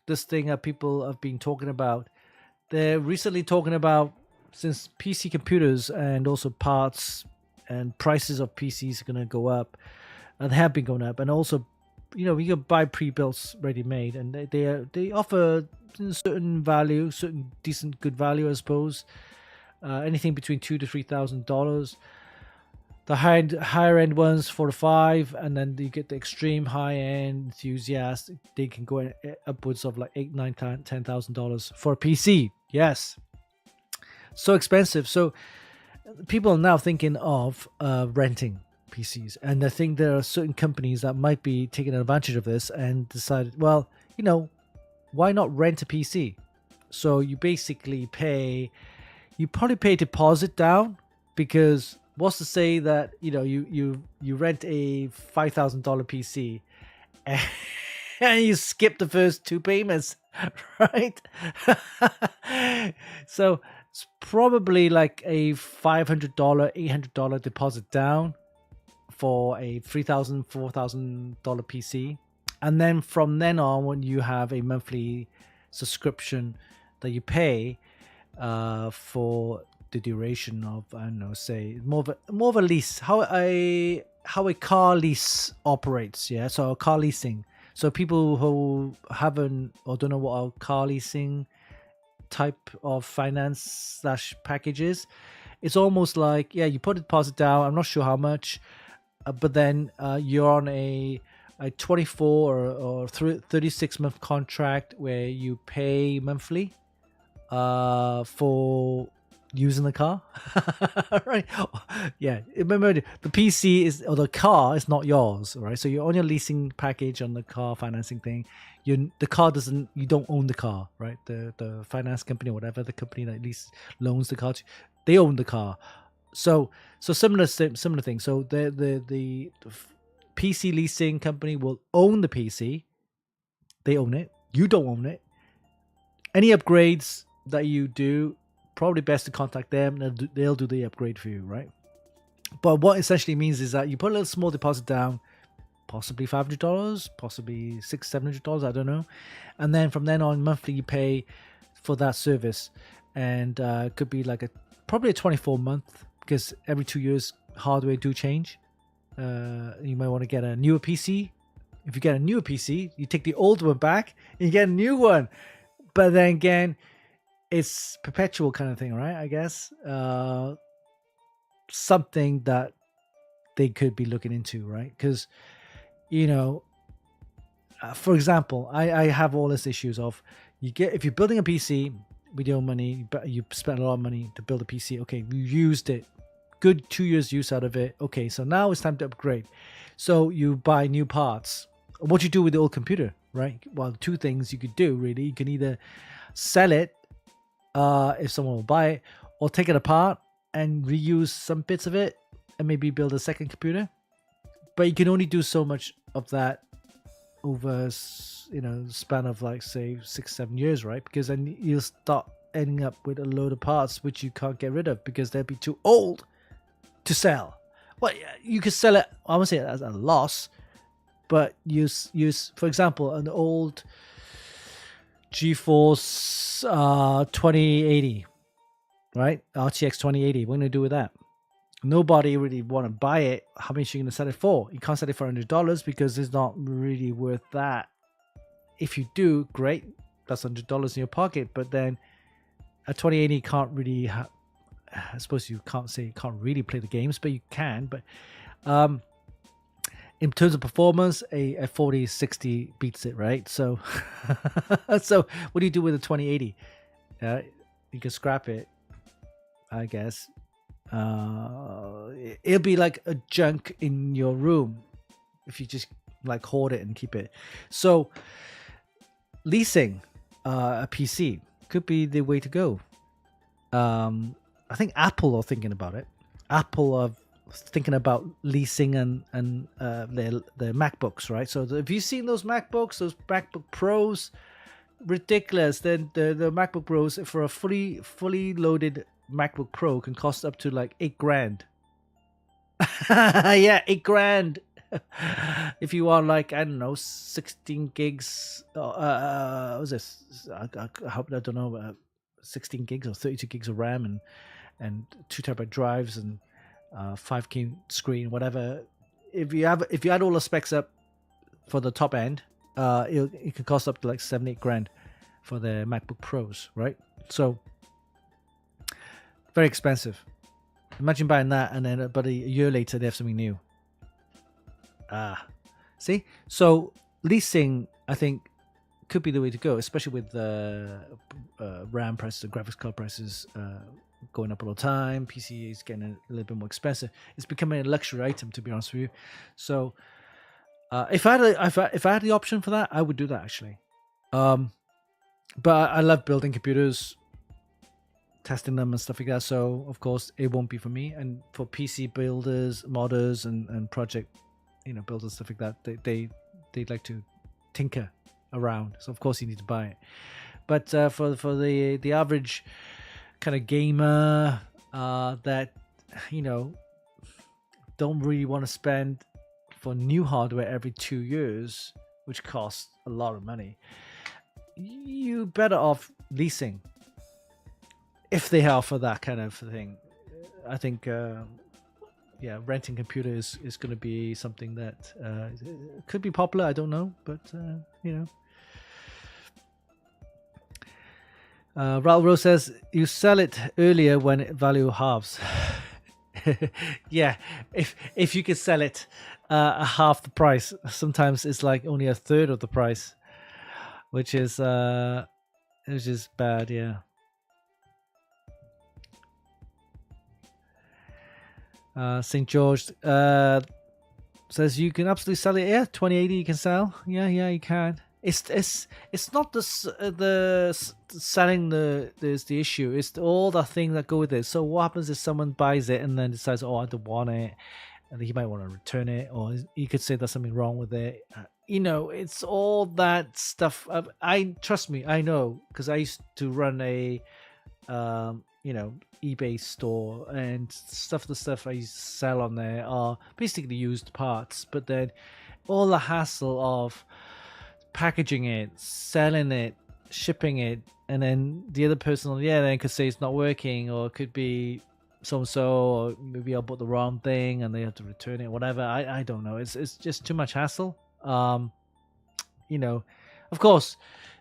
this thing that people have been talking about. They're recently talking about, since PC computers and also parts and prices of PCs are going to go up, and have been going up, and also, you know, you can buy pre-built ready-made, and they offer certain value, certain decent good value, I suppose. Anything between $2,000 to $3,000. The higher end ones, 4 to 5, and then you get the extreme high end enthusiast. They can go upwards of like $8,000, $9,000, $10,000 for a PC. Yes, so expensive. So people are now thinking of renting PCs, and I think there are certain companies that might be taking advantage of this and decided, well, you know, why not rent a PC? So you basically probably pay deposit down, because what's to say that, you know, you rent a $5,000 PC and you skip the first 2 payments, right? So it's probably like a $500, $800 deposit down for a $3,000, $4,000 PC, and then from then on, when you have a monthly subscription that you pay for the duration of, I don't know, say more of a lease, how a car lease operates. Yeah, so a car leasing. So people who haven't or don't know what a car leasing type of finance / package is, it's almost like, yeah, you put a deposit down, I'm not sure how much, but then you're on a 24 or 36 month contract where you pay monthly for using the car. Right? Yeah, remember the PC is, or the car is not yours, right? So you're on your leasing package on the car financing thing. The car doesn't, you don't own the car, right? The finance company or whatever, the company that at least loans the car to, they own the car. So similar thing. So the PC leasing company will own the PC. They own it. You don't own it. Any upgrades that you do, probably best to contact them. They'll do the upgrade for you, right? But what essentially means is that you put a little small deposit down, possibly $500, possibly $600, $700, I don't know. And then from then on, monthly you pay for that service. And it could be like probably a 24 month, because every 2 years hardware do change. You might want to get a newer PC. If you get a newer PC, you take the old one back and you get a new one. But then again, it's perpetual kind of thing, right? I guess something that they could be looking into, right? Because, you know, for example, I have all these issues of, if you're building a PC with your money, but you spent a lot of money to build a PC. Okay, you used it, good 2 years use out of it. Okay, so now it's time to upgrade. So you buy new parts. What you do with the old computer, right? Well, two things you could do really. You can either sell it if someone will buy it, or take it apart and reuse some bits of it and maybe build a second computer. But you can only do so much of that over, span of like say 6-7 years, right? Because then you'll start ending up with a load of parts which you can't get rid of because they'll be too old to sell. Well, you could sell it, I won't say it as a loss, but use for example an old GeForce 2080, right? RTX 2080. What are you gonna do with that? Nobody really want to buy it. How much are you going to sell it for? You can't sell it for $100 because it's not really worth that. If you do, great, that's $100 in your pocket. But then a 2080 can't really. I suppose you can't say you can't really play the games, but you can. But in terms of performance, a 4060 beats it, right? So, so what do you do with a 2080? You can scrap it, I guess. It'll be like a junk in your room if you just like hoard it and keep it. So leasing a PC could be the way to go. I think Apple are thinking about it. Apple are thinking about leasing and their MacBooks, right? So if you've seen those MacBooks, those MacBook Pros, ridiculous. Then the MacBook Pros for a fully loaded MacBook Pro can cost up to like $8,000. Yeah, $8,000. If you want like, I don't know, 16 gigs, what was this? I hope, I don't know, 16 gigs or 32 gigs of RAM and 2 terabyte drives and 5K screen, whatever. If you add all the specs up for the top end, it can cost up to like $7-8,000 for the MacBook Pros, right? So very expensive. Imagine buying that and then about a year later they have something new. See? So leasing, I think, could be the way to go, especially with RAM prices and graphics card prices going up all the time. PC is getting a little bit more expensive. It's becoming a luxury item, to be honest with you. So if I had the option for that, I would do that actually. But I love building computers, testing them and stuff like that. So of course it won't be for me. And for PC builders, modders, and project, builders, stuff like that, they like to tinker around. So of course you need to buy it. But for the average kind of gamer that don't really want to spend for new hardware every 2 years, which costs a lot of money, you better off leasing if they offer that kind of thing. I think renting computers is going to be something that could be popular. I don't know, but Raul says you sell it earlier when it value halves. Yeah, if you could sell it at half the price, sometimes it's like only a third of the price, which is bad. Yeah. St. George says you can absolutely sell it. Yeah, 2080 you can sell. Yeah, you can. It's not the selling there's the issue. It's all the things that go with it. So what happens if someone buys it and then decides, I don't want it, and he might want to return it, or you could say there's something wrong with it. It's all that stuff. Trust me, I know, because I used to run a eBay store, and the stuff I sell on there are basically used parts, but then all the hassle of packaging it, selling it, shipping it, and then the other person then could say it's not working, or it could be so or maybe I bought the wrong thing and they have to return it, whatever. I don't know. It's just too much hassle. Of course,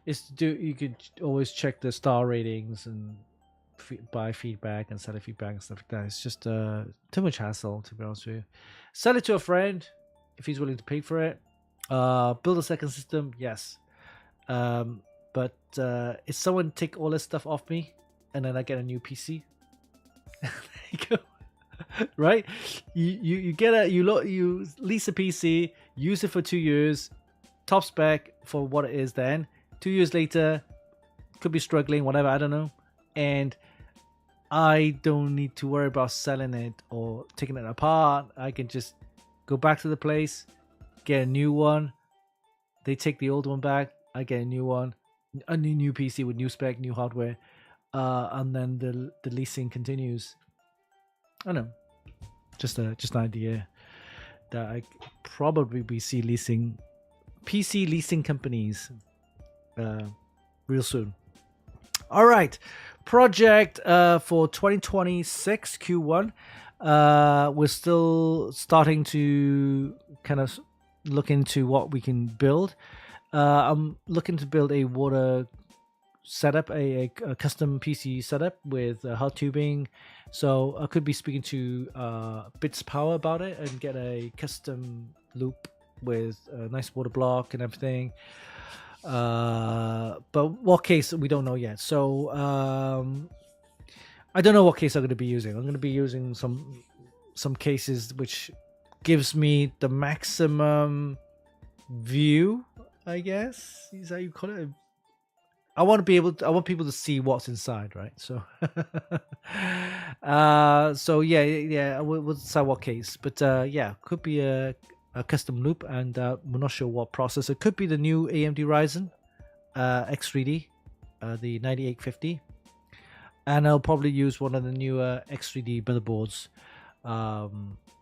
you could always check the star ratings and buy feedback and sell feedback and stuff like that. It's just too much hassle, to be honest with you. Sell it to a friend if he's willing to pay for it. Build a second system, yes. But if someone take all this stuff off me and then I get a new PC, there you go. right? You get you lease a PC, use it for 2 years, top spec for what it is. Then 2 years later, could be struggling, whatever, I don't know, and I don't need to worry about selling it or taking it apart. I can just go back to the place, get a new one. They take the old one back. I get a new one, a new PC with new spec, new hardware, and then the leasing continues. I don't know, just an idea that I probably be see leasing PC leasing companies real soon. All right, project for 2026 Q1. We're still starting to kind of look into what we can build. I'm looking to build a water setup, a custom PC setup with hot tubing. So I could be speaking to Bits Power about it and get a custom loop with a nice water block and everything. But what case we don't know yet. So I don't know what case I'm going to be using. I'm going to be using some cases which gives me the maximum view, I guess is how you call it. I want people to see what's inside, right? So so yeah, we'll decide what case, but yeah, could be a custom loop, and we're not sure what processor. It could be the new AMD Ryzen X3D, the 9850, and I'll probably use one of the newer X3D motherboards.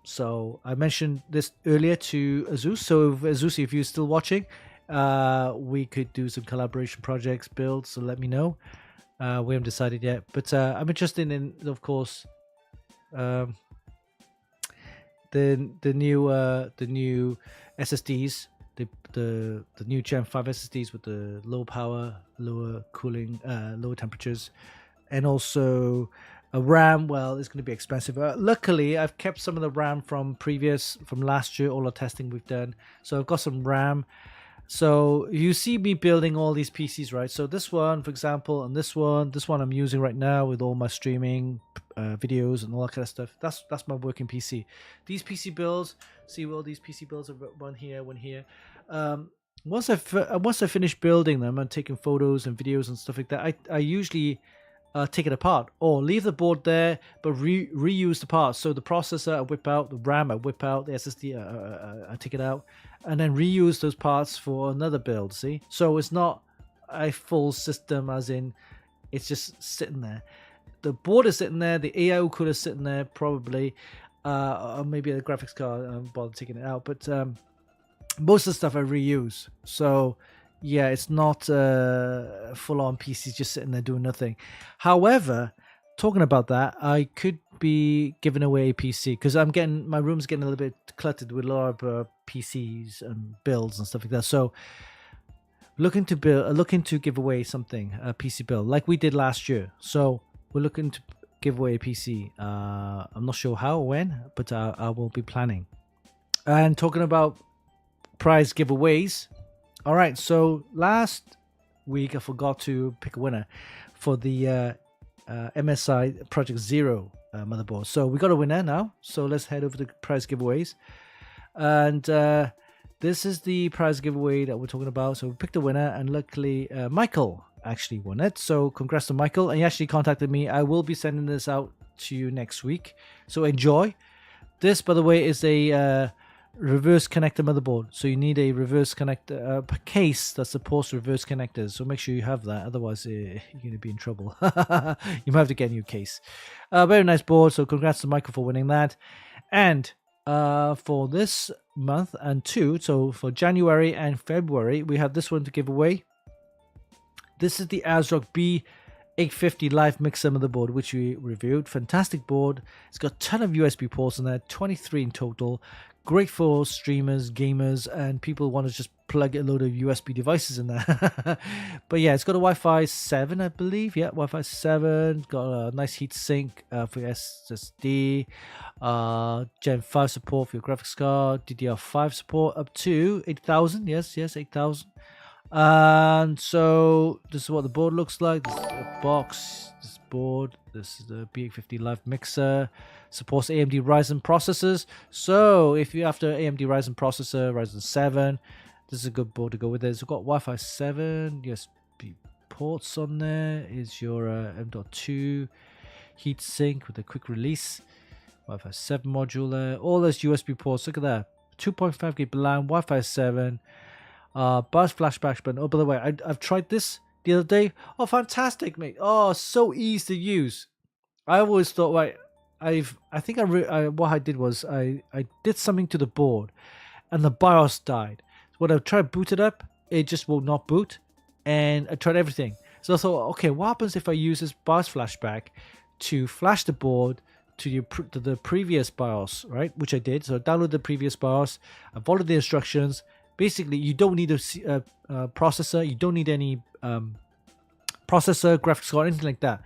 So I mentioned this earlier to Azus. So Azus, if you're still watching, we could do some collaboration projects, builds. So let me know. We haven't decided yet, but I'm interested in, of course, the new SSDs, the new Gen 5 SSDs with the low power, lower cooling, lower temperatures, and also a RAM. Well, it's going to be expensive. Luckily, I've kept some of the RAM from last year, all the testing we've done. So I've got some RAM. So you see me building all these PCs, right? So this one, for example, and this one I'm using right now with all my streaming videos and all that kind of stuff. That's my working PC. These PC builds, see all these PC builds are one here, one here. Once I finish building them and taking photos and videos and stuff like that, I usually take it apart or leave the board there, but reuse the parts. So the processor I whip out, the RAM I whip out, the SSD I take it out, and then reuse those parts for another build. See, so it's not a full system, as in it's just sitting there. The board is sitting there, the AIO cooler is sitting there, probably, or maybe the graphics card. I don't bother taking it out, but most of the stuff I reuse. So yeah, it's not full-on PCs just sitting there doing nothing. However, talking about that, I could be giving away a PC because my room's getting a little bit cluttered with a lot of PCs and builds and stuff like that. So looking to give away something, a PC build like we did last year. So we're looking to give away a PC. I'm not sure how or when, but I will be planning. And talking about prize giveaways. All right, so last week I forgot to pick a winner for the MSI Project Zero motherboard. So we got a winner now. So let's head over to prize giveaways. And this is the prize giveaway that we're talking about. So we picked a winner, and luckily Michael actually won it. So congrats to Michael. And he actually contacted me. I will be sending this out to you next week. So enjoy. This, by the way, is a reverse connector motherboard, so you need a reverse connector case that supports reverse connectors, so make sure you have that, otherwise you're going to be in trouble. You might have to get a new case. Very nice board, so congrats to Michael for winning that. And for this month and so for January and February, we have this one to give away. This is the ASRock B850 live mixer motherboard, which we reviewed. Fantastic board. It's got a ton of USB ports in there, 23 in total. Great for streamers, gamers, and people want to just plug a load of USB devices in there. But yeah, it's got a Wi-Fi 7, I believe. Yeah, Wi-Fi 7. Got a nice heat sink for your SSD. Gen 5 support for your graphics card. DDR5 support up to 8000. Yes, 8000. And so this is what the board looks like. This is a box, this board, this is the B850 Live Mixer. Supports AMD Ryzen processors. So if you're after AMD Ryzen processor, Ryzen 7, this is a good board to go with it. It's got Wi-Fi 7, USB ports on there. Is your M.2 heatsink with a quick release. Wi-Fi 7 module there. All those USB ports. Look at that. 2.5 gig LAN, Wi-Fi 7. BIOS flashback button. Oh, by the way, I've tried this the other day. Oh, fantastic, mate. Oh, so easy to use. I always thought, right, what I did was I did something to the board and the BIOS died. So when I tried to boot it up, it just will not boot. And I tried everything. So I thought, okay, what happens if I use this BIOS flashback to flash the board to the previous BIOS, right? Which I did. So I downloaded the previous BIOS. I followed the instructions. Basically, you don't need a processor. You don't need any processor, graphics card, anything like that.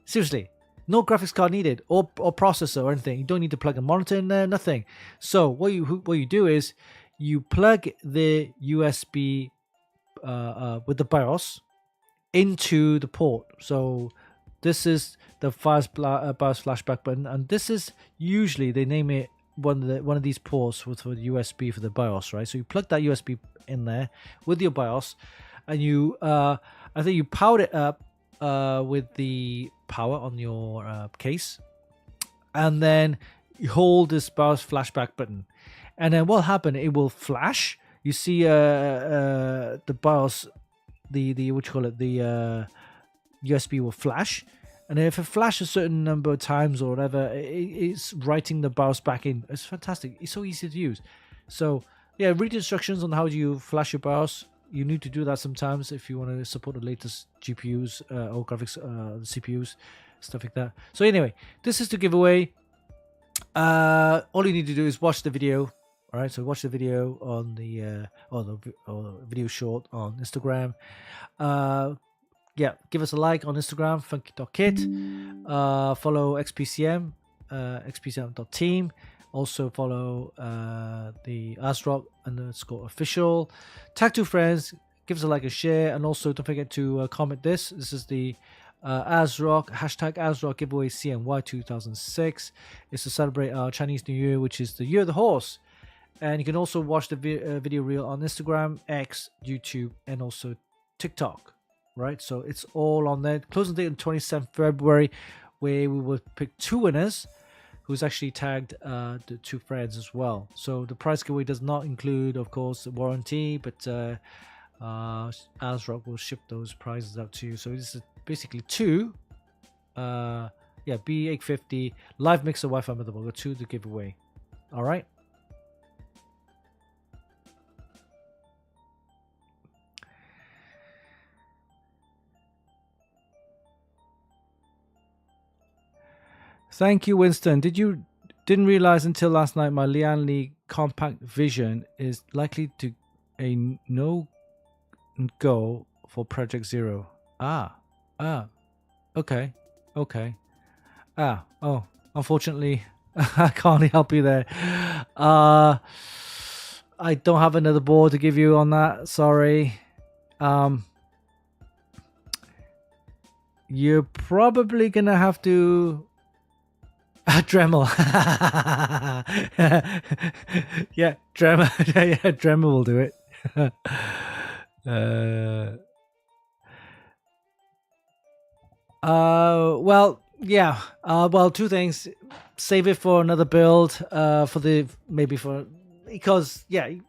Seriously, no graphics card needed or processor or anything. You don't need to plug a monitor in there, nothing. So what you do is you plug the USB with the BIOS into the port. So this is the BIOS flashback button, and this is usually they name it one of these ports for the USB for the BIOS, right? So you plug that USB in there with your BIOS, and you I think you powered it up with the power on your case, and then you hold this BIOS flashback button, and then what happened? It will flash. You see the BIOS, the what you call it, the USB will flash. And if it flashes a certain number of times or whatever, it's writing the BIOS back in. It's fantastic. It's so easy to use. So yeah, read the instructions on how you flash your BIOS. You need to do that sometimes if you want to support the latest GPUs or graphics CPUs, stuff like that. So anyway, this is to give away. All you need to do is watch the video. All right, so watch the video on the video short on Instagram. Yeah, give us a like on Instagram, Funkykit. Follow XPCM, xpcm.team. Also follow the ASRock _official. Tag 2 friends, give us a like and share. And also don't forget to comment this. This is the ASRock, #ASRock giveaway CNY 2006. It's to celebrate our Chinese New Year, which is the Year of the Horse. And you can also watch the video reel on Instagram, X, YouTube, and also TikTok. Right, so it's all on there. Closing date on 27th February, where we will pick 2 winners, who's actually tagged the 2 friends as well. So the prize giveaway does not include, of course, the warranty, but ASRock will ship those prizes out to you. So this is basically 2, B850 Live Mixer Wi-Fi motherboard, 2 to give away. All right. Thank you, Winston. Didn't realize until last night my Lian Li Compact Vision is likely to a no-go for Project Zero. Okay. Unfortunately, I can't help you there. I don't have another board to give you on that. Sorry. You're probably gonna have to. Dremel. Yeah, Dremel. Yeah, Dremel will do it. Well, yeah. Well, 2 things. Save it for another build. Because you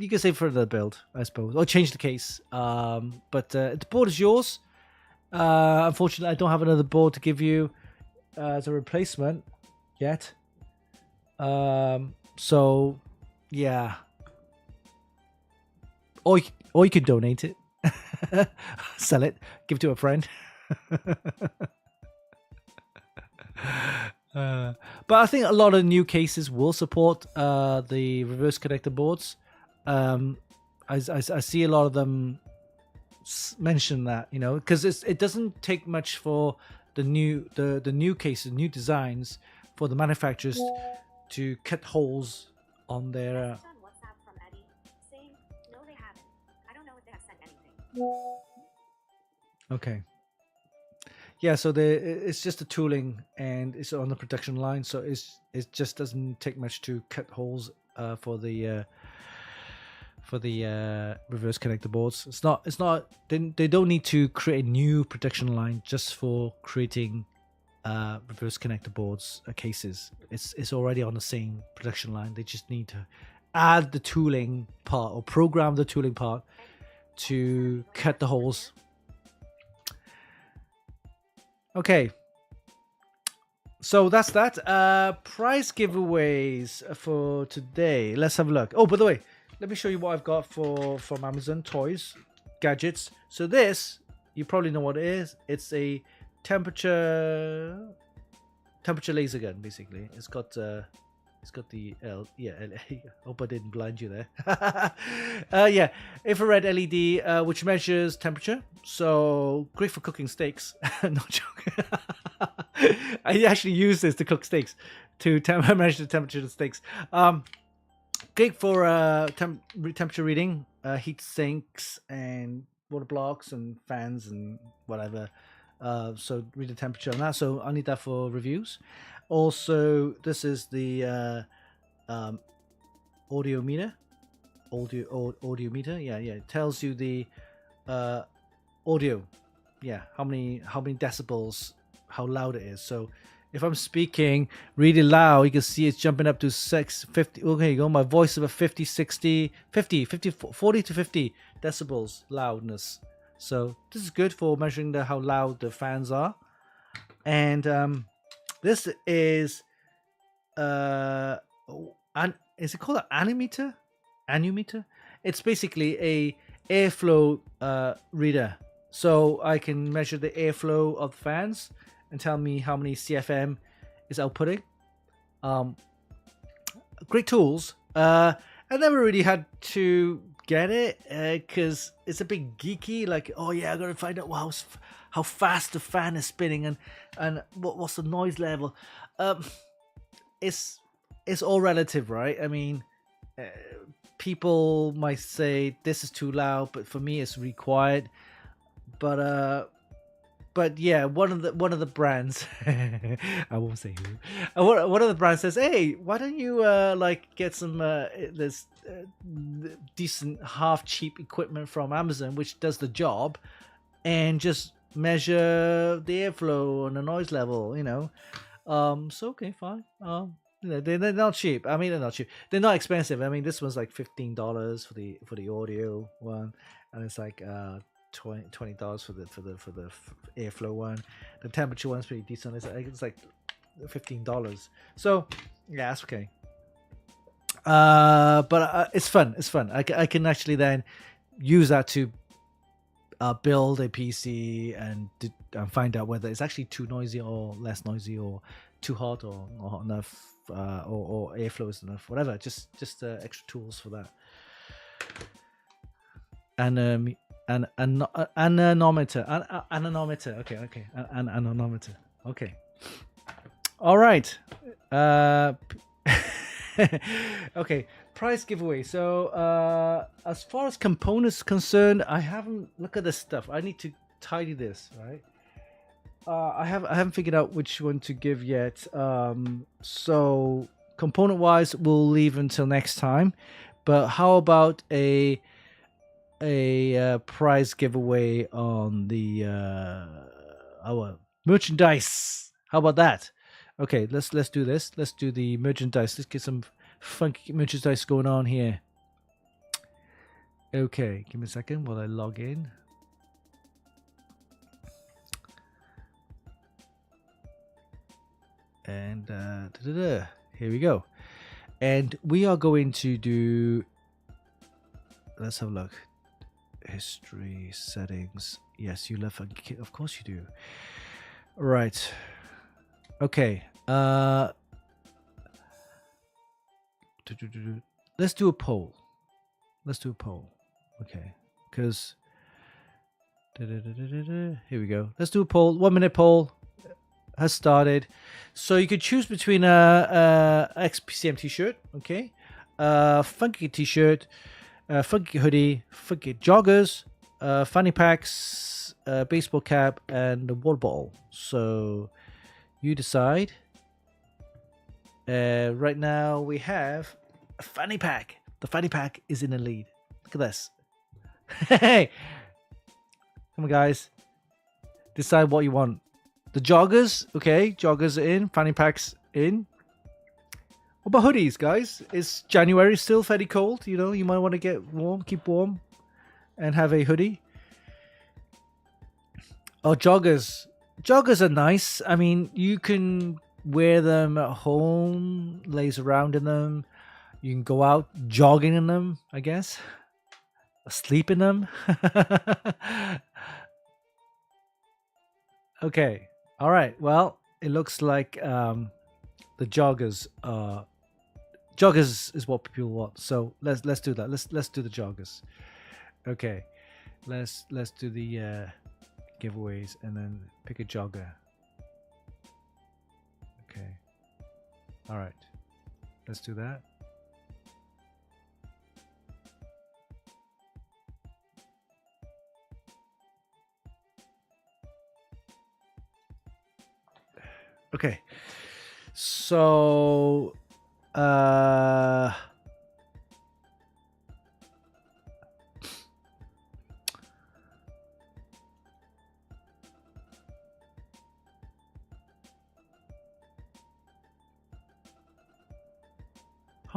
can save for another build, I suppose, or change the case. But the board is yours. Unfortunately, I don't have another board to give you as a replacement yet. So yeah, or you could donate it, sell it, give it to a friend. But I think a lot of new cases will support the reverse connector boards. I see a lot of them mention that, because it doesn't take much for the new cases, new designs for the manufacturers to cut holes on their. Message on WhatsApp from Eddie saying, no, they haven't. I don't know if they have sent anything. Okay. Yeah, so it's just the tooling and it's on the production line, so it just doesn't take much to cut holes for the reverse connector boards. It's not they don't need to create a new production line just for creating reverse connector boards cases. It's already on the same production line. They just need to add the tooling part or program the tooling part to cut the holes. Okay, so that's that. Prize giveaways for today. Let's have a look. Oh, by the way, let me show you what I've got from Amazon toys, gadgets. So this, you probably know what it is. It's a temperature laser gun. Basically, it's got the I hope I didn't blind you there. Yeah, infrared LED, which measures temperature. So great for cooking steaks. No joke. I actually use this to cook steaks, to measure the temperature of the steaks. Great for temperature reading, heat sinks and water blocks and fans and whatever. So read the temperature on that. So I need that for reviews. Also, this is the audio meter. Yeah. It tells you the audio. Yeah, how many decibels, how loud it is. So if I'm speaking really loud, you can see it's jumping up to 650. Okay, you go. My voice is about 50, 60, 50, 40 to 50 decibels loudness. So this is good for measuring how loud the fans are. And this is is it called an anemometer? Anemometer? It's basically a airflow reader. So I can measure the airflow of the fans and tell me how many CFM is outputting. Great tools. I never really had to get it because it's a bit geeky. Like, oh yeah, I gotta find out how fast the fan is spinning and what's the noise level. It's all relative, right? I mean, people might say this is too loud, but for me, it's required. But yeah, one of the brands, I won't say who. One of the brands says, "Hey, why don't you get some this decent half cheap equipment from Amazon, which does the job, and just measure the airflow and the noise level, you know." So okay, fine. They're not cheap. I mean, they're not cheap. They're not expensive. I mean, this one's like $15 for the audio one, and it's like $20 for the airflow one. The temperature one's pretty decent. It's like $15. So yeah, that's okay. But it's fun. It's fun. I can actually then use that to build a PC and find out whether it's actually too noisy or less noisy, or too hot or not hot enough, or airflow is enough, whatever. Just extra tools for that. And an anemometer. Okay. An anemometer. Okay. All right. Okay. Prize giveaway. So as far as components concerned, I haven't looked at this stuff. I need to tidy this, right? I haven't figured out which one to give yet. So component wise, we'll leave until next time. But how about a prize giveaway on the our merchandise? How about that? Okay, let's do this. Let's do the merchandise. Let's get some funky merchandise going on here. Okay, give me a second while I log in. And here we go. And we are going to do, let's have a look. History settings. Yes, you love Funkykit. Of course you do. Right. Okay. Let's do a poll. Okay. Because here we go. Let's do a poll. 1 minute poll has started. So you could choose between a XPCM t-shirt, okay, Funkykit t-shirt, Funkykit hoodie, Funkykit joggers, fanny packs, baseball cap, and a water bottle. So you decide. Right now we have a fanny pack. The fanny pack is in the lead. Look at this. Hey, come on, guys. Decide what you want. The joggers, okay. Joggers are in. Fanny packs in. What about hoodies, guys? It's January, still fairly cold. You know, you might want to get warm, keep warm, and have a hoodie. Oh, joggers. Joggers are nice. I mean, you can wear them at home, laze around in them. You can go out jogging in them, I guess. Sleep in them. Okay. All right. Well, it looks like the joggers are. Joggers is what people want. So let's do that. Let's do the joggers. Okay. Let's do the giveaways and then pick a jogger. Okay. All right. Let's do that. Okay. So how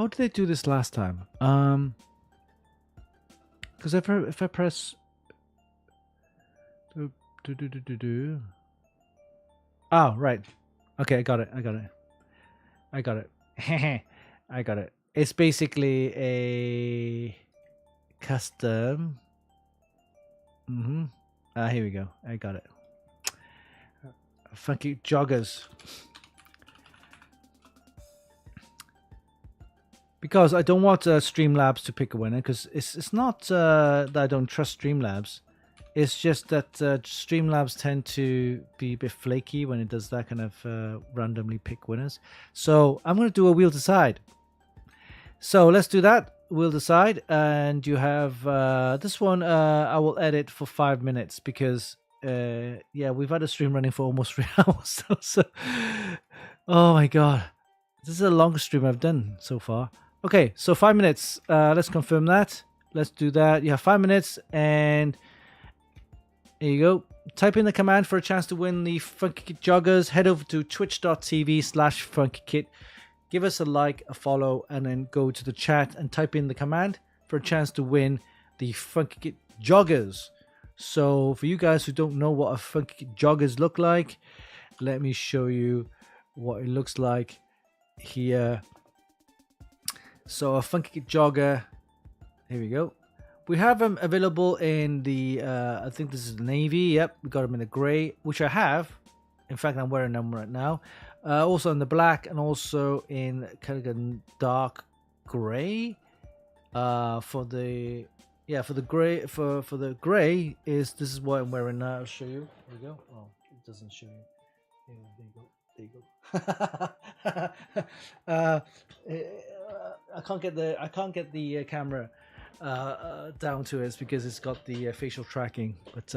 did they do this last time? Because if I press oh, right. Okay, I got it. I got it. I got it. It's basically a custom. Here we go. I got it. Funky joggers. Because I don't want Streamlabs to pick a winner, because it's not that I don't trust Streamlabs. It's just that Streamlabs tend to be a bit flaky when it does that kind of randomly pick winners. So I'm going to do a wheel decide. So let's do that. Wheel decide. And you have this one I will edit for 5 minutes because, yeah, we've had a stream running for almost 3 hours. So, oh my God. This is the longest stream I've done so far. Okay, so 5 minutes. Let's confirm that. Let's do that. You have 5 minutes and... There you go. Type in the command for a chance to win the Funkykit joggers. Head over to twitch.tv/Funkykit. Give us a like, a follow, and then go to the chat and type in the command for a chance to win the Funkykit joggers. So for you guys who don't know what a Funkykit joggers look like, let me show you what it looks like here. So a Funkykit jogger. Here we go. We have them available in the, I think this is the navy. Yep, we got them in the gray, which I have. In fact, I'm wearing them right now. Also in the black and also in kind of a dark gray. For the gray is this is what I'm wearing now. I'll show you. There you go. Oh, it doesn't show you. Yeah, there you go. I can't get the camera down to it because it's got the facial tracking, but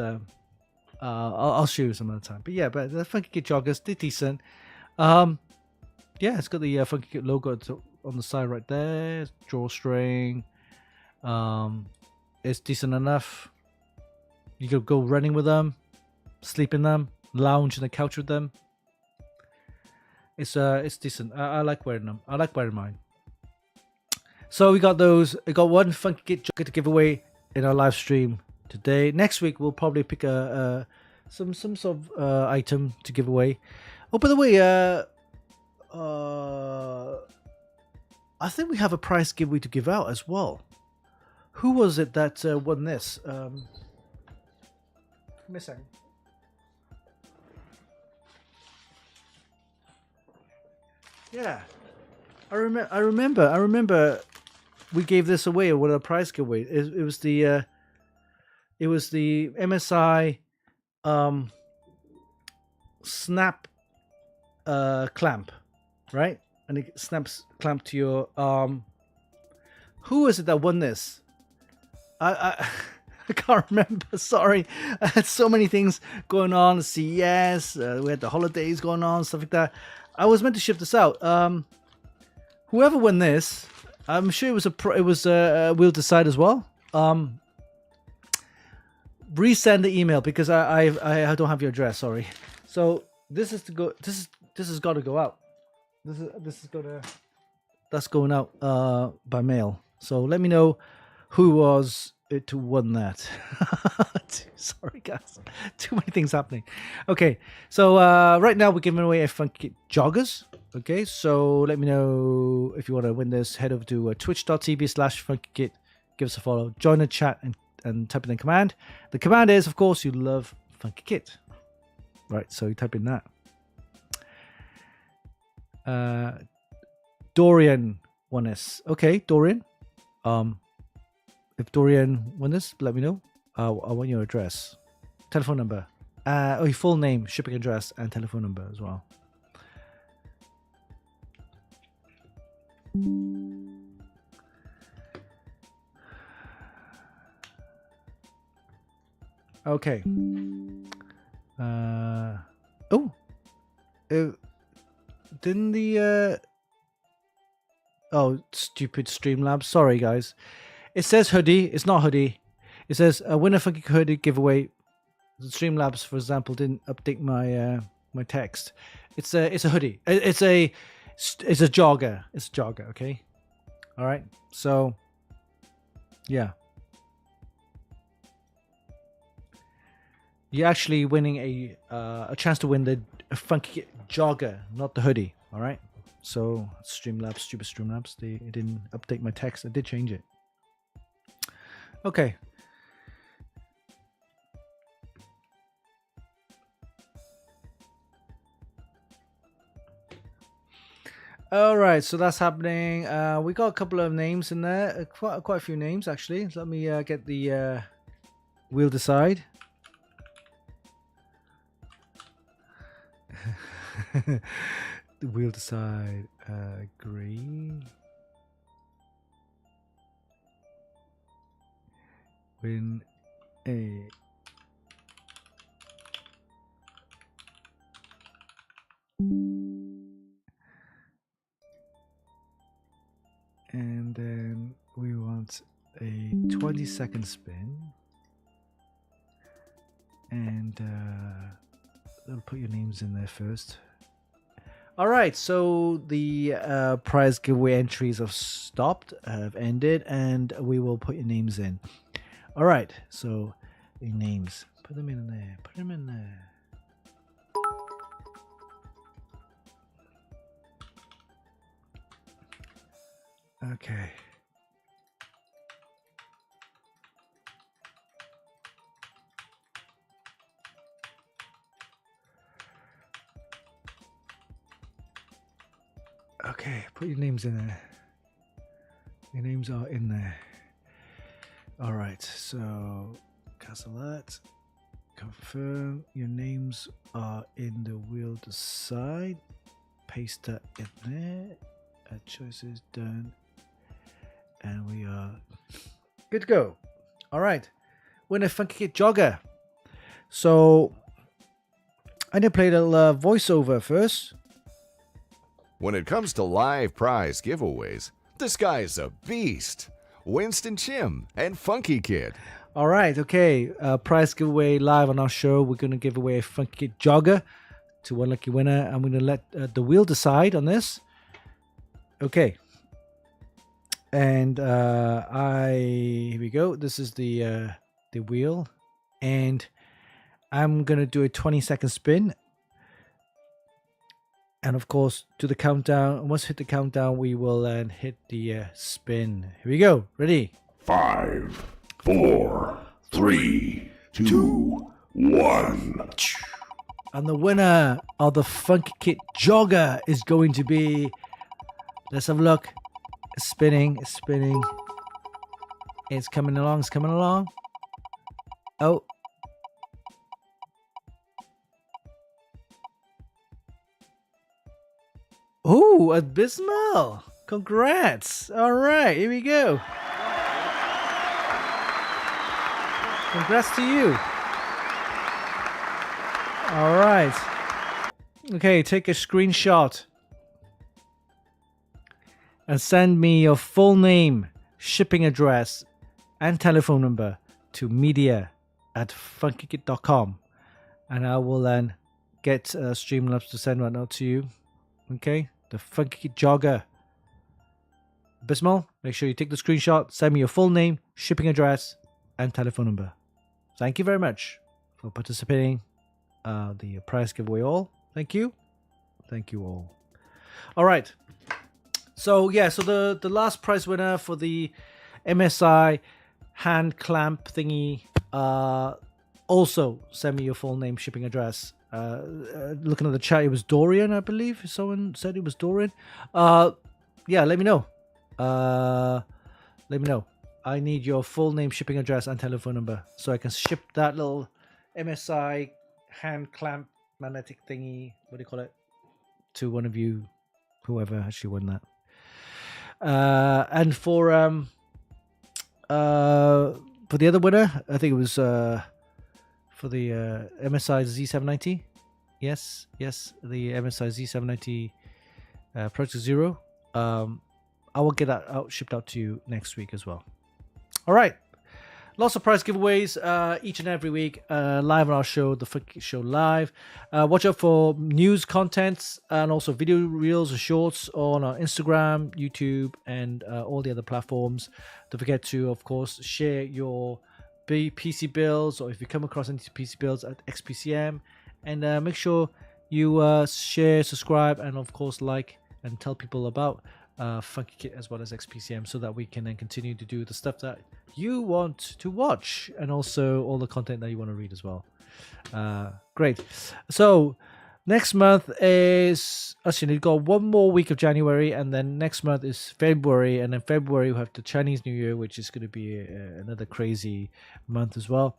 I'll show you some other time. But yeah, but the Funkykit joggers, they're decent. Yeah, it's got the Funkykit logo on the side right there. Drawstring. It's decent enough. You could go running with them, sleep in them, lounge on the couch with them. It's decent. I like wearing them. I like wearing mine. So we got those. I got one Funkykit jogger to give away in our live stream today. Next week we'll probably pick some sort of item to give away. Oh, by the way, I think we have a prize giveaway to give out as well. Who was it that won this? Give me a second. Yeah, I remember. We gave this away with a prize giveaway. It was the MSI snap clamp, right? And it snaps clamp to your arm. Who is it that won this? I I can't remember. Sorry. I had so many things going on. CES. We had the holidays going on, stuff like that. I was meant to ship this out. Whoever won this, I'm sure it was We'll Decide as well. Resend the email because I don't have your address. Sorry. So this is to go. This has got to go out. That's going out by mail. So let me know who was it to won that. Sorry guys, too many things happening. Okay, so right now we're giving away a Funkykit joggers. Okay, so let me know if you want to win this. Head over to twitch.tv/Funkykit. Give us a follow. Join the chat and type in the command. The command is, of course, you love Funkykit. Right, so you type in that. Dorian won this. Okay, Dorian. If Dorian won this, let me know. I want your address, telephone number, your full name, shipping address, and telephone number as well. Okay. Didn't the stupid Streamlabs. Sorry guys. It says hoodie. It's not hoodie. It says win a Funky hoodie giveaway. The Streamlabs, for example, didn't update my my text. It's a hoodie. It's a jogger. It's a jogger. Okay. All right. So yeah. You're actually winning a chance to win the Funkykit jogger, not the hoodie. All right. So Streamlabs, stupid Streamlabs, they didn't update my text. I did change it. Okay. All right, so that's happening. We got a couple of names in there, quite a few names actually. Let me get the We'll Decide. The We'll Decide. Agree. Win a and then we want a 20-second spin, and I'll put your names in there first. All right, so the prize giveaway entries have stopped, have ended, and we will put your names in. All right, so your names, put them in there, put them in there. Okay. Okay, put your names in there. Your names are in there. All right, so cancel that. Confirm your names are in the We'll Decide. Paste that in there. Add choices, done. And we are good to go. All right, we're in a Funkykit jogger. So I need to play a little voiceover first. When it comes to live prize giveaways, this guy's a beast. Winston Chim and Funkykit. All right, okay. Prize giveaway live on our show. We're going to give away a Funkykit jogger to one lucky winner. I'm going to let the Wheel decide on this. Okay. And here we go. This is the wheel, and I'm going to do a 20-second spin. And of course, to the countdown. Once hit the countdown, we will then hit the spin. Here we go. Ready? 5, 4, 3, 2, 1. And the winner of the Funkykit jogger is going to be. Let's have a look. It's spinning. It's spinning. It's coming along. It's coming along. Oh. Oh, Abysmal. Congrats. All right, here we go. Congrats to you. All right. Okay, take a screenshot and send me your full name, shipping address, and telephone number to media@funkykit.com, and I will then get Streamlabs to send one out to you. Okay, the Funkykit jogger. Bismal, make sure you take the screenshot, send me your full name, shipping address, and telephone number. Thank you very much for participating. The prize giveaway all. Thank you. Thank you all. All right. So yeah, so the last prize winner for the MSI hand clamp thingy, also send me your full name, shipping address. Looking at the chat, it was Dorian, I believe. Someone said it was Dorian. Yeah, let me know. Let me know. I need your full name, shipping address, and telephone number so I can ship that little MSI hand clamp magnetic thingy, what do you call it, to one of you, whoever actually won that. And for the other winner, I think it was for the MSI Z790. Yes, the MSI Z790 Project Zero. I will get that shipped out to you next week as well. All right. Lots of prize giveaways each and every week, live on our show, The Funkykit Show Live. Watch out for news contents and also video reels or shorts on our Instagram, YouTube, and all the other platforms. Don't forget to, of course, share your PC builds, or if you come across any PC builds at XPCM. And make sure you share, subscribe, and of course like and tell people about Funkykit as well as XPCM, so that we can then continue to do the stuff that you want to watch and also all the content that you want to read as well. Great. So next month is, actually we've got one more week of January, and then next month is February, and then February we have the Chinese New Year, which is going to be another crazy month as well.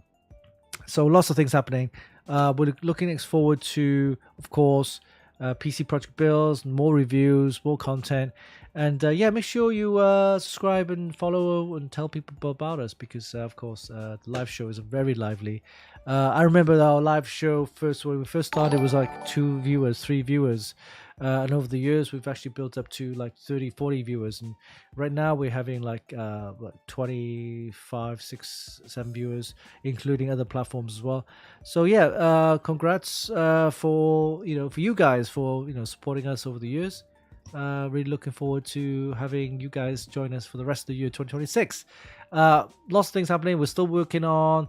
So lots of things happening. We're looking forward to, of course, PC project builds, more reviews, more content, and yeah, make sure you subscribe and follow and tell people about us, because of course the live show is very lively. I remember our live show when we first started was like 2 viewers, 3 viewers, and over the years we've actually built up to like 30-40 viewers, and right now we're having like 25, 6, 7 viewers, including other platforms as well. So yeah, congrats for you guys for supporting us over the years. Really looking forward to having you guys join us for the rest of the year 2026. Lots of things happening. We're still working on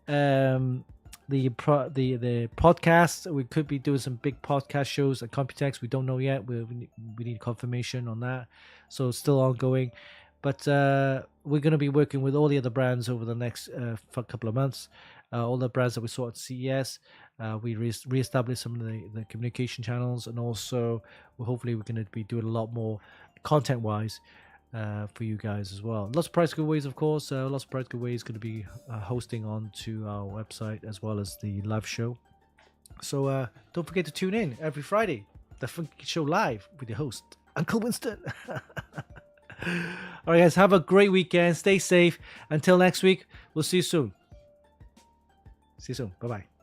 the podcast. We could be doing some big podcast shows at Computex. We don't know yet. We need confirmation on that, so it's still ongoing. But we're going to be working with all the other brands over the next couple of months. All the brands that we saw at CES. We re-established some of the communication channels, and also hopefully we're going to be doing a lot more content-wise for you guys as well. Lots of prize giveaways, of course. Lots of prize giveaways going to be hosting onto our website as well as the live show. So don't forget to tune in every Friday, the Funkykit Show Live with your host, Uncle Winston. All right, guys, have a great weekend. Stay safe. Until next week, we'll see you soon. See you soon. Bye-bye.